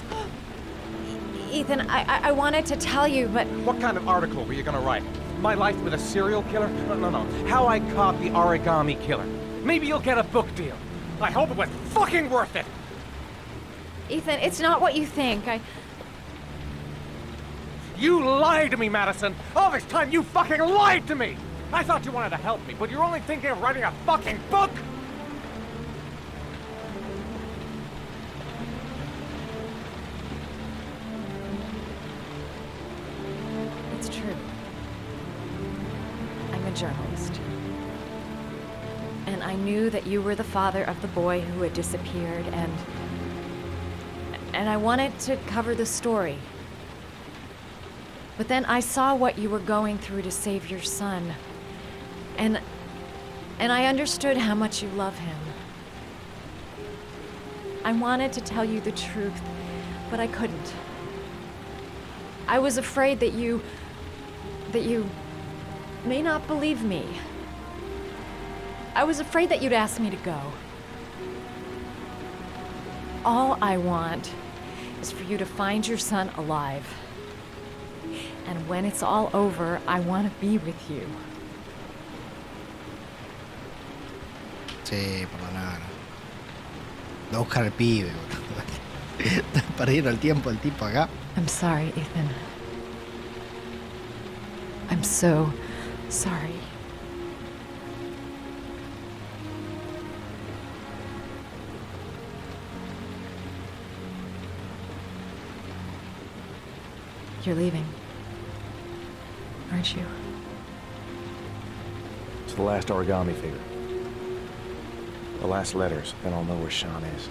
C: Ethan, I wanted to tell you, but...
P: What kind of article were you gonna write? My life with a serial killer? No. How I caught the origami killer. Maybe you'll get a book deal. I hope it was fucking worth it!
C: Ethan, it's not what you think.
P: You lied to me, Madison! All this time you fucking lied to me! I thought you wanted to help me, but you're only thinking of writing a fucking book!
C: It's true. I'm a journalist. And I knew that you were the father of the boy who had disappeared, and I wanted to cover the story. But then I saw what you were going through to save your son. And I understood how much you love him. I wanted to tell you the truth, but I couldn't. I was afraid that you may not believe me. I was afraid that you'd ask me to go. All I want is for you to find your son alive. And when it's all over, I want to be with you.
A: Sí, perdonar. Va a buscar al pibe, boludo. Está perdiendo el tiempo el tipo acá.
C: I'm sorry, Ethan. I'm so sorry. You're leaving, aren't you?
P: the last origami figure. The last letters, then I'll know where Sean is.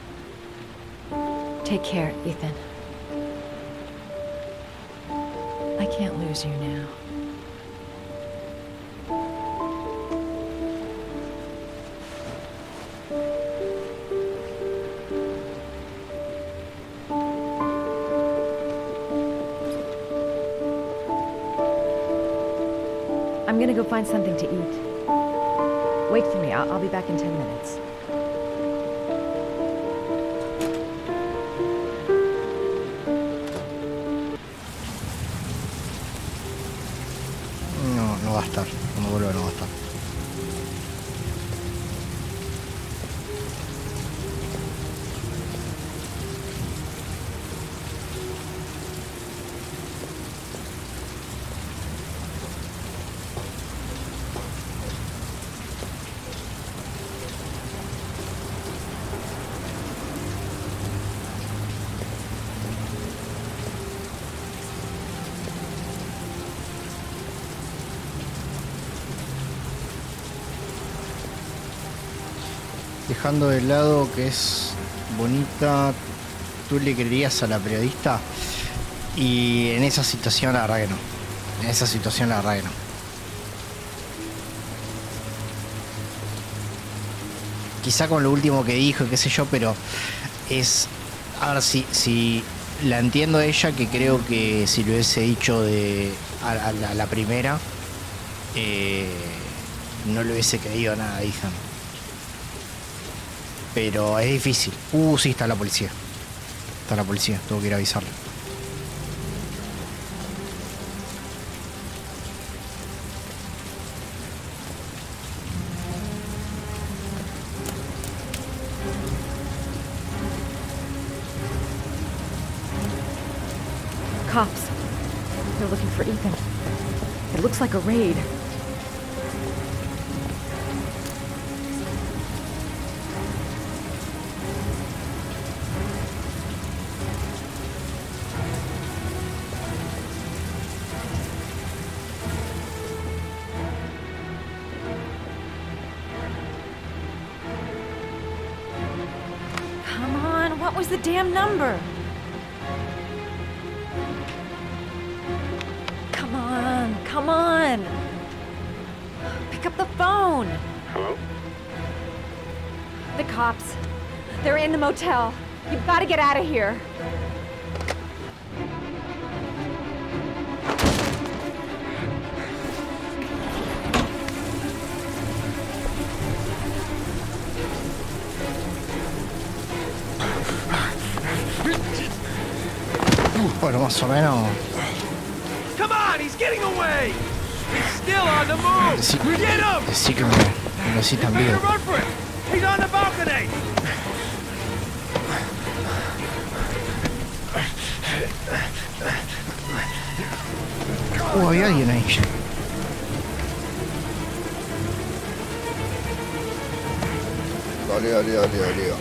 C: Take care, Ethan. I can't lose you now. I'm gonna go find something to eat. Wait for me. I'll be back in 10 minutes.
A: No va a estar. Cuando vuelva no va a estar. Dejando de lado que es bonita, ¿tú le creerías a la periodista? Y en esa situación la verdad que no. En esa situación la verdad que no. Quizá con lo último que dijo, qué sé yo, pero es... A ver, si la entiendo a ella, que creo que si lo hubiese dicho a la primera, no le hubiese creído nada a Ethan. Pero es difícil. Sí, está la policía. Está la policía, tengo que ir a avisarle.
C: Cops. They're looking for Ethan. It looks like a raid. What was the damn number? Come on. Pick up the phone.
T: Hello?
C: The cops. They're in the motel. You've got to get out of here.
A: Bueno, más o menos.
J: Come on, he's getting away. He's still on the move. Get him.
A: Sí que me necesitan bien.
J: Run for it. He's on the balcony.
A: Hay alguien ahí. Dale.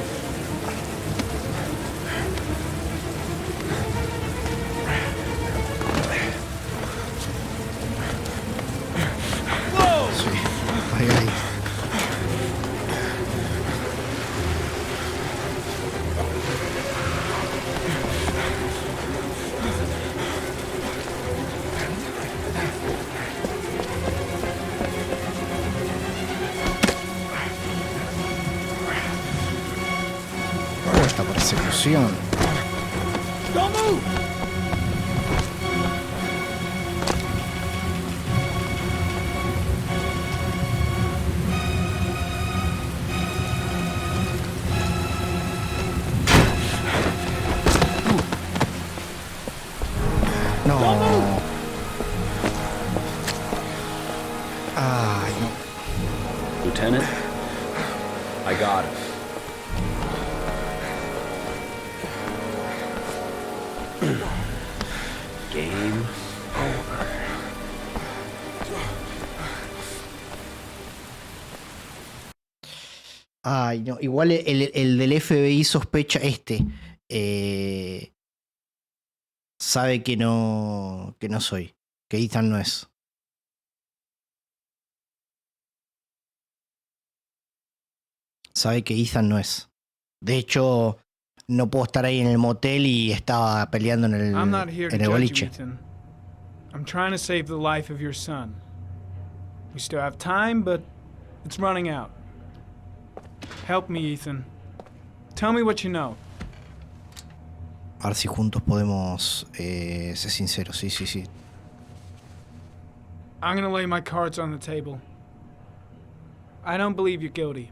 A: Esta persecución.
J: Don't move.
A: No. Ay, no.
Q: Lieutenant, I got him. Game over.
A: Ay, no. Igual el del FBI sospecha sabe que no soy. Que Ethan no es. sabe que Ethan no es. De hecho, no puedo estar ahí en el motel y estaba peleando en
I: I'm not here to
A: el
I: judge you,
A: boliche.
I: Ethan. I'm trying to save the life of your son. We still have time, but it's running out. Help me, Ethan. Tell me what you know.
A: A ver si juntos podemos ser sinceros. Sí, sí, sí.
I: I'm gonna lay my cards on the table. I don't believe you're guilty.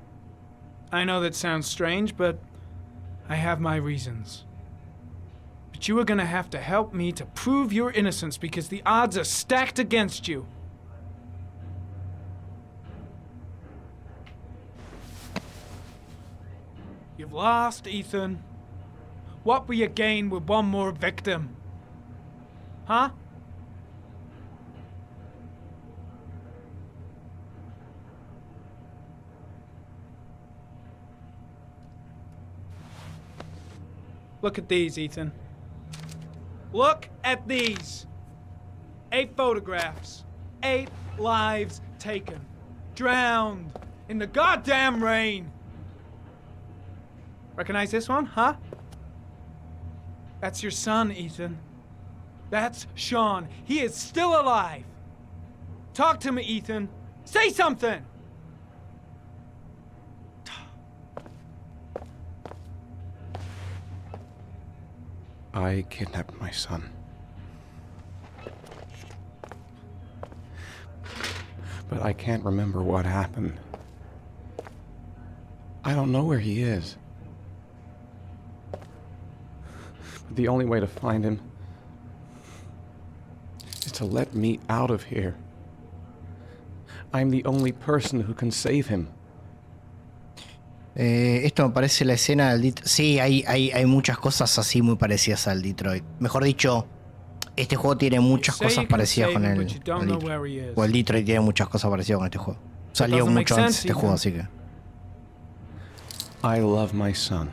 I: I know that sounds strange, but I have my reasons. But you are gonna have to help me to prove your innocence because the odds are stacked against you. You've lost, Ethan. What will you gain with one more victim? Huh? Look at these, Ethan. Look at these. 8 photographs. 8 lives taken. Drowned in the goddamn rain. Recognize this one, huh? That's your son, Ethan. That's Sean. He is still alive. Talk to me, Ethan. Say something!
P: I kidnapped my son. But I can't remember what happened. I don't know where he is. But the only way to find him is to let me out of here. I'm the only person who can save him.
A: Esto me parece la escena del Detroit. Sí, hay muchas cosas así muy parecidas al Detroit. Mejor dicho, este juego tiene muchas cosas parecidas con el Detroit. O el Detroit tiene muchas cosas parecidas con este juego. Salió mucho antes este juego, así que...
P: I love my son.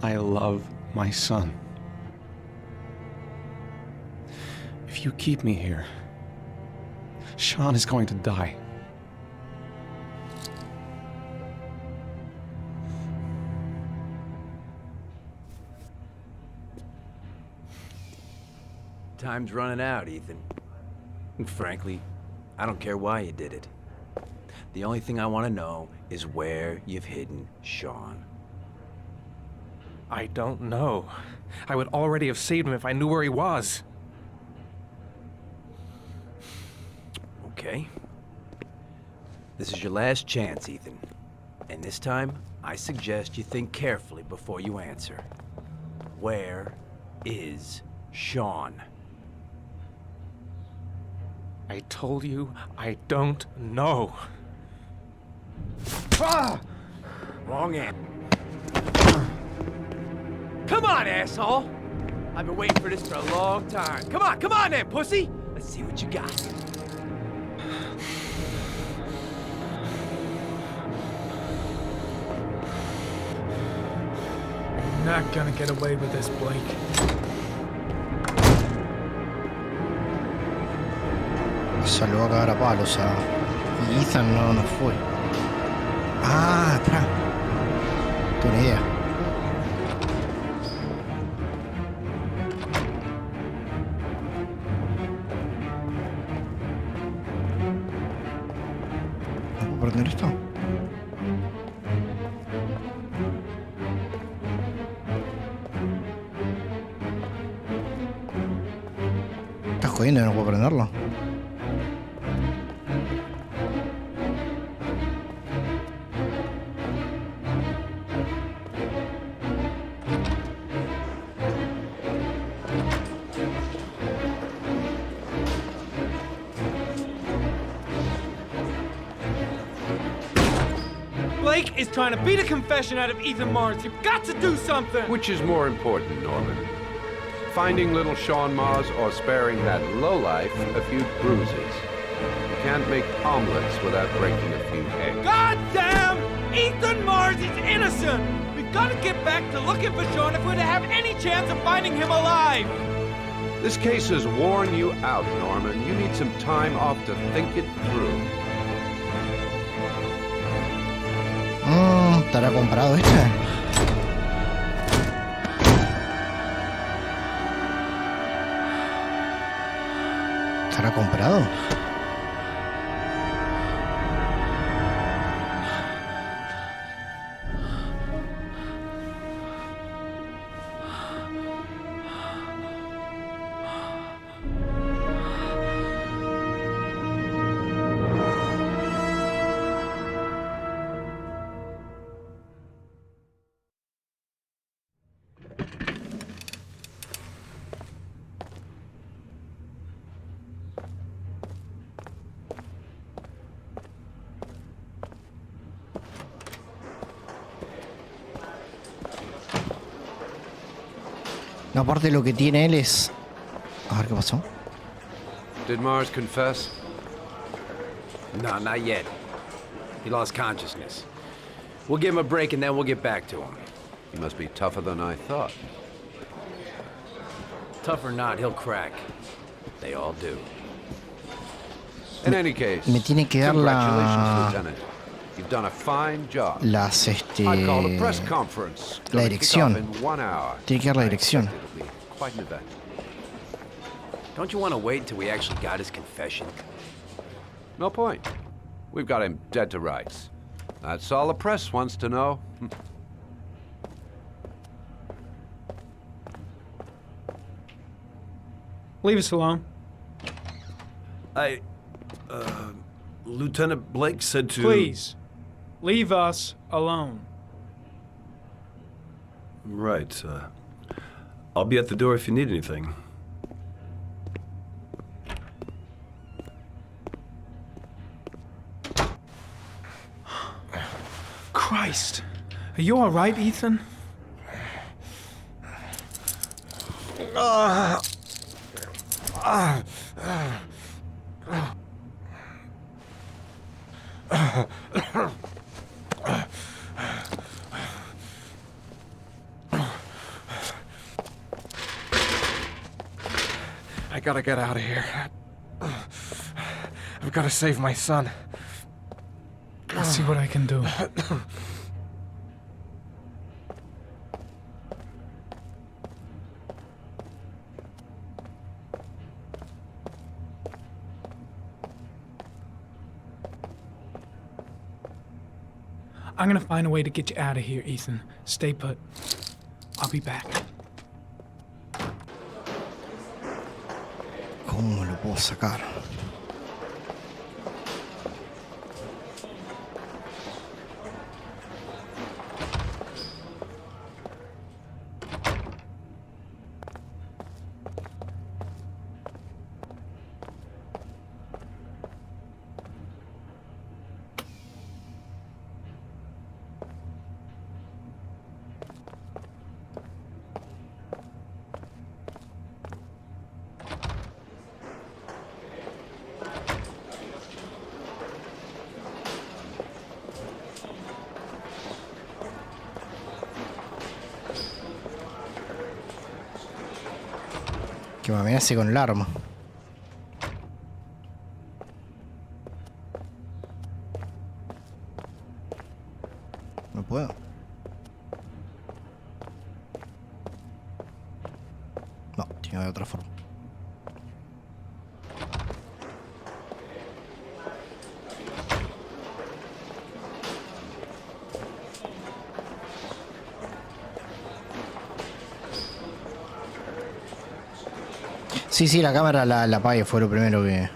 P: I love my son. If you keep me here, Sean is going to die.
N: Time's running out, Ethan. And frankly, I don't care why you did it. The only thing I want to know is where you've hidden Sean.
P: I don't know. I would already have saved him if I knew where he was.
N: Okay. This is your last chance, Ethan. And this time, I suggest you think carefully before you answer. Where is Sean?
P: I told you I don't know.
N: Ah! Wrong answer. Come on, asshole! I've been waiting for this for a long time. Come on then, pussy! Let's see what you got.
I: You're not gonna get away with this, Blake.
A: Se lo va a cagar a palos a... Y Ethan no fue. Ah, atrás. No tengo ni idea. ¿No puedo prender esto? ¿Estás jodiendo que no puedo prenderlo?
I: Blake is trying to beat a confession out of Ethan Mars. You've got to do something!
R: Which is more important, Norman? Finding little Sean Mars or sparing that lowlife a few bruises? You can't make omelets without breaking a few eggs.
I: God damn! Ethan Mars is innocent! We've got to get back to looking for Sean if we're to have any chance of finding him alive!
R: This case has worn you out, Norman. You need some time off to think it through.
A: ¿Estará comprado este? ¿Estará comprado? No, aparte lo que tiene él es... A ver qué pasó.
R: Did Mars confess?
N: No, not yet. He lost consciousness. We'll give him a break and then we'll get back to him.
R: He must be tougher than I thought.
N: Tough or not, he'll crack. They all do.
R: In any case,
A: me tiene que dar
R: congratulations, Lieutenant. You've done a fine job.
A: Las
R: I'd call a press conference.
A: La dirección.
R: In 1 hour.
A: Tiene que dar la dirección.
R: It'll be quite an event.
N: Don't you want to wait until we actually got his confession?
R: No point. We've got him dead to rights. That's all the press wants to know.
I: Leave us alone.
G: Lieutenant Blake said to...
I: Please, leave us alone.
G: Right, I'll be at the door if you need anything.
I: Christ. Are you all right, Ethan?
P: I gotta get out of here. I've gotta save my son.
I: I'll see what I can do. I'm gonna find a way to get you out of here, Ethan. Stay put. I'll be back.
A: ¿Cómo lo puedo sacar? Que me amenace con el arma. No puedo. No, tiene que haber otra forma. Sí, la cámara la apagué, fue lo primero que...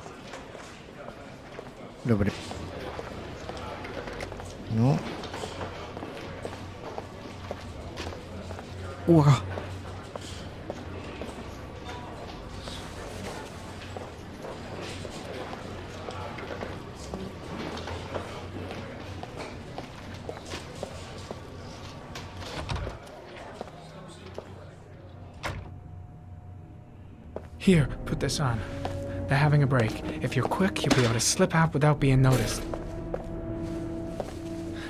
A: No. Acá.
I: Here, put this on. They're having a break. If you're quick, you'll be able to slip out without being noticed.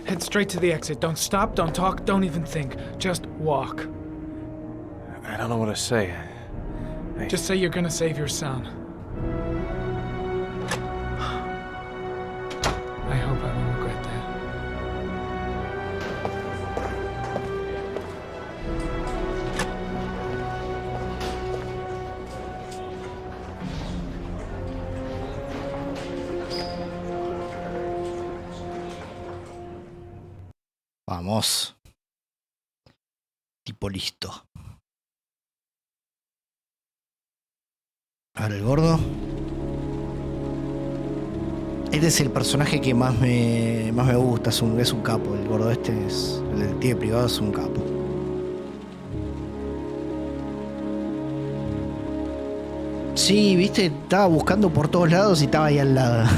I: Head straight to the exit. Don't stop, don't talk, don't even think. Just walk.
P: I don't know what to say.
I: Just say you're gonna save your son. I hope I won't regret that.
A: Vamos. Tipo listo. Ahora el gordo. Este es el personaje que más me gusta. Es un capo. El gordo este es... El detective privado es un capo. Sí, viste, estaba buscando por todos lados y estaba ahí al lado.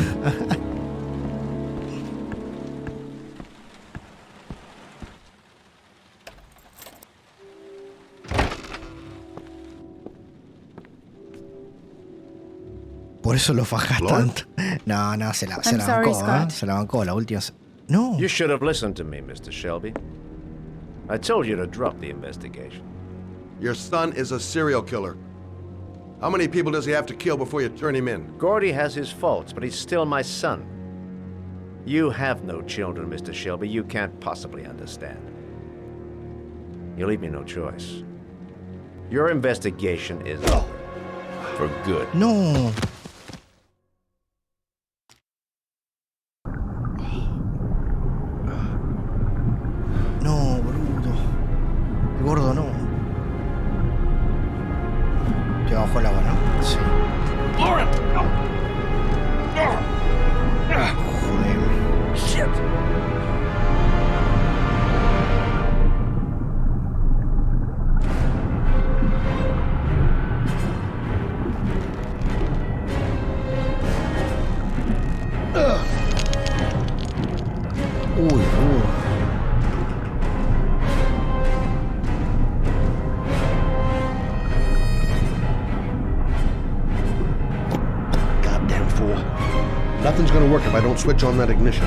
A: Por eso lo fajas tanto. No, se la bancó, ¿eh? Se la bancó la última. No.
H: You should have listened to me, Mr. Shelby. I told you to drop the investigation.
K: Your son is a serial killer. How many people does he have to kill before you turn him in?
H: Gordy has his faults, but he's still my son. You have no children, Mr. Shelby. You can't possibly understand. You leave me no choice. Your investigation is over. For good.
A: No. No, boludo. El gordo no. Te bajó el agua, ¿no? Sí.
B: Lauren!
A: Joder.
B: Shit!
A: Uy.
K: Goddamn fool. Nothing's gonna work if I don't switch on that ignition.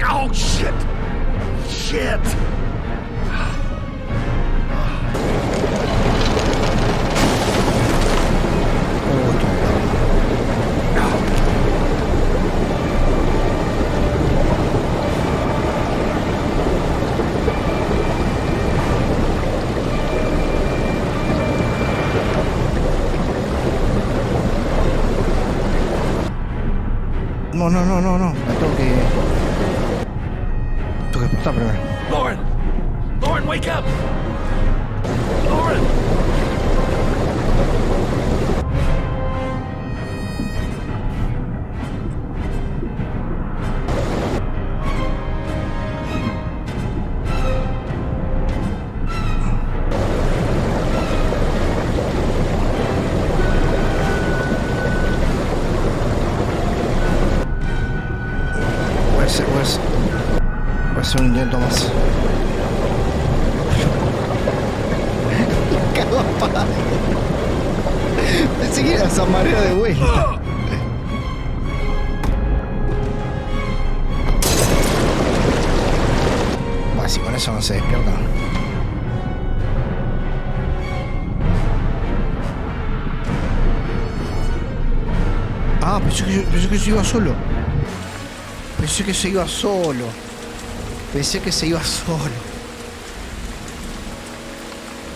B: Oh, shit! Shit!
A: No. Me tengo que explotar primero.
B: Lauren! Lauren, wake up! Lauren!
A: Voy a hacer un intento más. Pensé que era esa manera de güey. Bueno, si con eso no se despierta. Ah, pensé que se iba solo. Pensé que se iba solo.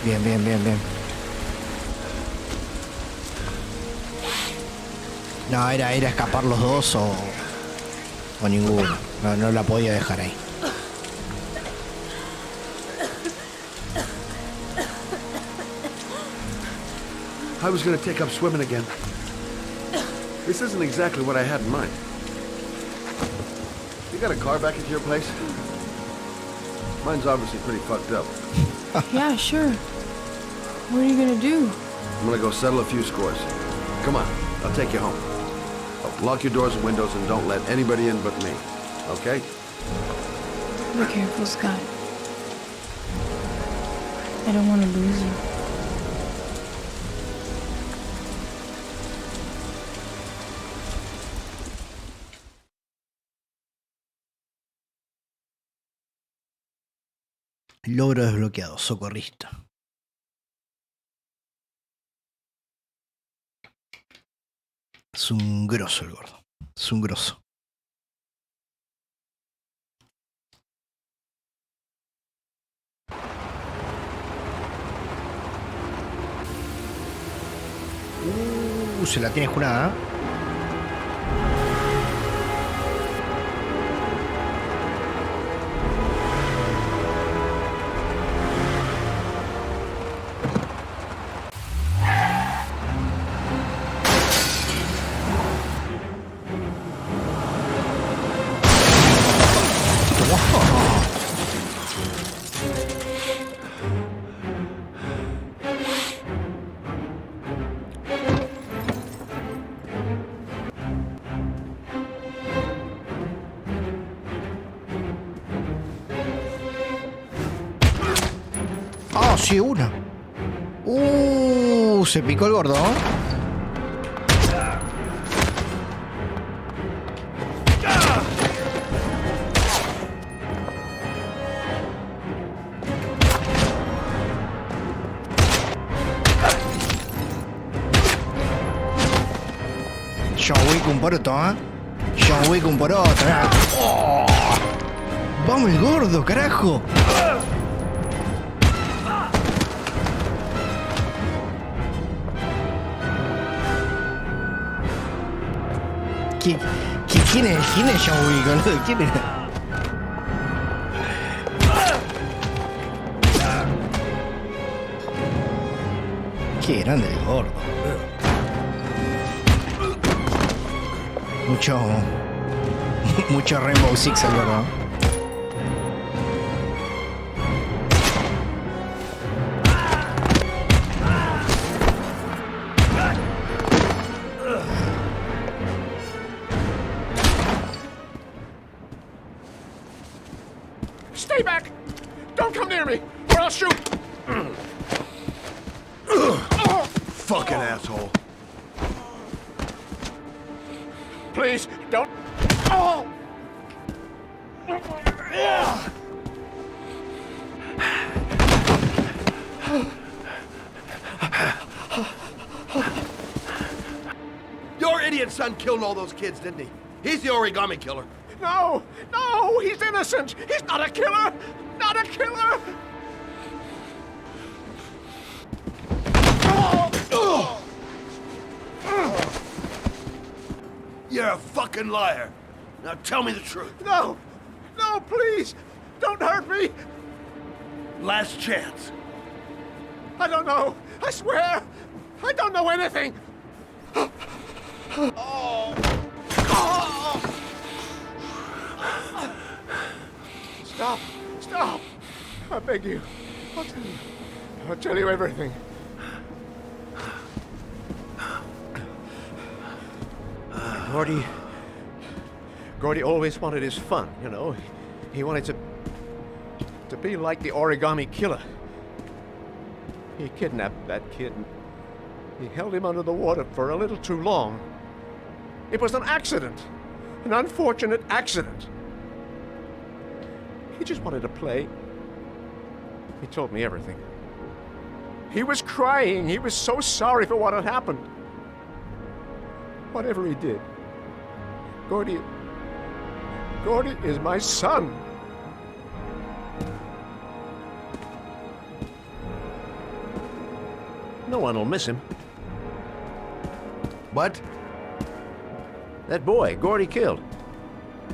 A: Bien. No, era escapar los dos o ninguno. No la podía dejar ahí.
K: I was gonna take up swimming again. This isn't exactly what I had in mind. You got a car back at your place? Mine's obviously pretty fucked up.
V: Yeah, sure. What are you gonna do?
K: I'm gonna go settle a few scores. Come on, I'll take you home. Lock your doors and windows and don't let anybody in but me. Okay?
V: Be careful, Scott. I don't want to lose you.
A: Logro desbloqueado, socorrista. Es un grosso el gordo. Es un grosso. Se la tiene jurada, ¿eh? Ah, sí, una. Se picó el gordo. John Wick un poroto, ¿eh? John Wick un poroto, ¿eh? ¡Oh! ¡Vamos el gordo, carajo! ¿Quién es John Wick, boludo? ¿Quién es? Qué grande el gordo, boludo. Mucho Rainbow Six el gordo.
J: Stay back! Don't come near me, or I'll shoot!
K: Fucking asshole.
J: Please, don't... Oh!
K: Your idiot son killed all those kids, didn't he? He's the origami killer.
J: No! No! He's innocent! He's not a killer! Not a killer!
K: You're a fucking liar. Now tell me the truth.
J: No! No, please! Don't hurt me!
K: Last chance.
J: I don't know. I swear! I don't know anything! Stop! Stop! I beg you. I'll tell you everything. Gordy always wanted his fun, you know. He wanted to be like the origami killer. He kidnapped that kid and he held him under the water for a little too long. It was an accident. An unfortunate accident. He just wanted to play. He told me everything. He was crying. He was so sorry for what had happened. Whatever he did, Gordy is my son. No one will miss him.
K: What?
H: That boy, Gordy killed.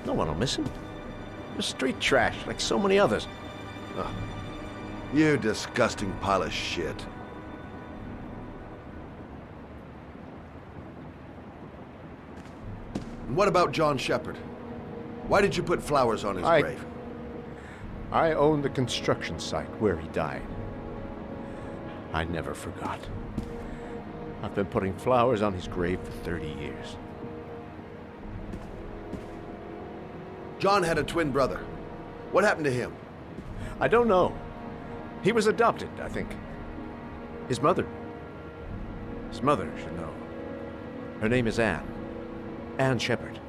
H: No one will miss him. He was street trash, like so many others.
K: Oh, you disgusting pile of shit. And what about John Shepard? Why did you put flowers on his grave?
H: I own the construction site where he died. I never forgot. I've been putting flowers on his grave for 30 years.
K: John had a twin brother. What happened to him?
H: I don't know. He was adopted, I think. His mother should know. Her name is Anne. Anne Shepard.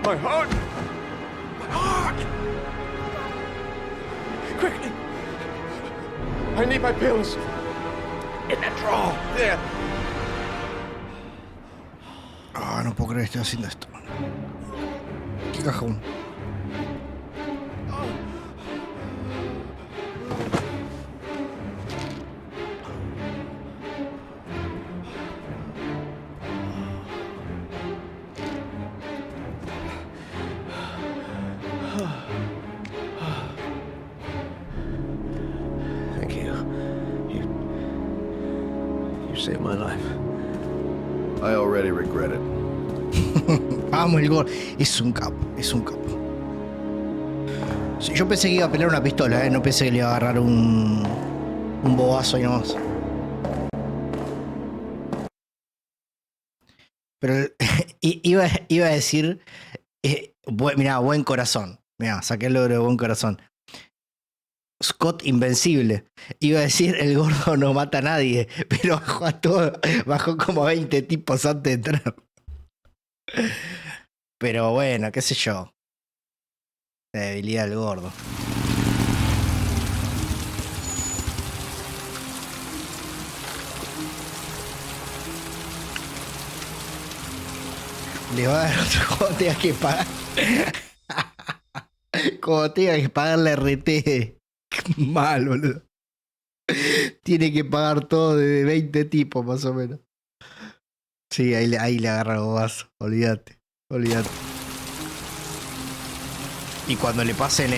J: My heart! My heart! Quickly! I need my pills. In that drawer. There.
A: Ah, no puedo creer que estoy haciendo esto. ¿Qué cajón?
H: Thank you. You saved my life.
K: I already regret it.
A: Vamos, el gol. Es un capo, es un capo. Sí, yo pensé que iba a pelear una pistola, no pensé que le iba a agarrar un bobazo y nomás. Pero iba a decir, mirá, buen corazón. Mirá, saqué el logro de buen corazón. Scott invencible. Iba a decir, el gordo no mata a nadie, pero bajó a todo, bajó como 20 tipos antes de entrar. Pero bueno, qué sé yo. La debilidad del gordo. Le va a dar otro cuando tenga que pagar. Como tenga que pagar la RT. Mal, boludo. Tiene que pagar todo de 20 tipos, más o menos. Sí, ahí le agarra el bobazo. Olvídate. Y cuando le pasen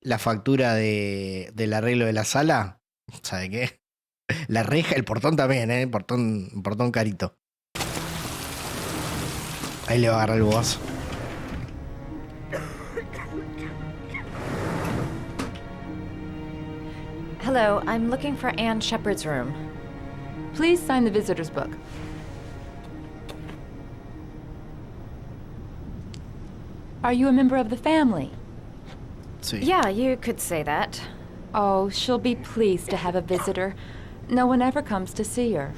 A: la factura del arreglo de la sala, ¿sabe qué? La reja, el portón también, portón carito. Ahí le va a agarrar el bobazo.
C: Hello, I'm looking for Anne Shepard's room.
V: Please sign the visitor's book. Are you a member of the family?
A: Sí.
C: Yeah, you could say that.
V: Oh, she'll be pleased to have a visitor. No one ever comes to see her.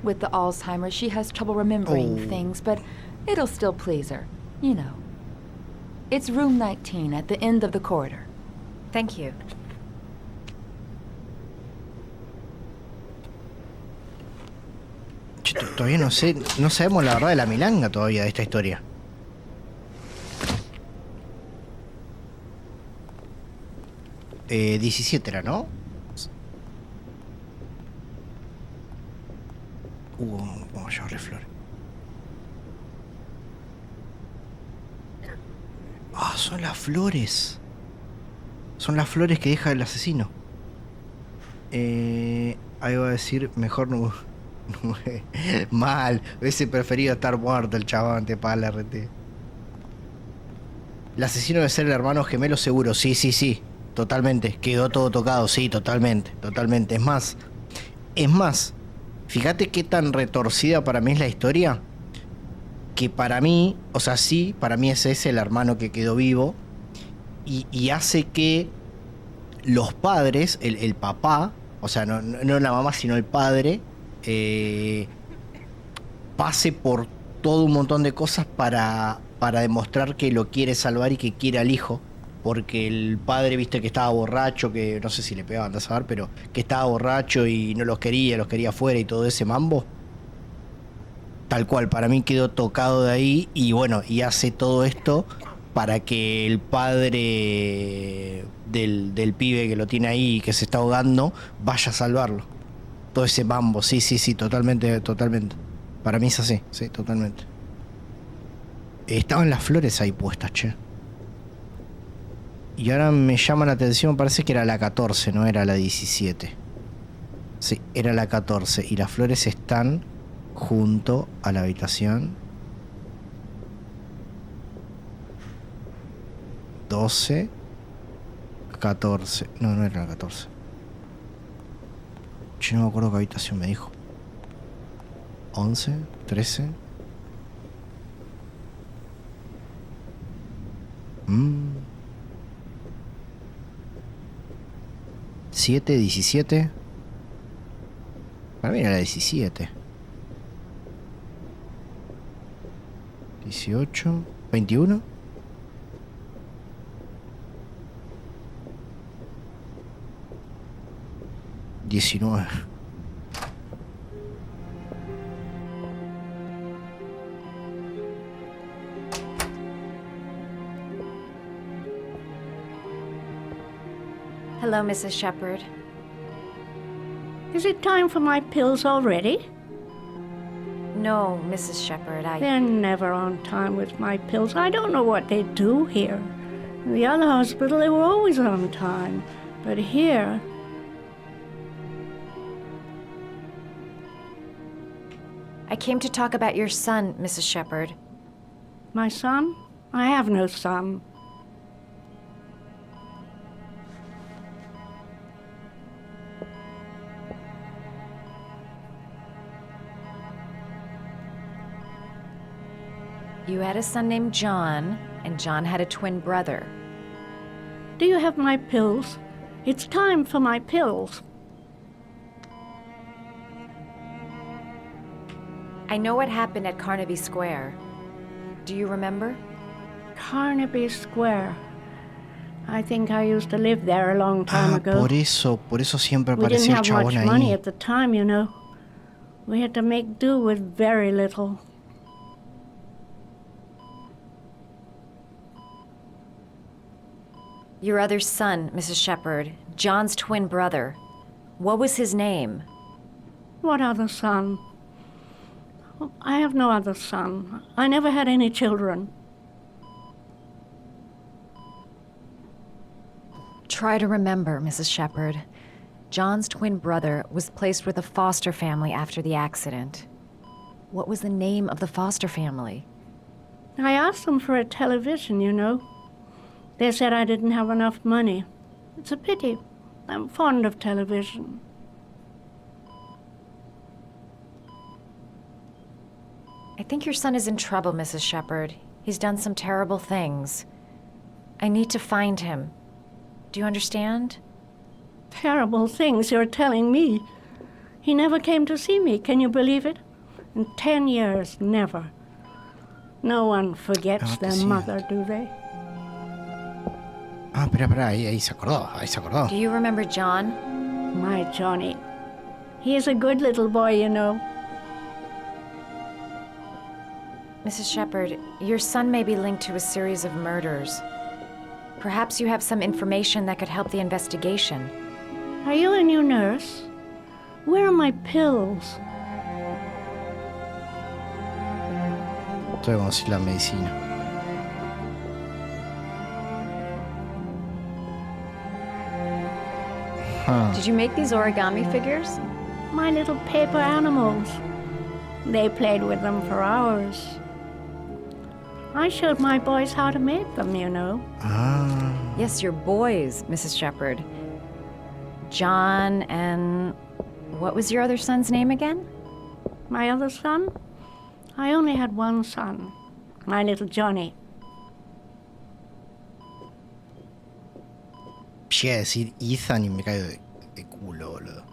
V: With the Alzheimer's, she has trouble remembering things, but it'll still please her. You know. It's room 19 at the end of the corridor.
C: Thank you.
A: Todavía no sabemos la verdad de la milanga todavía de esta historia. Eh, 17 era, ¿no? Vamos a llevarle flores. Ah, son las flores. Son las flores que deja el asesino. Ahí va a decir, mejor no. Mal, hubiese preferido estar muerto el chabón antes de pagar la RT. El asesino debe ser el hermano gemelo seguro. Sí, totalmente. Quedó todo tocado, sí, totalmente. Es más, fíjate qué tan retorcida para mí es la historia. Que para mí, o sea, sí, para mí ese es el hermano que quedó vivo. Y hace que los padres, el papá, o sea, no la mamá, sino el padre, pase por todo un montón de cosas para demostrar que lo quiere salvar y que quiere al hijo, porque el padre, viste, que estaba borracho, que no sé si le pegaban a saber, pero que estaba borracho y no los quería afuera y todo ese mambo, tal cual, para mí quedó tocado de ahí. Y bueno, y hace todo esto para que el padre del pibe que lo tiene ahí y que se está ahogando vaya a salvarlo. Todo ese mambo, sí, totalmente. Para mí es así, sí, totalmente. Estaban las flores ahí puestas, che. Y ahora me llama la atención, parece que era la 14, no era la 17. Sí, era la 14. Y las flores están junto a la habitación 12, 14. No era la 14. Yo no me acuerdo qué habitación me dijo. 11, 13. 7, 17. Para mí era la 17. 18, 21.
C: Hello, Mrs. Shepard.
D: Is it time for my pills already?
C: No, Mrs. Shepard,
D: They're never on time with my pills. I don't know what they do here. In the other hospital, they were always on time. But here...
C: I came to talk about your son, Mrs. Shepard.
D: My son? I have no son.
C: You had a son named John, and John had a twin brother.
D: Do you have my pills? It's time for my pills.
C: I know what happened at Carnaby Square. Do you remember?
D: Carnaby Square. I think I used to live there a long time ago.
A: Por eso siempre
D: We didn't
A: aparecía el
D: have
A: chabón
D: much
A: ahí.
D: money at the time, you know. We had to make do with very little.
C: Your other son, Mrs. Shepard, John's twin brother. What was his name?
D: What other son? I have no other son. I never had any children.
C: Try to remember, Mrs. Shepard. John's twin brother was placed with a foster family after the accident. What was the name of the foster family?
D: I asked them for a television, you know. They said I didn't have enough money. It's a pity. I'm fond of television.
C: I think your son is in trouble, Mrs. Shepard. He's done some terrible things. I need to find him. Do you understand?
D: Terrible things you're telling me. He never came to see me, can you believe it? In 10 years, never. No one forgets their mother, do they?
A: Espera, ahí se acordó.
C: Do you remember John?
D: My Johnny. He is a good little boy, you know.
C: Mrs. Shepard, your son may be linked to a series of murders. Perhaps you have some information that could help the investigation.
D: Are you a new nurse? Where are my pills?
A: Tengo que conseguir la medicina.
C: Did you make these origami figures?
D: My little paper animals. They played with them for hours. I showed my boys how to make them, you know.
C: Yes, your boys, Mrs. Shepard. John and... what was your other son's name again?
D: My other son? I only had one son. My little Johnny.
A: Llegué a decir Ethan y me caigo de culo, boludo.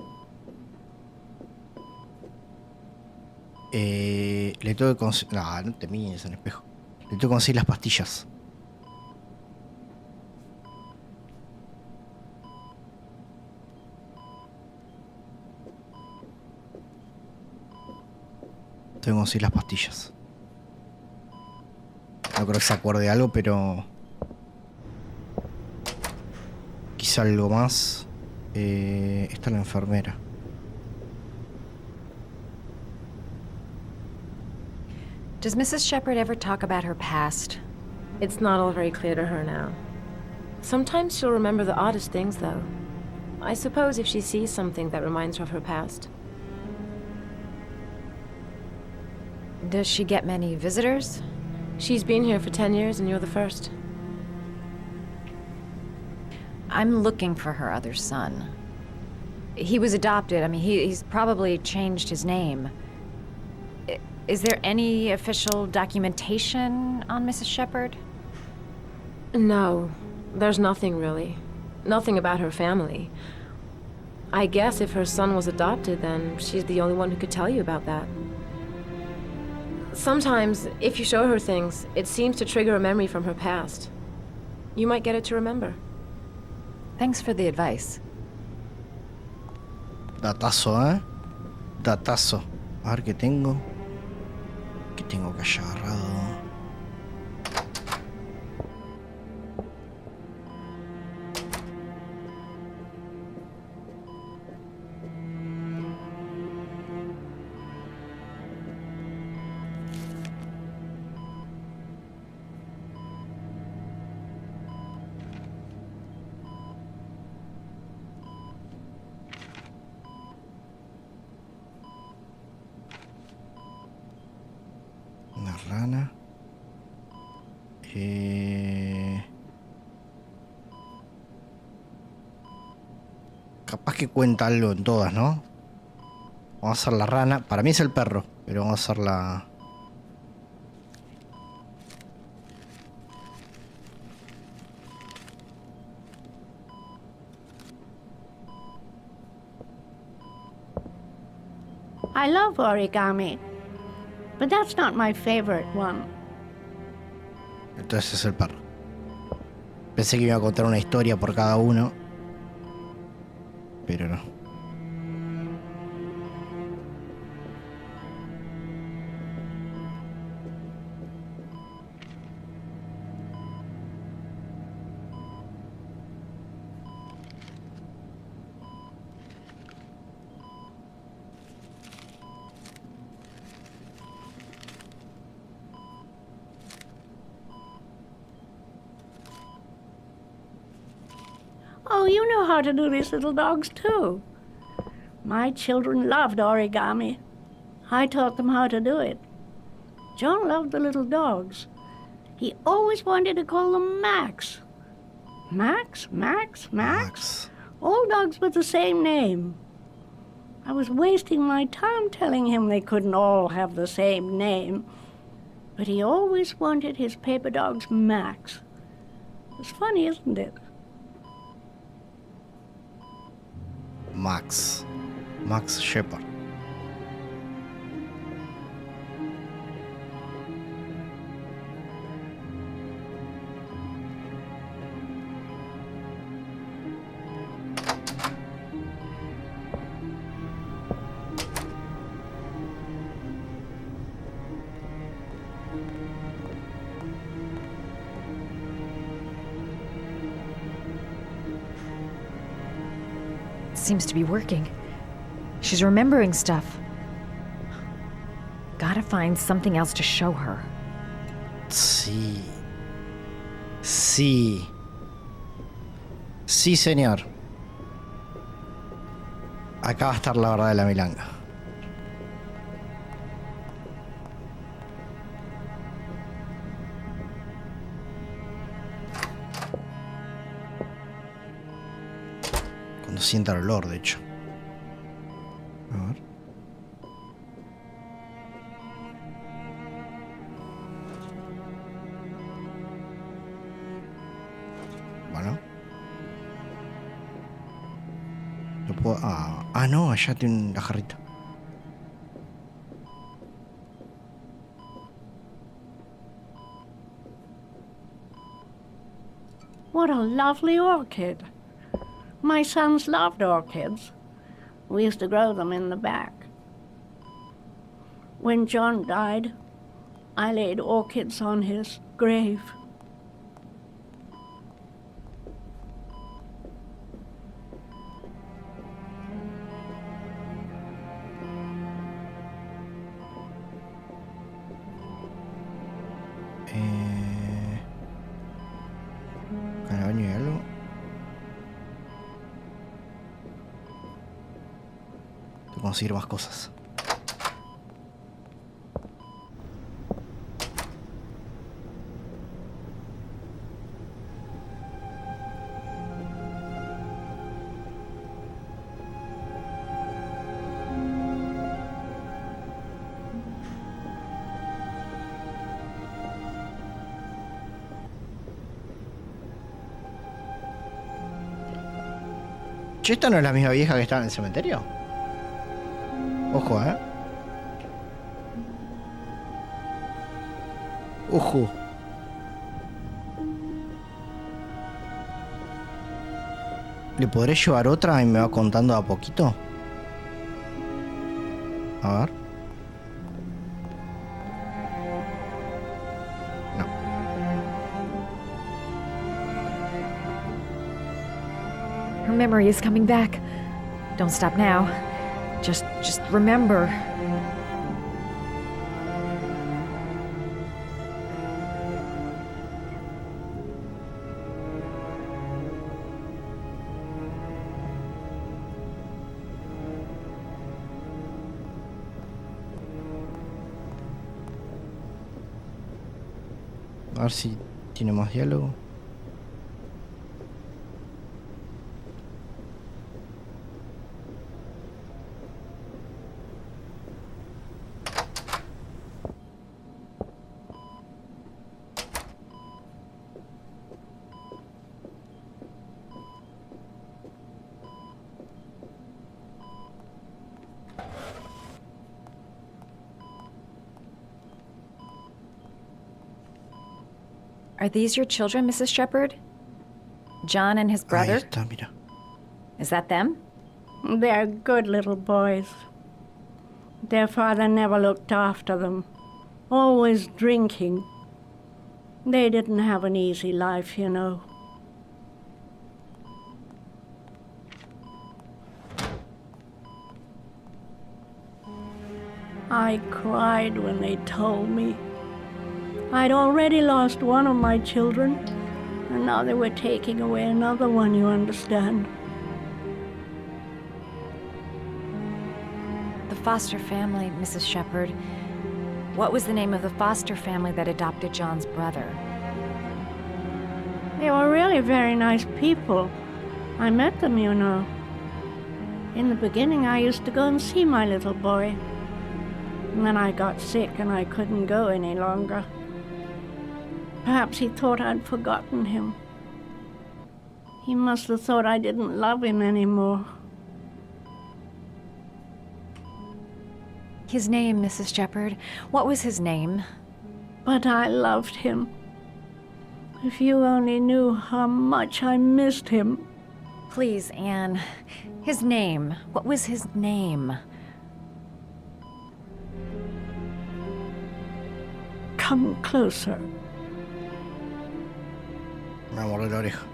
A: Le tengo que conseguir... No te mires en el espejo. Le tengo que conseguir las pastillas. Tengo que conseguir las pastillas. No creo que se acuerde de algo, pero... quizá algo más. Esta es la enfermera.
C: Does Mrs. Shepard ever talk about her past?
U: It's not all very clear to her now. Sometimes she'll remember the oddest things, though. I suppose if she sees something that reminds her of her past.
C: Does she get many visitors?
U: She's been here for 10 years and you're the first.
C: I'm looking for her other son. He was adopted. I mean, he's probably changed his name. Is there any official documentation on Mrs. Shepard?
U: No, there's nothing really. Nothing about her family. I guess if her son was adopted, then she's the only one who could tell you about that. Sometimes, if you show her things, it seems to trigger a memory from her past. You might get it to remember.
C: Thanks for the advice.
A: Datazo, ¿eh? Datazo. A ver qué tengo. ¿Qué tengo que haya agarrado? Rana. Capaz que cuenta algo en todas, ¿no? Vamos a hacer la rana. Para mí es el perro, pero vamos a hacer la...
D: I love origami, but that's not my favorite one.
A: Entonces es el perro. Pensé que iba a contar una historia por cada uno, pero no.
D: Oh, you know how to do these little dogs, too. My children loved origami. I taught them how to do it. John loved the little dogs. He always wanted to call them Max. Max, Max, Max. All dogs with the same name. I was wasting my time telling him they couldn't all have the same name. But he always wanted his paper dogs Max. It's funny, isn't it?
A: Max Shepard.
C: Seems to be working. She's remembering stuff. Gotta find something else to show her.
A: Sí. Sí. Sí, señor. Acá va a estar la verdad de la milanga. Cuando sienta el olor, de hecho. A ver. Bueno. No puedo... Ah, no, allá tiene la jarrita.
D: What a lovely orchid. My sons loved orchids. We used to grow them in the back. When John died, I laid orchids on his grave.
A: Carabaño y algo. Tengo que conseguir más cosas. Che, ¿esta no es la misma vieja que estaba en el cementerio? Ojo, Ojo. ¿Le podré llevar otra y me va contando a poquito? A ver. No.
C: Her memory is coming back. Don't stop now. Just remember.
A: A ver si tiene más diálogo.
C: Are these your children, Mrs. Shepherd? John and his brother?
A: Ahí está, mira.
C: Is that them?
D: They're good little boys. Their father never looked after them. Always drinking. They didn't have an easy life, you know. I cried when they told me. I'd already lost one of my children, and now they were taking away another one, you understand.
C: The foster family, Mrs. Shepherd. What was the name of the foster family that adopted John's brother?
D: They were really very nice people. I met them, you know. In the beginning, I used to go and see my little boy. And then I got sick and I couldn't go any longer. Perhaps he thought I'd forgotten him. He must have thought I didn't love him anymore.
C: His name, Mrs. Shepherd. What was his name?
D: But I loved him. If you only knew how much I missed him.
C: Please, Anne. His name. What was his name?
D: Come closer.
A: Me mordí la oreja.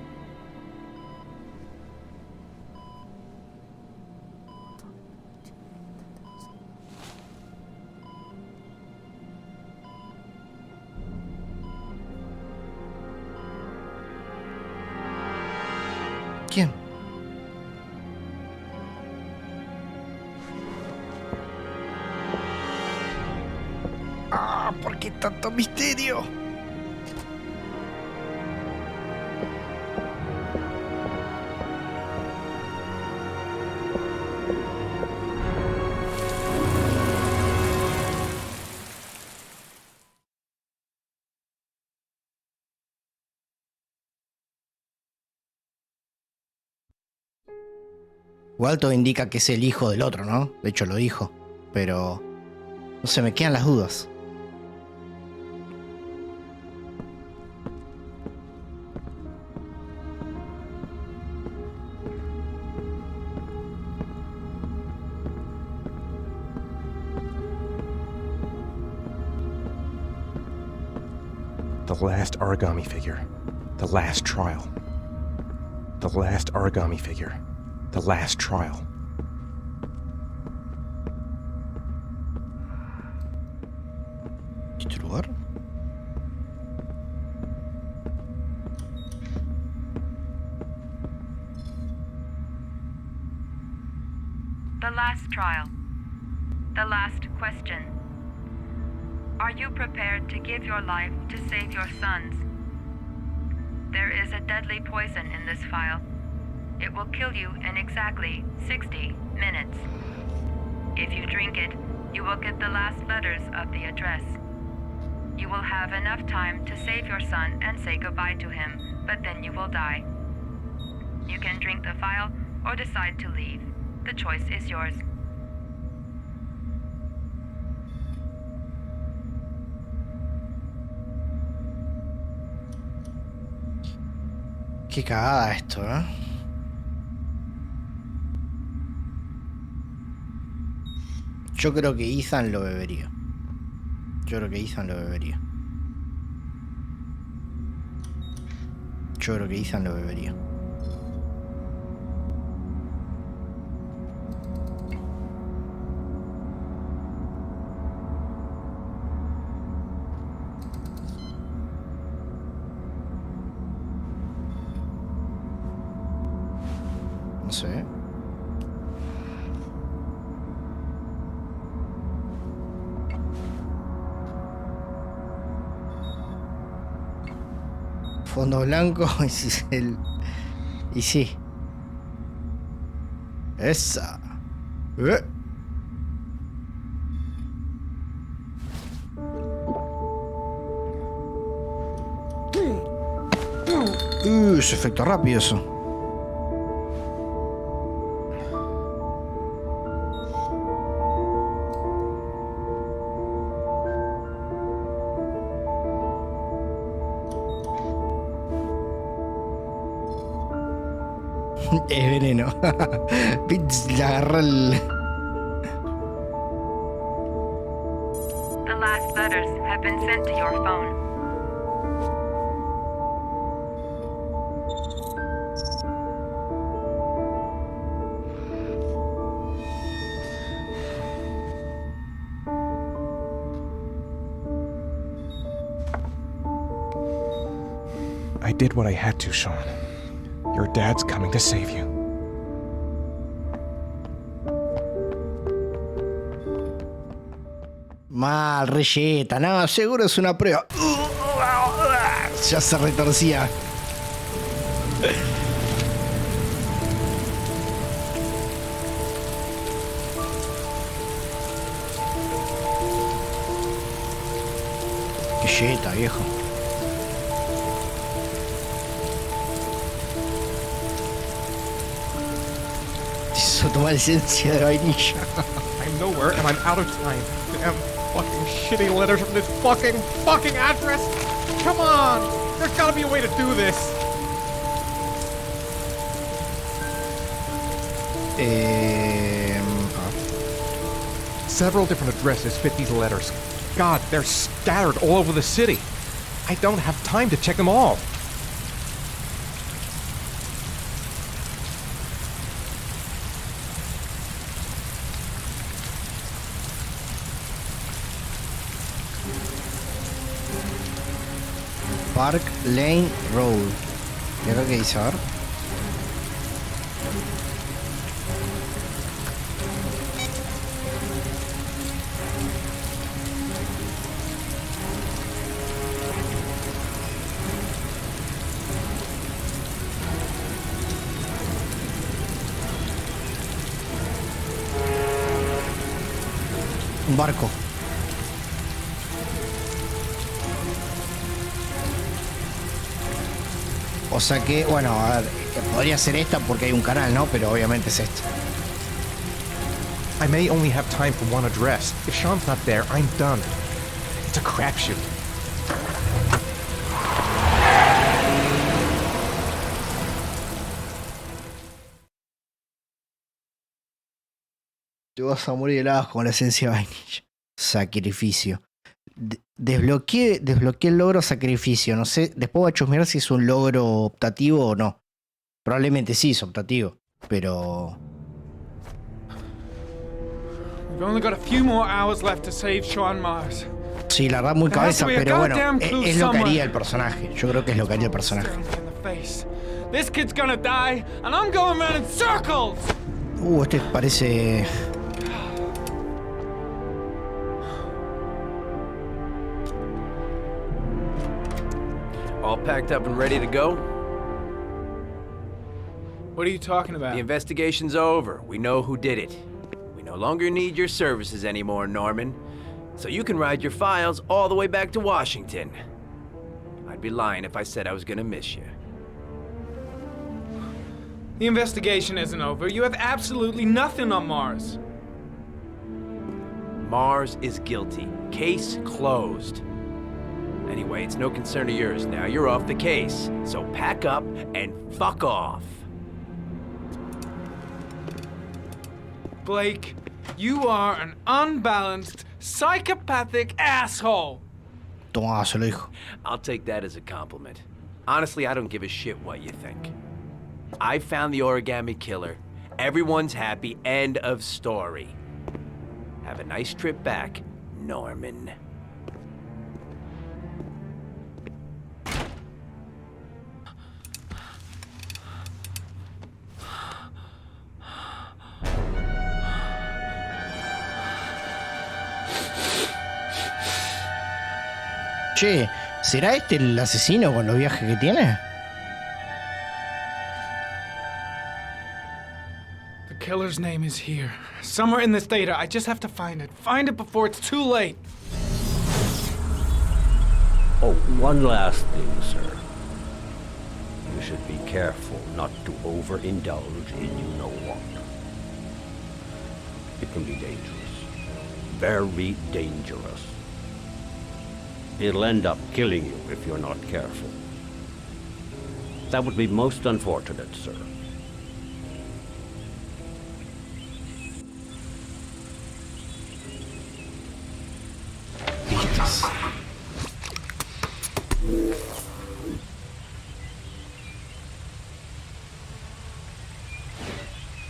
A: ¿Quién? Ah, ¿por qué tanto misterio? Igual todo indica que es el hijo del otro, ¿no? De hecho lo dijo. Pero no sé, me quedan las dudas.
P: The last origami figure. The last trial. The last origami figure. The last trial.
A: ¿Este lugar?
L: The last trial. The last question. Are you prepared to give your life to save your sons? There is a deadly poison in this file. It will kill you in exactly 60 minutes. If you drink it, you will get the last letters of the address. You will have enough time to save your son and say goodbye to him, but then you will die. You can drink the file or decide to leave. The choice is yours.
A: Qué cagada esto, ¿eh? Yo creo que Ethan lo bebería. Yo creo que Ethan lo bebería. Yo creo que Ethan lo bebería. No sé. Fondo blanco y sí. Esa. Ese efecto rápido eso. Es veneno. Le agarró el...
L: The last letters have been sent to your phone.
P: I did what I had to, Sean. Your dad's coming to save you.
A: Mal, reyeta. No, seguro es una prueba. Ya se retorcía. Qué yeta, viejo. Toma licencia de vainilla.
P: I'm nowhere and I'm out of time. Damn fucking shitty letters from this fucking address. Come on! There's gotta be a way to do this. Several different addresses fit these letters. God, they're scattered all over the city. I don't have time to check them all.
A: Park Lane Road. ¿Qué es lo que dice? A ver. Un barco. O sea que, bueno, a ver, podría ser esta porque hay un canal, ¿no? Pero obviamente es esta.
P: I may only have time for one address. If Sean's not there, I'm done. It's a crapshoot.
A: Te vas a morir helados con la esencia de vainilla. Sacrificio. Desbloqueé el logro sacrificio. No sé, después voy a chusmear si es un logro optativo o no. Probablemente sí es optativo, pero...
I: We've only got a few more hours left to save Sean Mars.
A: Sí, la verdad muy cabeza, pero bueno, es lo que haría el personaje. Yo creo que es lo que haría el personaje.
I: This kid's gonna die, and I'm going around in circles.
A: Este parece...
N: All packed up and ready to go?
I: What are you talking about?
N: The investigation's over. We know who did it. We no longer need your services anymore, Norman. So you can ride your files all the way back to Washington. I'd be lying if I said I was gonna miss you.
I: The investigation isn't over. You have absolutely nothing on Mars.
N: Mars is guilty. Case closed. And Anyway, it's no concern of yours now. You're off the case. So pack up and fuck off.
I: Blake, you are an unbalanced, psychopathic asshole.
A: Toma, se lo dijo.
N: I'll take that as a compliment. Honestly, I don't give a shit what you think. I found the origami killer. Everyone's happy. End of story. Have a nice trip back, Norman.
A: Che, ¿será este el asesino con los viajes que tiene?
I: The killer's name is here. Somewhere in this data. I just have to find it. Find it before it's too late.
E: Oh, one last thing, sir. You should be careful not to overindulge in you-know-what. It can be dangerous. Very dangerous. It'll end up killing you if you're not careful. That would be most unfortunate, sir.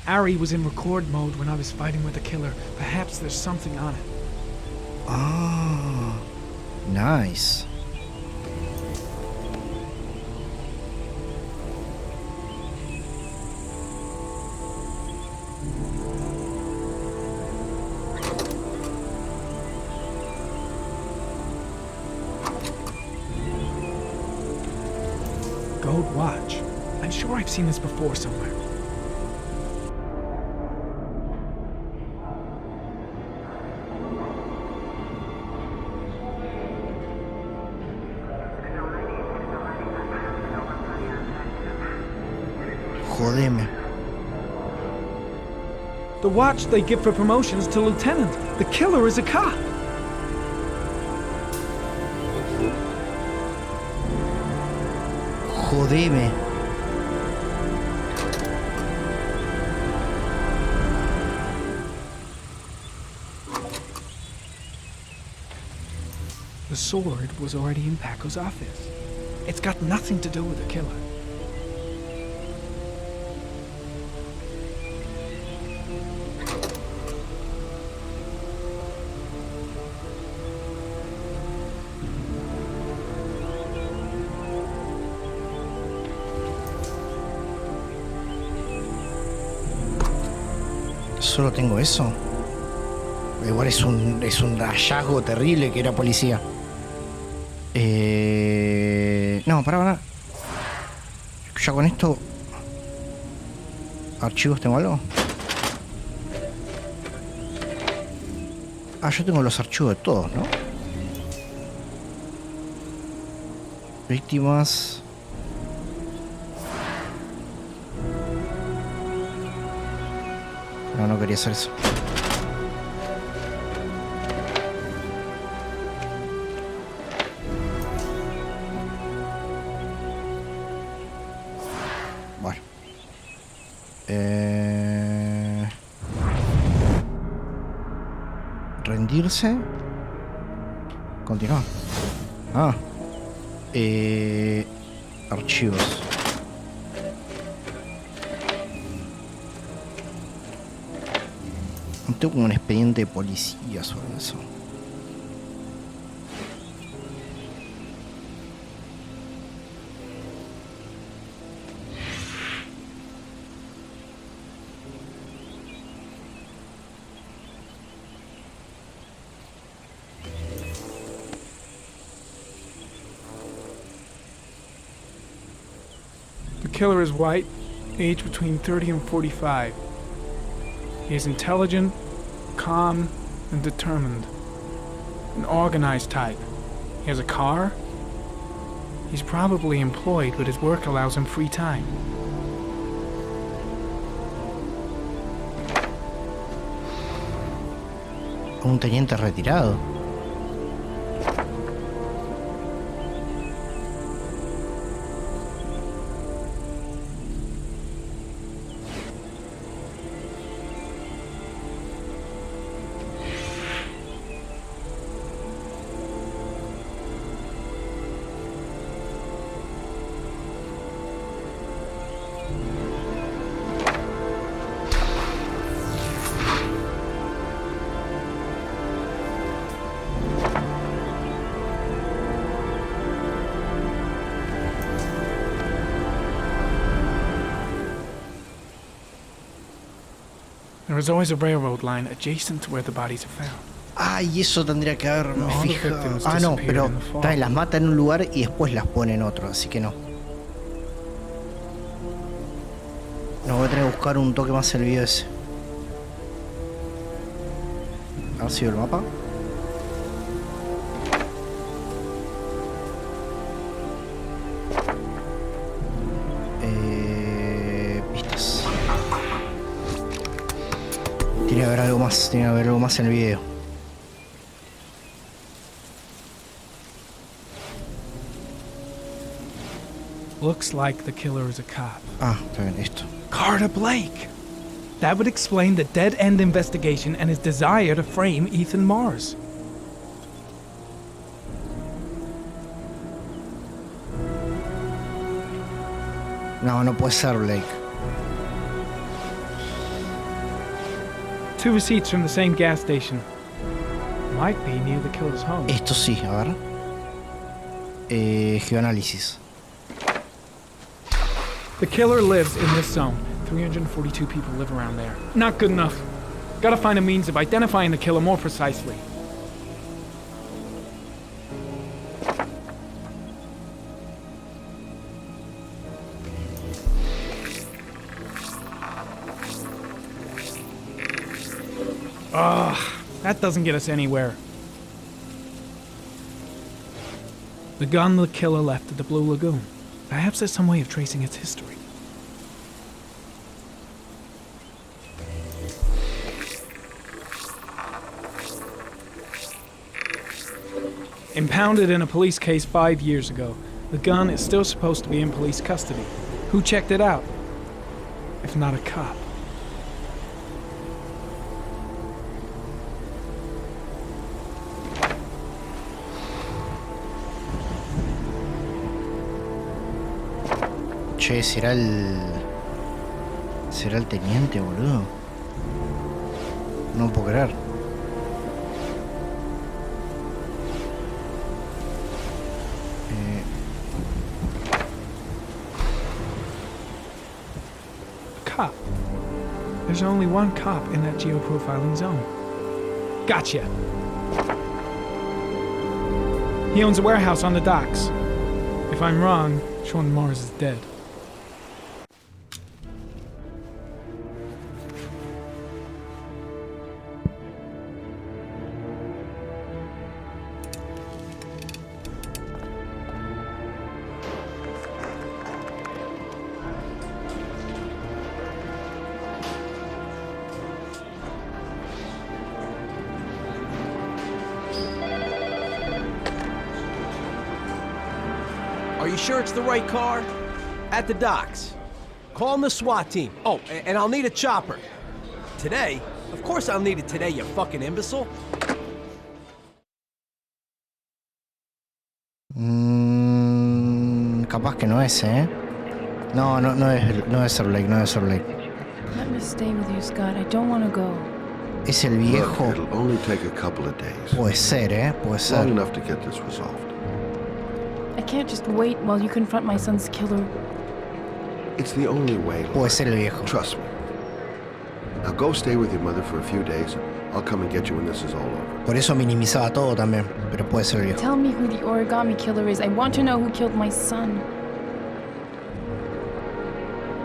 I: Ari was in record mode when I was fighting with the killer. Perhaps there's something on it.
A: Ah, nice.
I: Gold watch. I'm sure I've seen this before somewhere.
A: Jodeme.
I: The watch they give for promotions to lieutenant. The killer is a cop.
A: Jodeme.
I: The sword was already in Paco's office. It's got nothing to do with the killer.
A: Solo tengo eso. Igual es un hallazgo terrible que era policía. No, para. Ya con esto. ¿Archivos tengo algo? Ah, yo tengo los archivos de todos, ¿no? Víctimas. No quería hacer eso. Bueno. Rendirse. Continuar. Ah. Archivos. Tengo como un expediente de policía sobre eso.
I: The killer is white, age between 30 and 45. He is intelligent, calm, and determined. An organized type. He has a car. He's probably employed, but his work allows him free time.
A: Un teniente retirado.
I: There is always a railroad line adjacent to where the bodies are found.
A: Ah, y eso tendría que haberme fijado. Ah, no, pero las mata en un lugar y después las pone en otro, así que no. No, voy a tener que buscar un toque más el video ese. ¿Ha sido el mapa? Pistas. Tiene que haber algo más, en el video.
I: Looks like the killer is a cop.
A: Ah, está bien, esto.
I: Carter Blake! That would explain the dead-end investigation and his desire to frame Ethan Mars.
A: No, no puede ser Blake.
I: 2 receipts from the same gas station. Might be near the killer's home.
A: Esto sí, a ver. Geoanálisis.
I: The killer lives in this zone. 342 people live around there. Not good enough. Gotta find a means of identifying the killer more precisely. Ugh, that doesn't get us anywhere. The gun the killer left at the Blue Lagoon. Perhaps there's some way of tracing its history. Impounded in a police case 5 years ago, the gun is still supposed to be in police custody. Who checked it out? If not a cop.
A: Che, ¿será el teniente, boludo? No puedo creer.
I: Cop. There's only one cop in that geoprofiling zone. Gotcha. He owns a warehouse on the docks. If I'm wrong, Sean Mars is dead.
N: Are you sure it's the right car? At the docks. Calling the SWAT team. Oh, and I'll need a chopper. Today? Of course I'll need it today, you fucking imbecile.
A: Capaz que no es, ¿eh? No es ser Blake, no es ser Blake.
V: Let me stay with you, Scott. I don't want to go.
A: Es el viejo.
K: Look, it'll only take a couple of days.
A: Puede ser, ¿eh? Puede ser.
K: Long enough to get this resolved.
V: I can't just wait while you confront my son's killer.
K: It's the only way.
A: Puede ser el viejo.
K: Trust me. Now go stay with your mother for a few days. I'll come and get you when this is all over.
A: Por eso minimizaba todo también, pero puede ser el viejo.
V: Tell me who the origami killer is. I want to know who killed my son.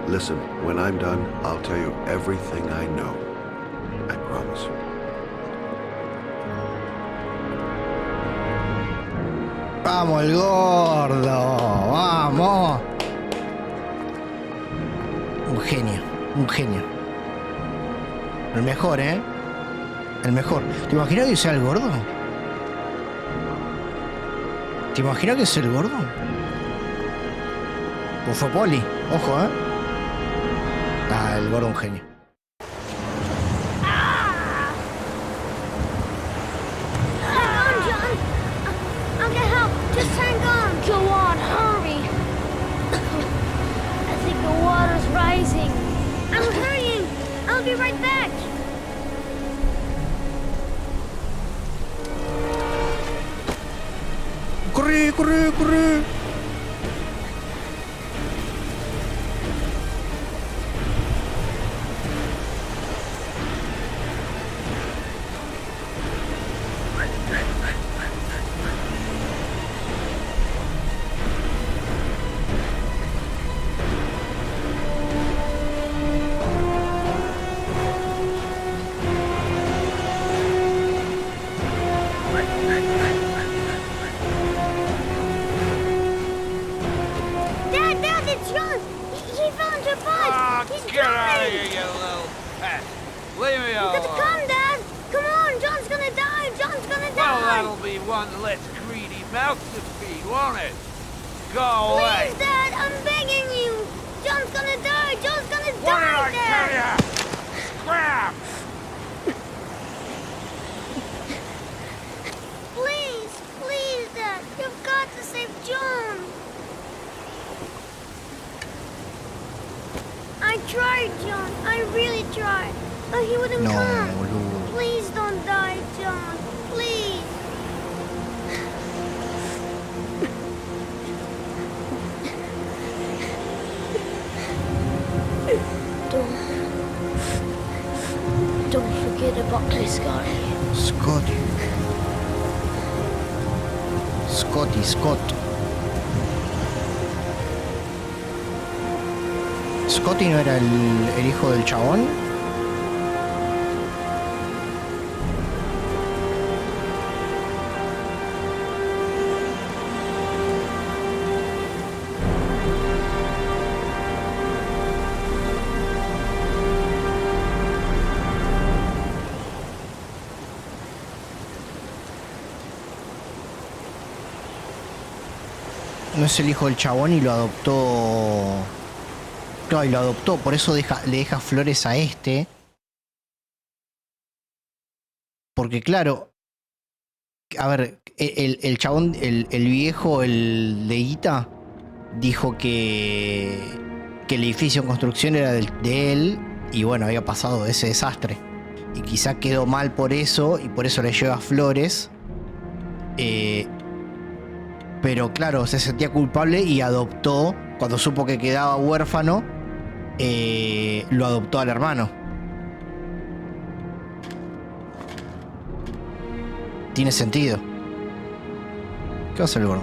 K: Listen, when I'm done, I'll tell you everything I know. I promise.
A: Vamos, el gordo. Vamos. Un genio, un genio. El mejor, ¿eh? El mejor. ¿Te imaginas que sea el gordo? ¿Te imaginas que sea el gordo? O fue Poli. Ojo, ¿eh? Ah, el gordo un genio.
M: I'll get help. Just hang on. Go on, hurry. I think the water's rising. I'm hurrying. I'll be right back.
A: Corre, corre, corre.
M: John! He fell into a pipe! He's
J: Get out of
M: drowning!
J: here, you little pet. Leave me
M: You
J: alone.
M: gotta come, Dad! Come on! John's gonna die! John's gonna
J: Well,
M: die!
J: that'll be one less greedy mouth to feed, won't it? Go away.
M: Please, Dad! I'm begging you! John's gonna die! John's gonna
J: What did
M: die,
J: I tell ya? Scram!
M: Please! Please, Dad! You've got to save John! I tried, John. I really tried. But he wouldn't
A: No,
M: come.
A: boludo.
M: Please don't die, John. Please. Don't forget about me, Scotty.
A: Scotty. Scott. ¿Scotty no era el hijo del chabón? No es el hijo del chabón y lo adoptó. Claro, y lo adoptó, por eso le deja flores a este. Porque claro, a ver, el chabón, el viejo, el de Guita, dijo que el edificio en construcción era de él y bueno, había pasado ese desastre. Y quizá quedó mal por eso y por eso le lleva flores. Pero claro, se sentía culpable y adoptó, cuando supo que quedaba huérfano, lo adoptó al hermano. Tiene sentido. ¿Qué va a hacer el gordo?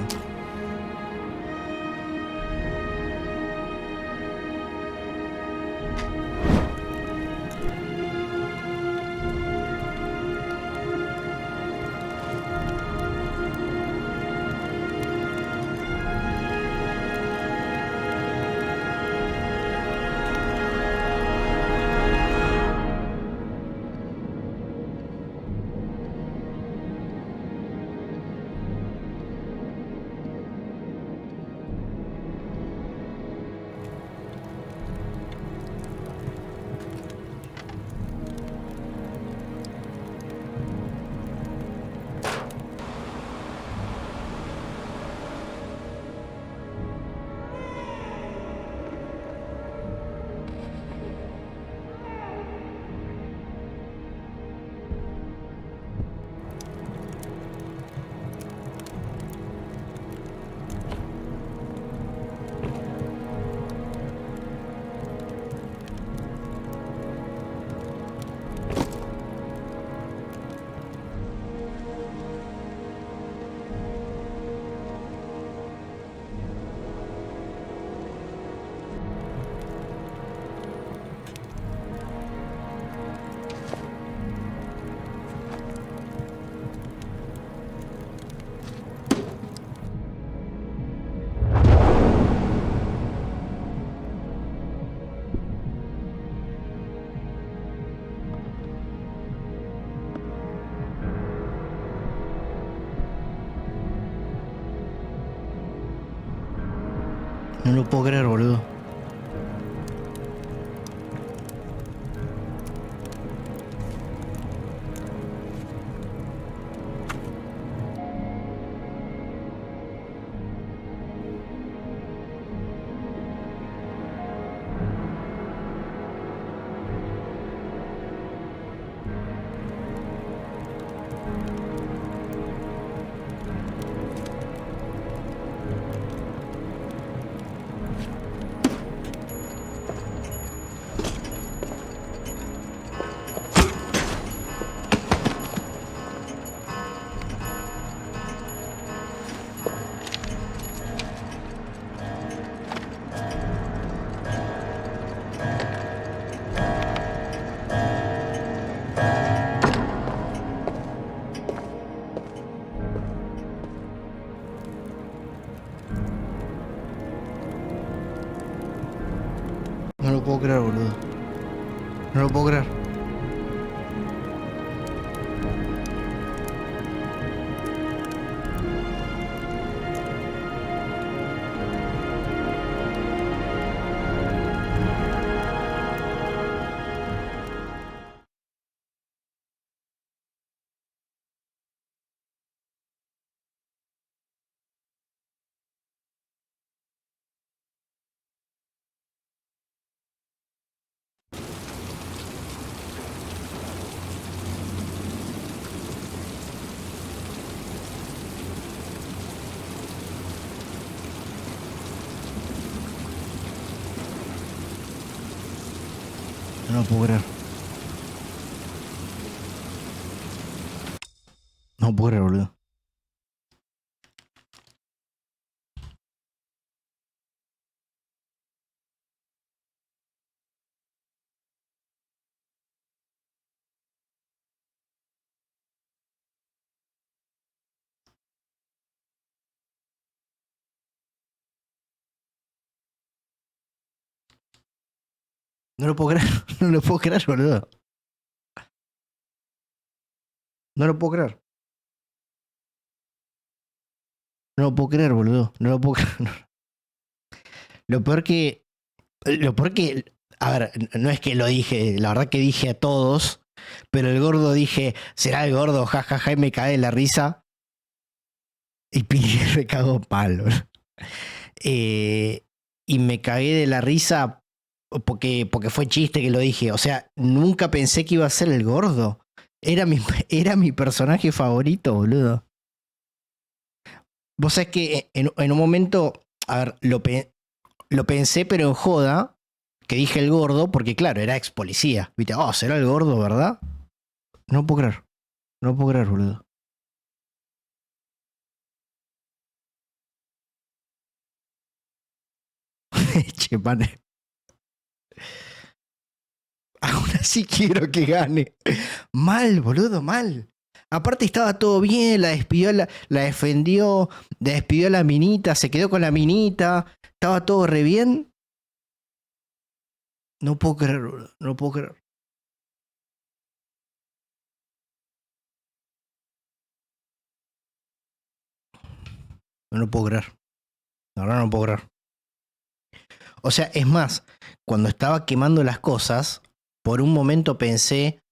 A: No lo puedo creer, boludo. lo puedo creer, boludo. No lo puedo creer. No lo puedo creer. No lo puedo creer, boludo. No lo puedo creer. No lo puedo creer, boludo. No lo puedo creer. No lo puedo creer, boludo. No lo puedo creer. Lo peor que... Lo peor que... A ver, no es que lo dije, la verdad que dije a todos, pero el gordo dije, será el gordo, jajaja, y me cae de la risa. Y me cagó palo. Y me cagué de la risa porque fue chiste que lo dije. O sea, nunca pensé que iba a ser el gordo. Era mi personaje favorito, boludo. Vos sabés que en un momento, a ver, lo pensé, pero en joda, que dije el gordo, porque claro, era ex policía. Viste, oh, será el gordo, ¿verdad? No puedo creer. No puedo creer, boludo. Che, pane. Aún así quiero que gane. Mal, boludo, mal. Aparte estaba todo bien, la despidió, la defendió, la despidió a la minita, se quedó con la minita, estaba todo re bien. No puedo creer, boludo, no puedo creer. No lo puedo creer. La verdad no lo puedo creer. O sea, es más, cuando estaba quemando las cosas, por un momento pensé...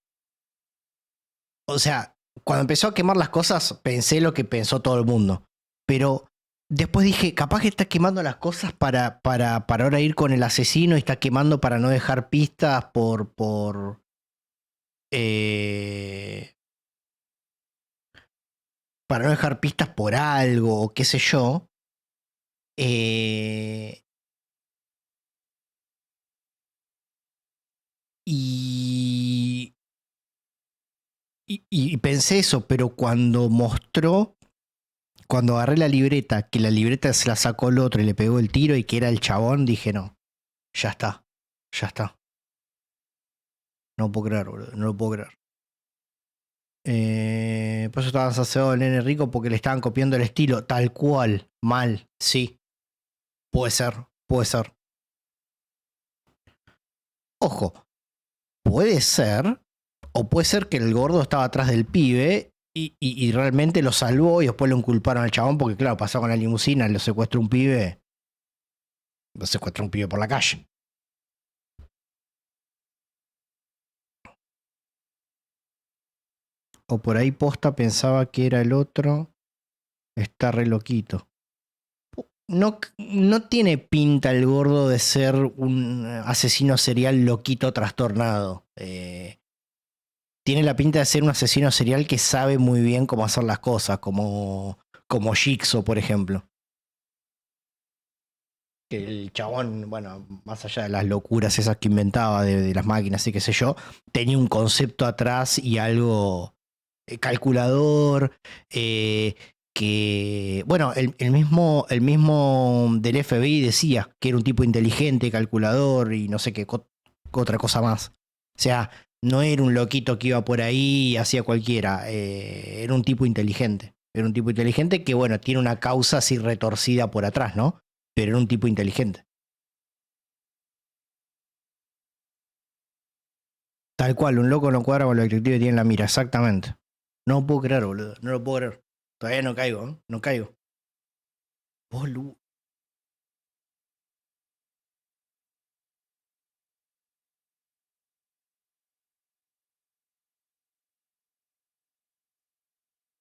A: O sea, cuando empezó a quemar las cosas, pensé lo que pensó todo el mundo. Pero después dije, capaz que está quemando las cosas para ahora ir con el asesino y está quemando para no dejar pistas para no dejar pistas por algo o qué sé yo. Y pensé eso, pero cuando agarré la libreta, que la libreta se la sacó el otro y le pegó el tiro y que era el chabón, dije no, ya está, ya está. No puedo creer, boludo, no lo puedo creer. Por eso estaba saciado el nene rico porque le estaban copiando el estilo, tal cual, mal, sí. Puede ser, puede ser. Ojo, puede ser, o puede ser que el gordo estaba atrás del pibe y realmente lo salvó y después lo inculparon al chabón porque claro, pasó con la limusina, lo secuestró un pibe por la calle. O por ahí posta pensaba que era el otro. Está re loquito. No tiene pinta el gordo de ser un asesino serial loquito trastornado. Tiene la pinta de ser un asesino serial que sabe muy bien cómo hacer las cosas, como Jigsaw, por ejemplo. Que el chabón, bueno, más allá de las locuras esas que inventaba de las máquinas y qué sé yo, tenía un concepto atrás y algo calculador, que, bueno, el mismo del FBI decía que era un tipo inteligente, calculador y no sé qué otra cosa más. O sea, no era un loquito que iba por ahí y hacía cualquiera, era un tipo inteligente. Era un tipo inteligente que, bueno, tiene una causa así retorcida por atrás, ¿no? Pero era un tipo inteligente. Tal cual, un loco no cuadra con el objetivo que tiene en la mira, exactamente. No lo puedo creer, boludo. No lo puedo creer. Todavía no caigo, ¿eh? No caigo. Boludo.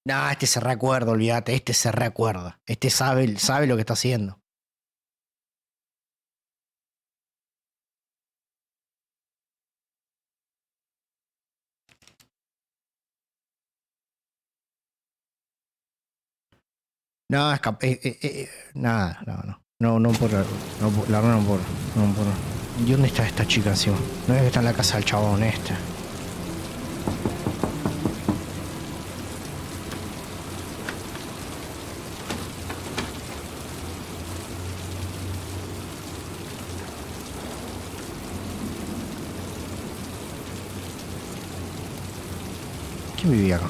A: Nah, este se recuerda, olvídate. Este se recuerda. Este sabe lo que está haciendo. No, nada, no por la verdad no por. ¿Y dónde está esta chica encima? No es que está en la casa del chabón este. ¿Quién vivía acá?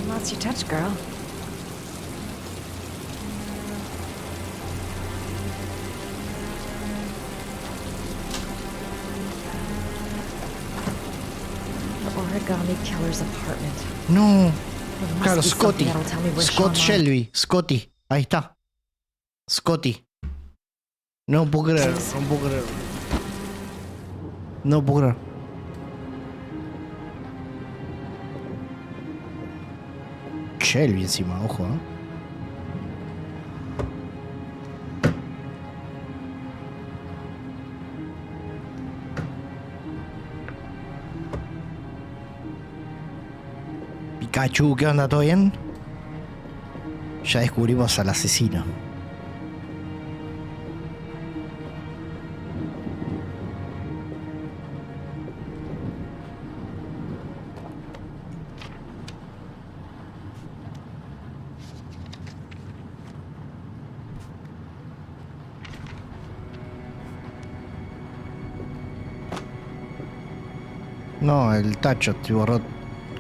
C: Lost your touch, girl. Origami Killer's apartment.
A: No. Claro, Scotty. Scott Shelby. Scotty. Ahí está. Scotty. No puedo creer. No puedo creer. No puedo creer. Shelby encima, ojo, ¿eh? Pikachu, ¿qué onda? ¿Todo bien? Ya descubrimos al asesino. No, el tacho te borró,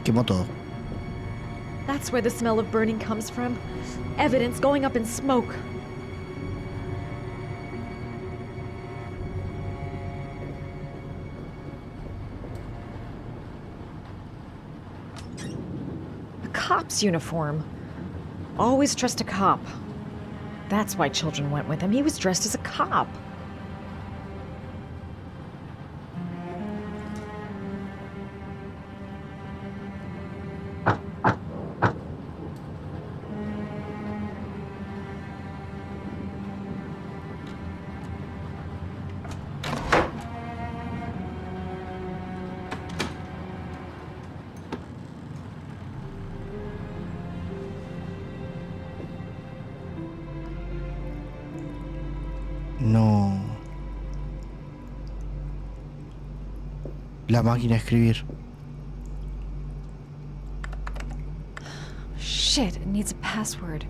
A: quemó todo.
C: That's where the smell of burning comes from. Evidence going up in smoke. A cop's uniform. Always trust a cop. That's why children went with him. He was dressed as a cop.
A: No. La máquina de escribir.
C: Shit, it needs a password.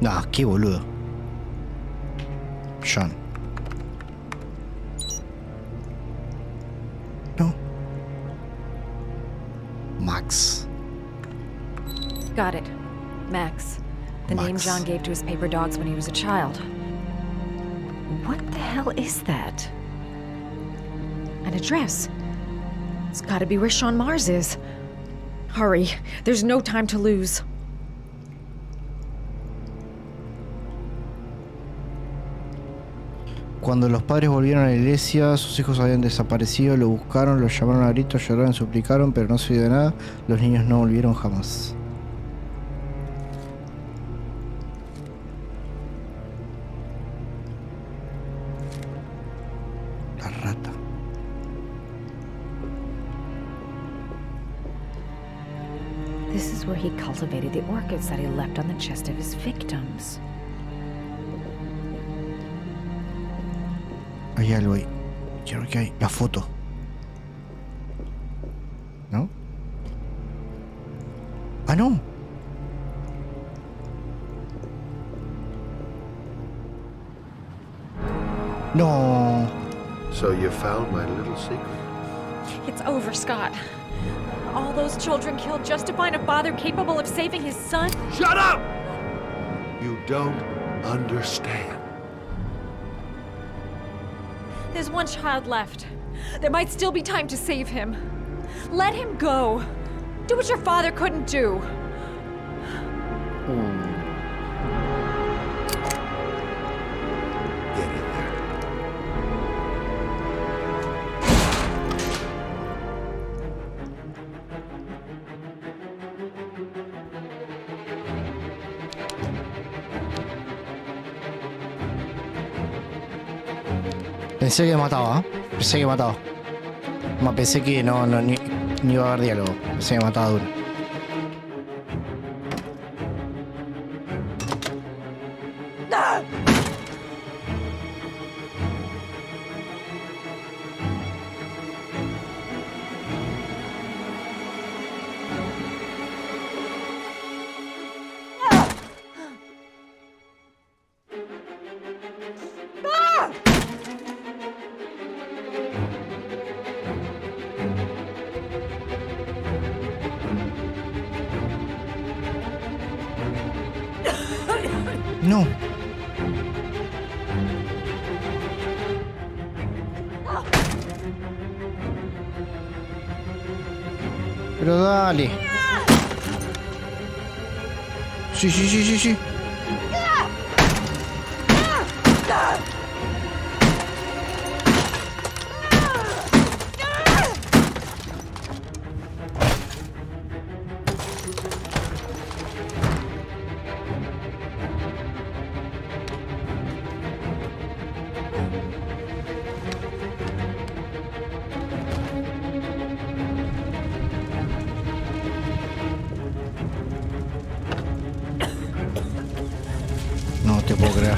A: No, qué boludo. John. No. Max.
C: Got it. Max. The name John gave to his paper dogs when he was a child. What the hell is that? An address. It's gotta be where Sean Mars is. Hurry. There's no time to lose.
A: Cuando los padres volvieron a la iglesia, sus hijos habían desaparecido, lo buscaron, lo llamaron a gritos, lloraron, suplicaron, pero no se dio de nada. Los niños no volvieron jamás. La rata.
C: This is where he cultivated the orchids that he left on the chest of his victims.
A: Hay algo ahí. Quiero que hay la foto. No.
K: So you found my little secret?
C: It's over, Scott. All those children killed just to find a father capable of saving his son?
K: Shut up! You don't understand.
C: There's one child left. There might still be time to save him. Let him go. Do what your father couldn't do.
K: Get in there.
A: Pensé que mataba, pensé que mataba. Pensé que ni iba a haber diálogo. Pensé que mataba duro. No. Pero dale. Sí. No te puedo creer.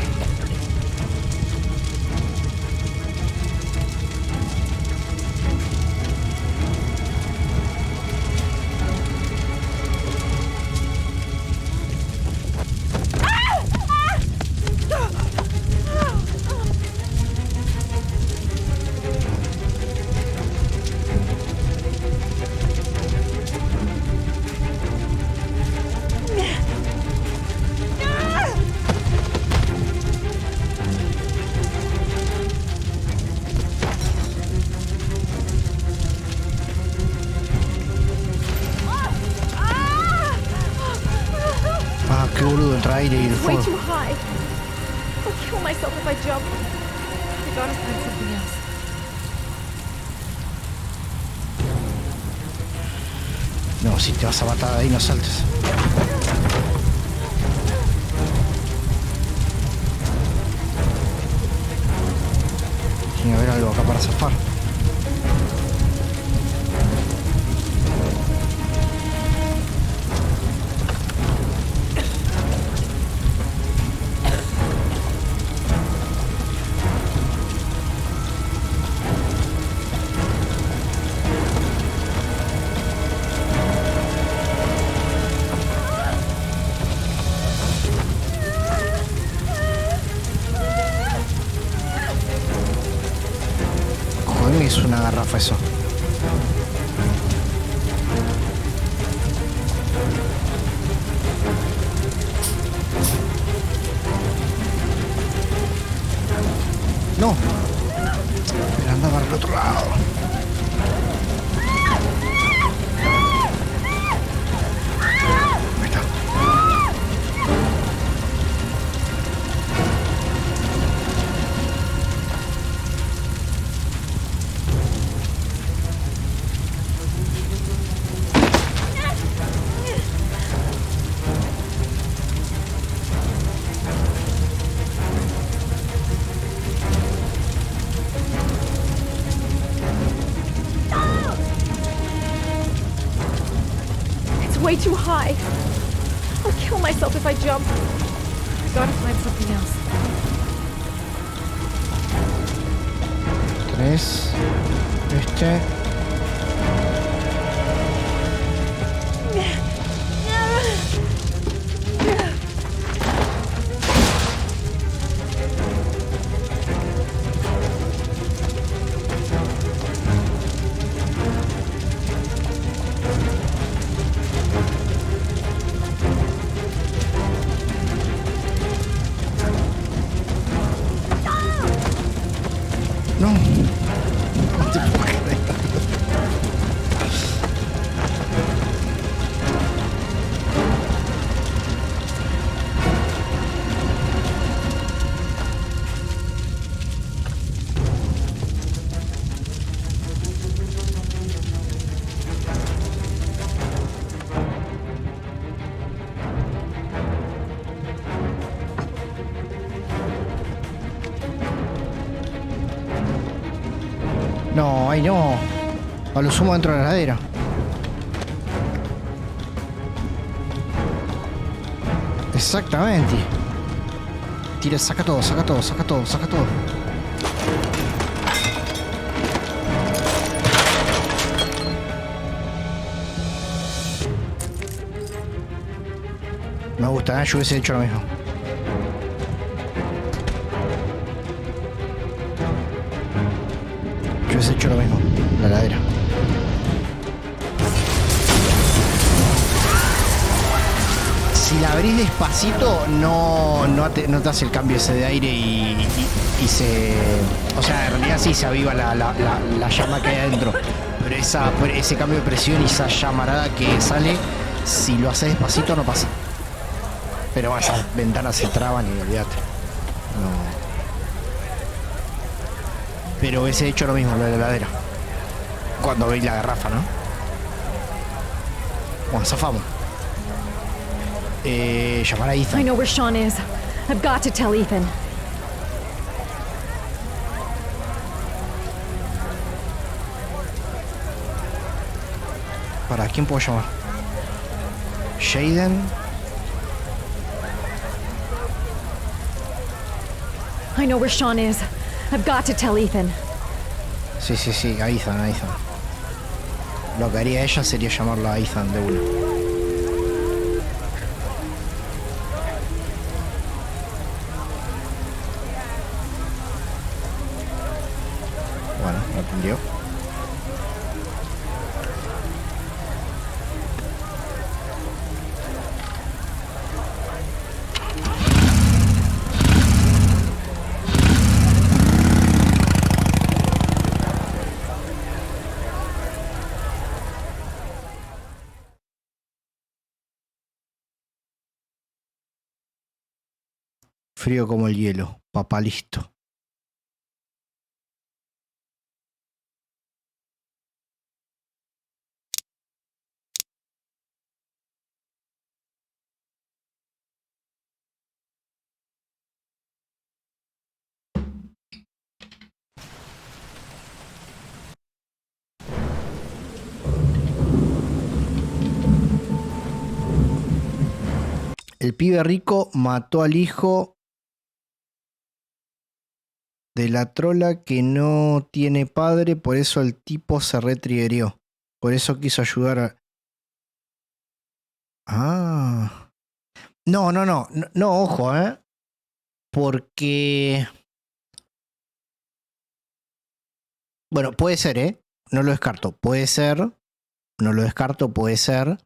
A: Qué boludo, entra aire y el
C: It's way
A: fuego.
C: too high. I'll kill myself if I jump. I gotta find something else.
A: No, si te vas a matar de ahí, no saltes. Tiene que haber algo acá para zafar. Es una garrafa eso. No. Pero anda para el otro lado. Ahí está.
C: Way too high. I'll kill myself if I jump. I gotta find something else.
A: 3. Este. No. No te puedo creer. No, ay no. A lo sumo dentro de la heladera. Exactamente. Tira, saca todo, saca todo, saca todo, saca todo. Me gusta, yo hubiese hecho lo mismo. Yo hubiese hecho lo mismo, la heladera. Si la abrís despacito, no te hace el cambio ese de aire y se... O sea, en realidad sí se aviva la llama que hay adentro. Pero ese cambio de presión y esa llamarada que sale, si lo haces despacito no pasa. Pero bueno, esas ventanas se traban y olvídate. No. Pero hubiese hecho lo mismo, lo de la heladera. Cuando veis la garrafa, ¿no? Bueno, zafamos. Llamar a Ethan.
C: I know where Sean is. I've got to tell Ethan.
A: ¿Para quién puedo llamar? Jaden.
C: I know where Sean is. I've got to tell Ethan.
A: Sí, a Ethan, a Ethan. Lo que haría ella sería llamarlo a Ethan de una. Bueno, lo atendió. Frío como el hielo, papá listo. El pibe rico mató al hijo de la trola que no tiene padre, por eso el tipo se retriggerió. Por eso quiso ayudar a... Ah. No, ojo, Porque... Bueno, puede ser, No lo descarto. Puede ser. No lo descarto, puede ser.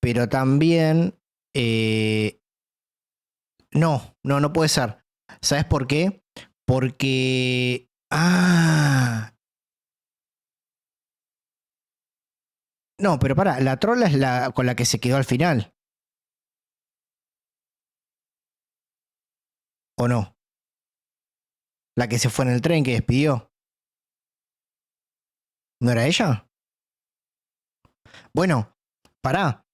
A: Pero también... No puede ser. ¿Sabes por qué? Porque... No, pero pará, la trola es la con la que se quedó al final. ¿O no? La que se fue en el tren, que despidió. ¿No era ella? Bueno, pará.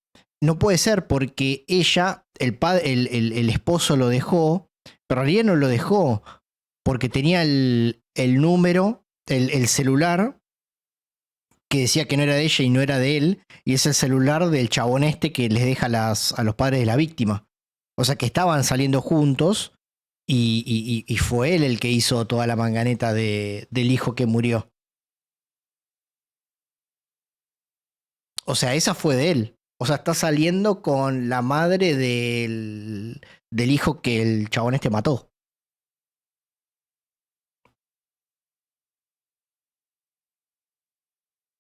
A: No puede ser porque ella, el esposo lo dejó, pero en realidad no lo dejó. Porque tenía el número, el celular, que decía que no era de ella y no era de él, y es el celular del chabón este que les deja a los padres de la víctima. O sea que estaban saliendo juntos y fue él el que hizo toda la manganeta del hijo que murió. O sea, esa fue de él. O sea, está saliendo con la madre del hijo que el chabón este mató.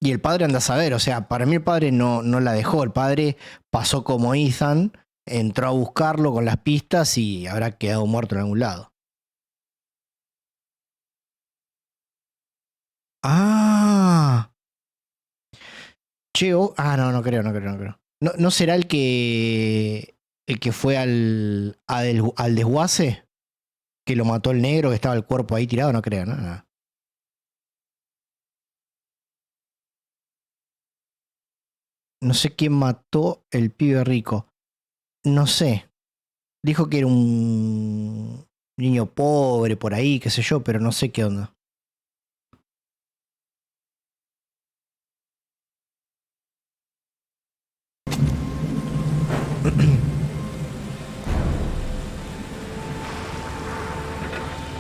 A: Y el padre anda a saber, o sea, para mí el padre no la dejó. El padre pasó como Ethan, entró a buscarlo con las pistas y habrá quedado muerto en algún lado. Che, no creo. ¿No será el que fue al desguace? Que lo mató el negro, que estaba el cuerpo ahí tirado, no creo, ¿no? No. No sé quién mató el pibe rico. No sé. Dijo que era un niño pobre por ahí, qué sé yo, pero no sé qué onda.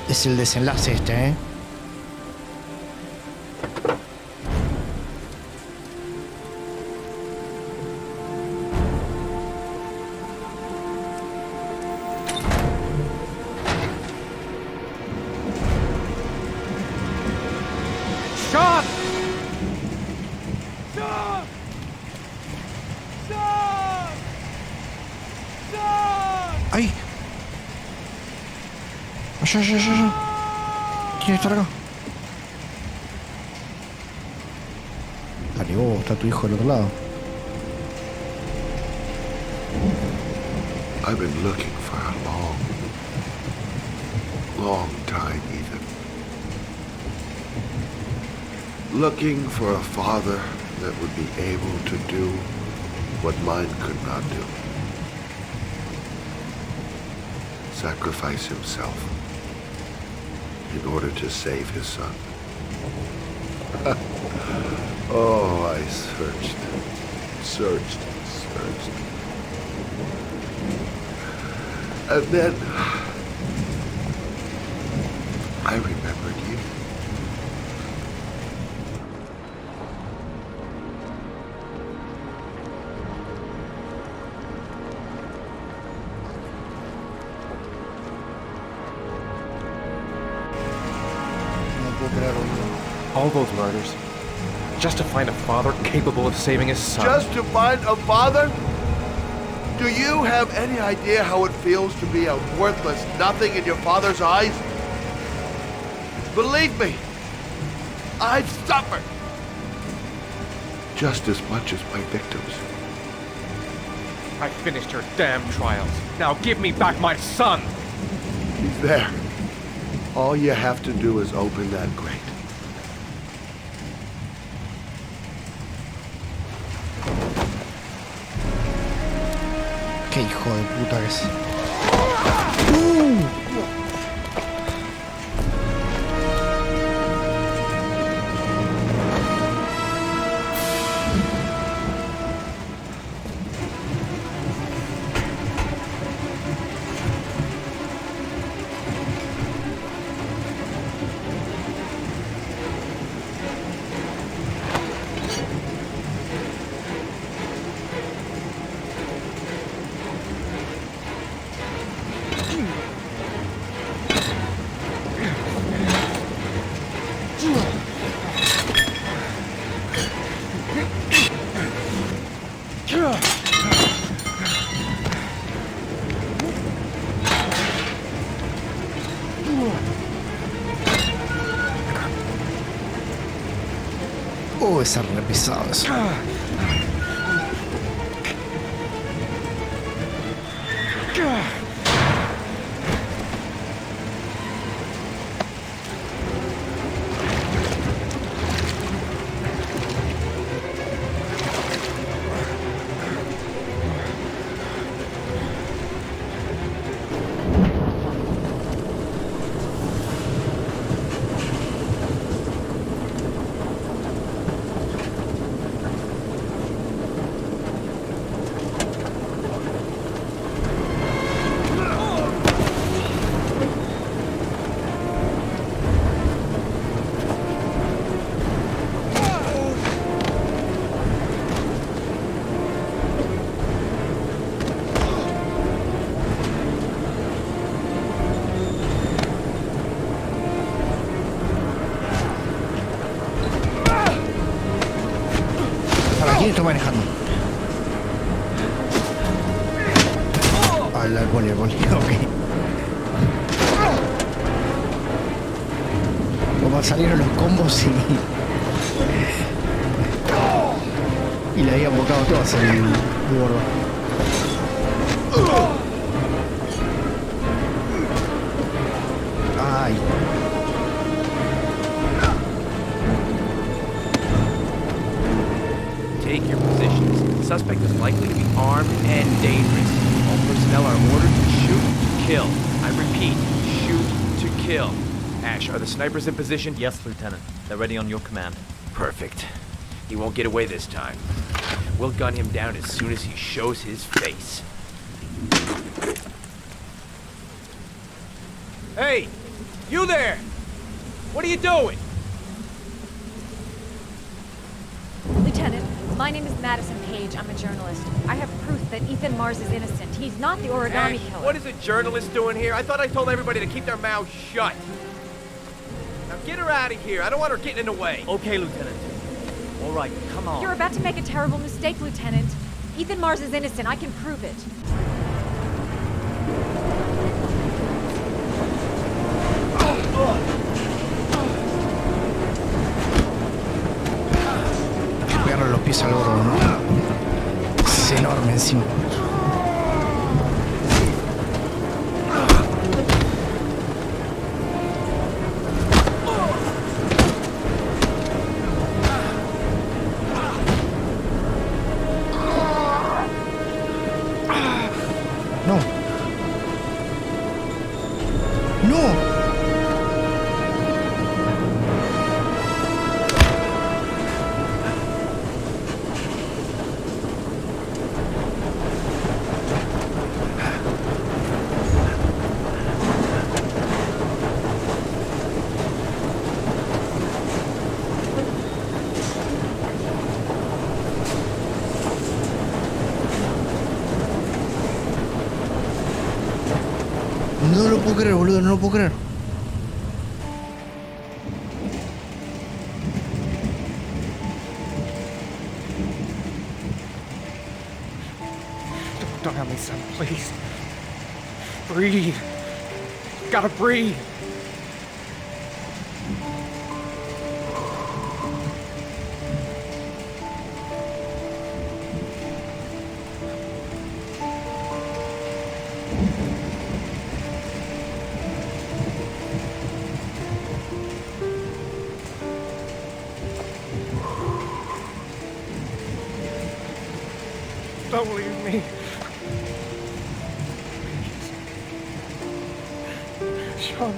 A: Es el desenlace este, ¿eh?
P: Stop! Stop! Stop! Stop!
A: ¡Ay! Allá. ¿Quién está acá? Dale, vos, está tu hijo del otro lado.
K: I've been looking for a long time, Ethan. Looking for a father that would be able to do what mine could not do. Sacrifice himself in order to save his son. Oh, I searched. And then I remembered you.
P: All those murders, just to find a father capable of saving his son.
K: Just to find a father? Do you have any idea how it feels to be a worthless nothing in your father's eyes? Believe me, I've suffered just as much as my victims.
P: I finished your damn trials. Now give me back my son!
K: He's there. All you have to do is open that grate.
A: Qué hijo de puta que es. Es re pesado eso. ¿Quién está manejando? Al poli, ok. Como salieron los combos y... Y le habían botado todas el gordo. Ay.
N: Take your positions. The suspect is likely to be armed and dangerous. All personnel are ordered to shoot to kill. I repeat, shoot to kill. Ash, are the snipers in position?
F: Yes, Lieutenant. They're ready on your command.
N: Perfect. He won't get away this time. We'll gun him down as soon as he shows his face. Hey! You there! What are you doing?
C: Lieutenant, my name is Madison Page. I'm a journalist. I have proof that Ethan Mars is innocent. He's not the origami
N: Ash,
C: killer.
N: what is a journalist doing here? I thought I told everybody to keep their mouths shut. Now get her out of here. I don't want her getting in the way.
F: Okay, Lieutenant. All right, come on.
C: You're about to make a terrible mistake, Lieutenant. Ethan Mars is innocent. I can prove it.
A: Pegarle los pies al gordo, ¿no? Es enorme encima. No. No. No lo puedo creer, boludo, no lo puedo creer.
P: Don't have me, son, please. Breathe. Gotta breathe. Don't leave me. Please. Sean,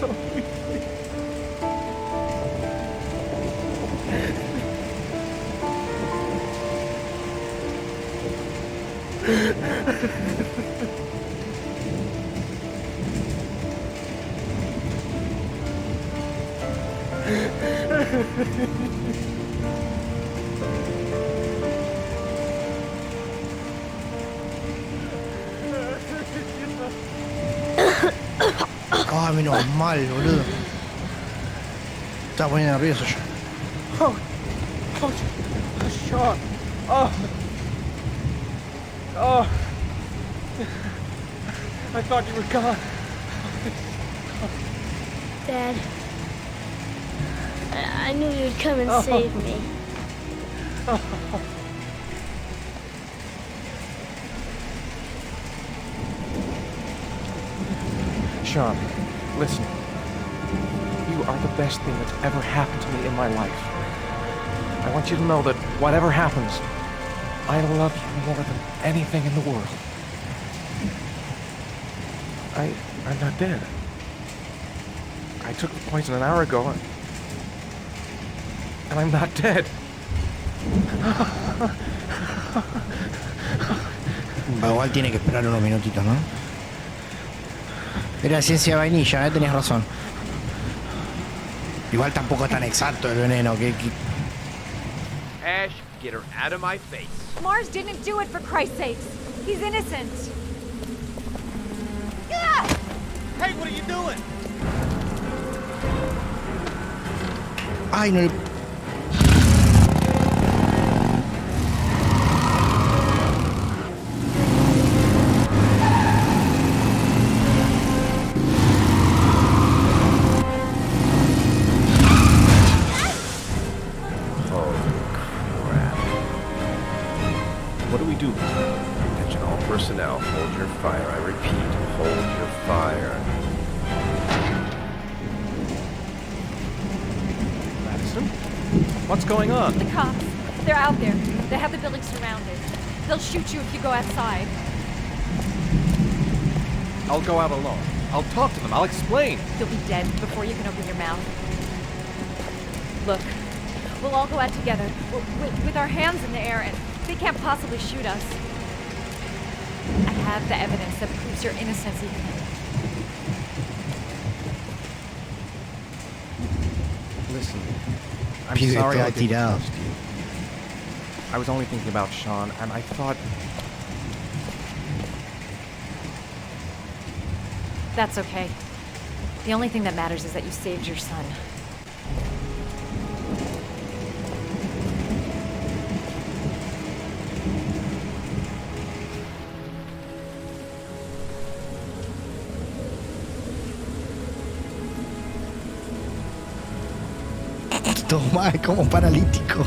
P: don't leave me.
A: Ah, menos mal, boludo. Estaba poniendo nervioso yo.
P: Sean. Oh. I thought you were gone.
M: Dad, I knew you'd come and save me.
P: Sean, listen. You are the best thing that's ever happened to me in my life. I want you to know that whatever happens, I love you more than anything in the world. I'm not dead. I took the poison an hour ago, and I'm not dead.
A: Igual tiene que esperar unos minutitos, ¿no? Era ciencia de vainilla, tenías razón. Igual tampoco es tan exacto el veneno que...
N: Ash, get her out of my face.
C: Mars didn't do it, for Christ's sakes. He's innocent.
P: Hey, what are you doing?
A: Ay, no le...
H: Oh,
P: What's going on?
C: The cops. They're out there. They have the building surrounded. They'll shoot you if you go outside.
P: I'll go out alone. I'll talk to them. I'll explain.
C: You'll be dead before you can open your mouth. Look, we'll all go out together, with our hands in the air, and they can't possibly shoot us. I have the evidence that proves your innocence, Ethan.
P: Listen, I'm sorry I didn't trust you. I was only thinking about Sean, and I thought...
C: That's okay. The only thing that matters is that you saved your son.
A: Toma, es como paralítico.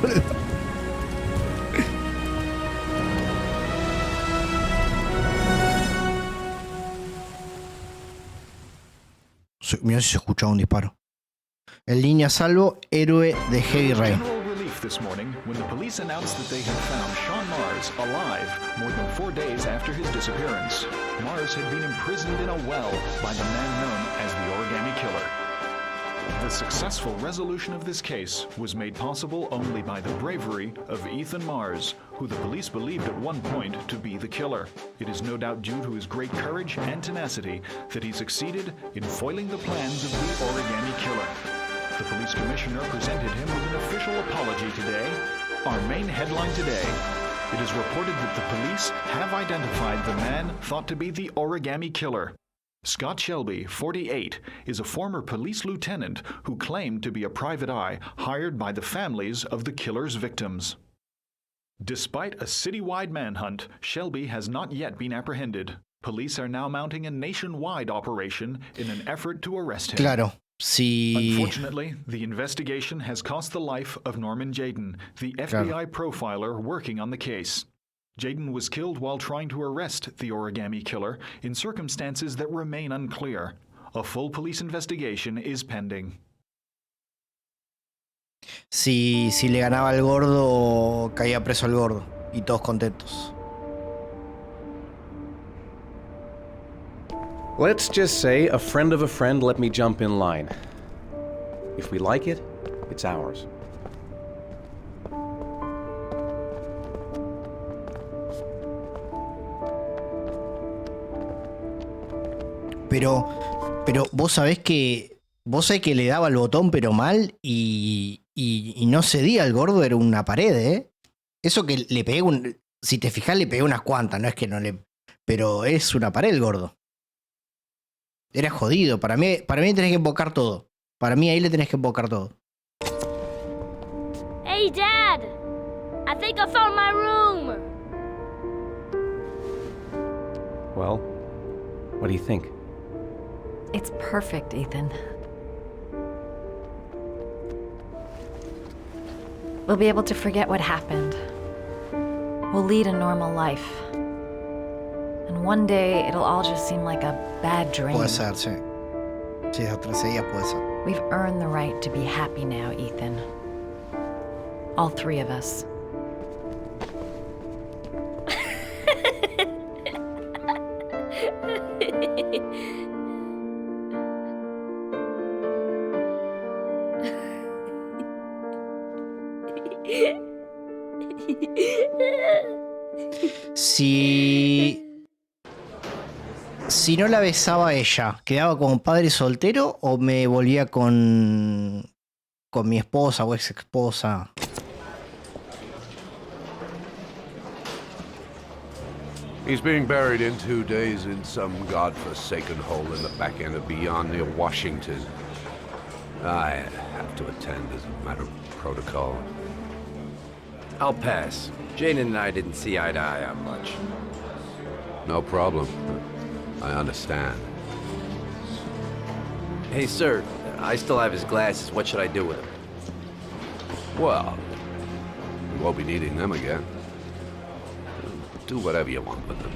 A: Mira si se escucha un disparo. En línea salvo, héroe de Heavy Rain.
O: General relief this morning when the police announced that they had found Sean Mars alive more than 4 days after his disappearance. Mars had been imprisoned in a well by the man known as the Origami Killer. The successful resolution of this case was made possible only by the bravery of Ethan Mars, who the police believed at one point to be the killer. It is no doubt due to his great courage and tenacity that he succeeded in foiling the plans of the Origami Killer. The police commissioner presented him with an official apology today. Our main headline today: it is reported that the police have identified the man thought to be the Origami Killer. Scott Shelby, 48, is a former police lieutenant who claimed to be a private eye hired by the families of the killer's victims. Despite a citywide manhunt, Shelby has not yet been apprehended. Police are now mounting a nationwide operation in an effort to arrest him.
A: Claro, si...
O: Unfortunately, the investigation has cost the life of Norman Jayden, the FBI profiler working on the case. Jayden was killed while trying to arrest the Origami Killer in circumstances that remain unclear. A full police investigation is pending.
A: Si le ganaba al gordo, caía preso al gordo. Y todos contentos.
P: Let's just say a friend of a friend let me jump in line. If we like it, it's ours.
A: Pero vos sabés que le daba el botón pero mal y no cedía al gordo, era una pared, ¿eh? Eso que le pegué si te fijás le pegué unas cuantas, no es que no le... Pero es una pared el gordo. Era jodido, para mí tenés que invocar todo. Para mí ahí le tenés que invocar todo.
M: Hey, Dad! I think I found my room!
P: Well, what do you think?
C: It's perfect, Ethan. We'll be able to forget what happened. We'll lead a normal life. And one day, it'll all just seem like a bad dream.
A: Puede ser, sí. Sí, otros días puede ser.
C: We've earned the right to be happy now, Ethan. All three of us. Si no la besaba ella, ¿quedaba como padre soltero o me volvía con mi esposa o ex esposa?
K: He's being buried in 2 days in some godforsaken hole in the back end of beyond near Washington. I have to attend as a matter of protocol.
N: I'll pass. Jayden and I didn't see eye to eye on much.
K: No problem. I understand.
N: Hey, sir, I still have his glasses. What should I do with them?
K: Well, you won't be needing them again. Do whatever you want with them.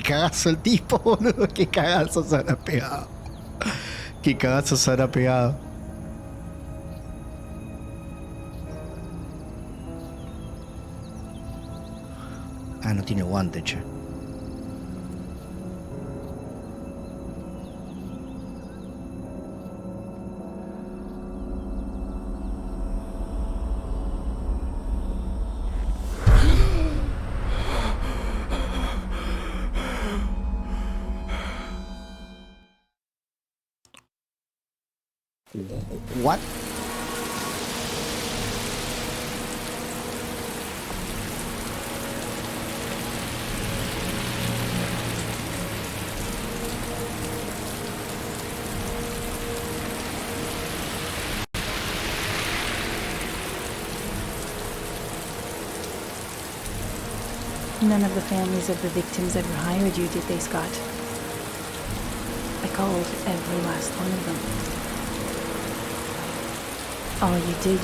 A: qué cagazo el tipo, boludo. Qué cagazo se habrá pegado. Qué cagazo se habrá pegado. Ah, no tiene guante, che. What?
V: None of the families of the victims ever hired you, did they, Scott? I called every last one of them. All you did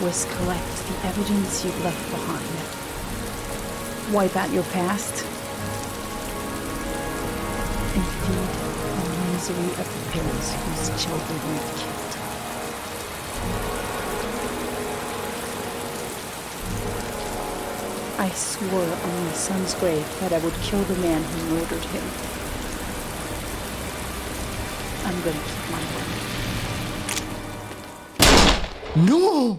V: was collect the evidence you've left behind. Wipe out your past and feed the misery of the parents whose children you've killed. I swore on my son's grave that I would kill the man who murdered him. I'm gonna keep my word.
A: No!